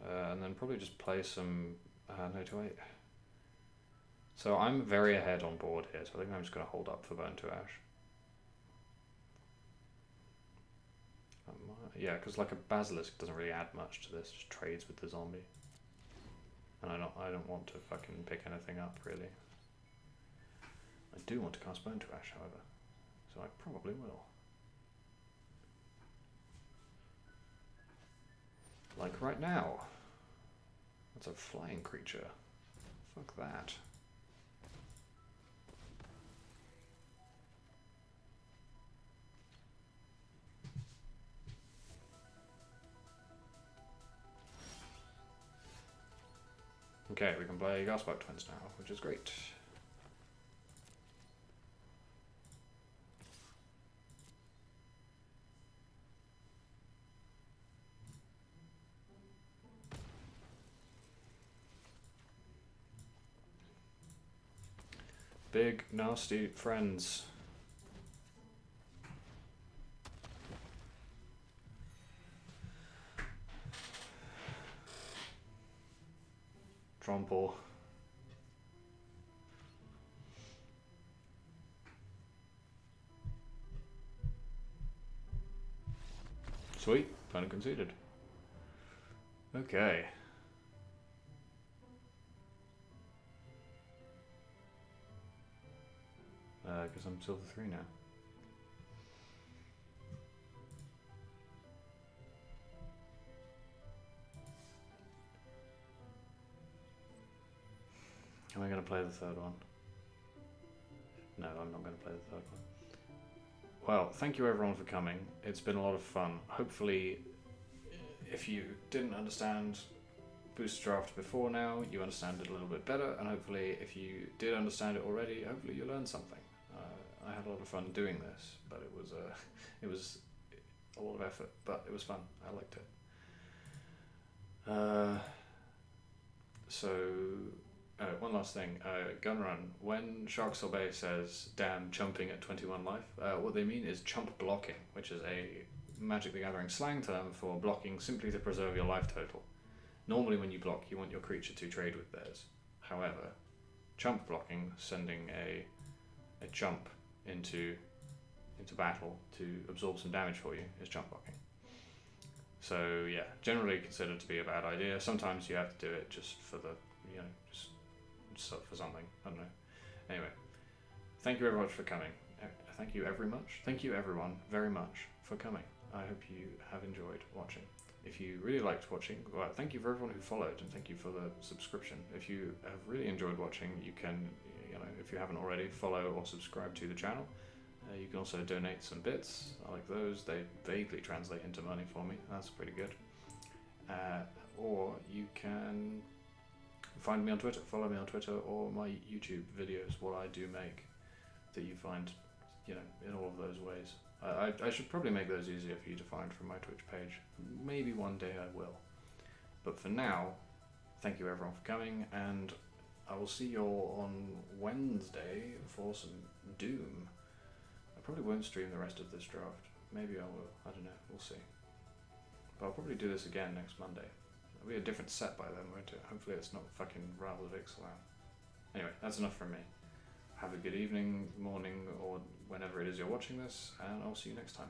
And then probably just play some... no, to 8. So I'm very ahead on board here, so I think I'm just going to hold up for Burn to Ash. Yeah, because like a Basilisk doesn't really add much to this, just trades with the zombie. And I don't want to fucking pick anything up, really. I do want to cast Burn to Ash, however, so I probably will. Like right now. That's a flying creature. Fuck that. Okay, we can play Gaspark Twins now, which is great. Big, nasty friends. Tromple. Sweet, opponent conceded. Okay. Because I'm silver 3 now. Am I going to play the 3rd one? No, I'm not going to play the 3rd one. Well, thank you everyone for coming. It's been a lot of fun. Hopefully, if you didn't understand Booster Draft before now, you understand it a little bit better, and hopefully if you did understand it already, hopefully you learned something. I had a lot of fun doing this, but it was a lot of effort, but it was fun. I liked it. One last thing. Gun Run. When Shark Sorbet says, damn, chumping at 21 life, what they mean is chump blocking, which is a Magic the Gathering slang term for blocking simply to preserve your life total. Normally when you block, you want your creature to trade with theirs. However, chump blocking, sending a chump into battle to absorb some damage for you, is chump blocking. So yeah, generally considered to be a bad idea. Sometimes you have to do it just for the, just for something. I don't know. Anyway, thank you very much for coming. Thank you everyone very much for coming. I hope you have enjoyed watching. If you really liked watching, well, thank you for everyone who followed, and thank you for the subscription. If you have really enjoyed watching, you can, if you haven't already, follow or subscribe to the channel. You can also donate some bits. I like those. They vaguely translate into money for me. That's pretty good. Or you can find me on Twitter, follow me on Twitter, or my YouTube videos, what I do make, that you find, in all of those ways. I should probably make those easier for you to find from my Twitch page. Maybe one day I will. But for now, thank you everyone for coming, and I will see you all on Wednesday for some Doom. I probably won't stream the rest of this draft. Maybe I will. I don't know. We'll see. But I'll probably do this again next Monday. It'll be a different set by then, won't it? Hopefully it's not fucking Rattle of Ixalan. Anyway, that's enough from me. Have a good evening, morning, or whenever it is you're watching this, and I'll see you next time.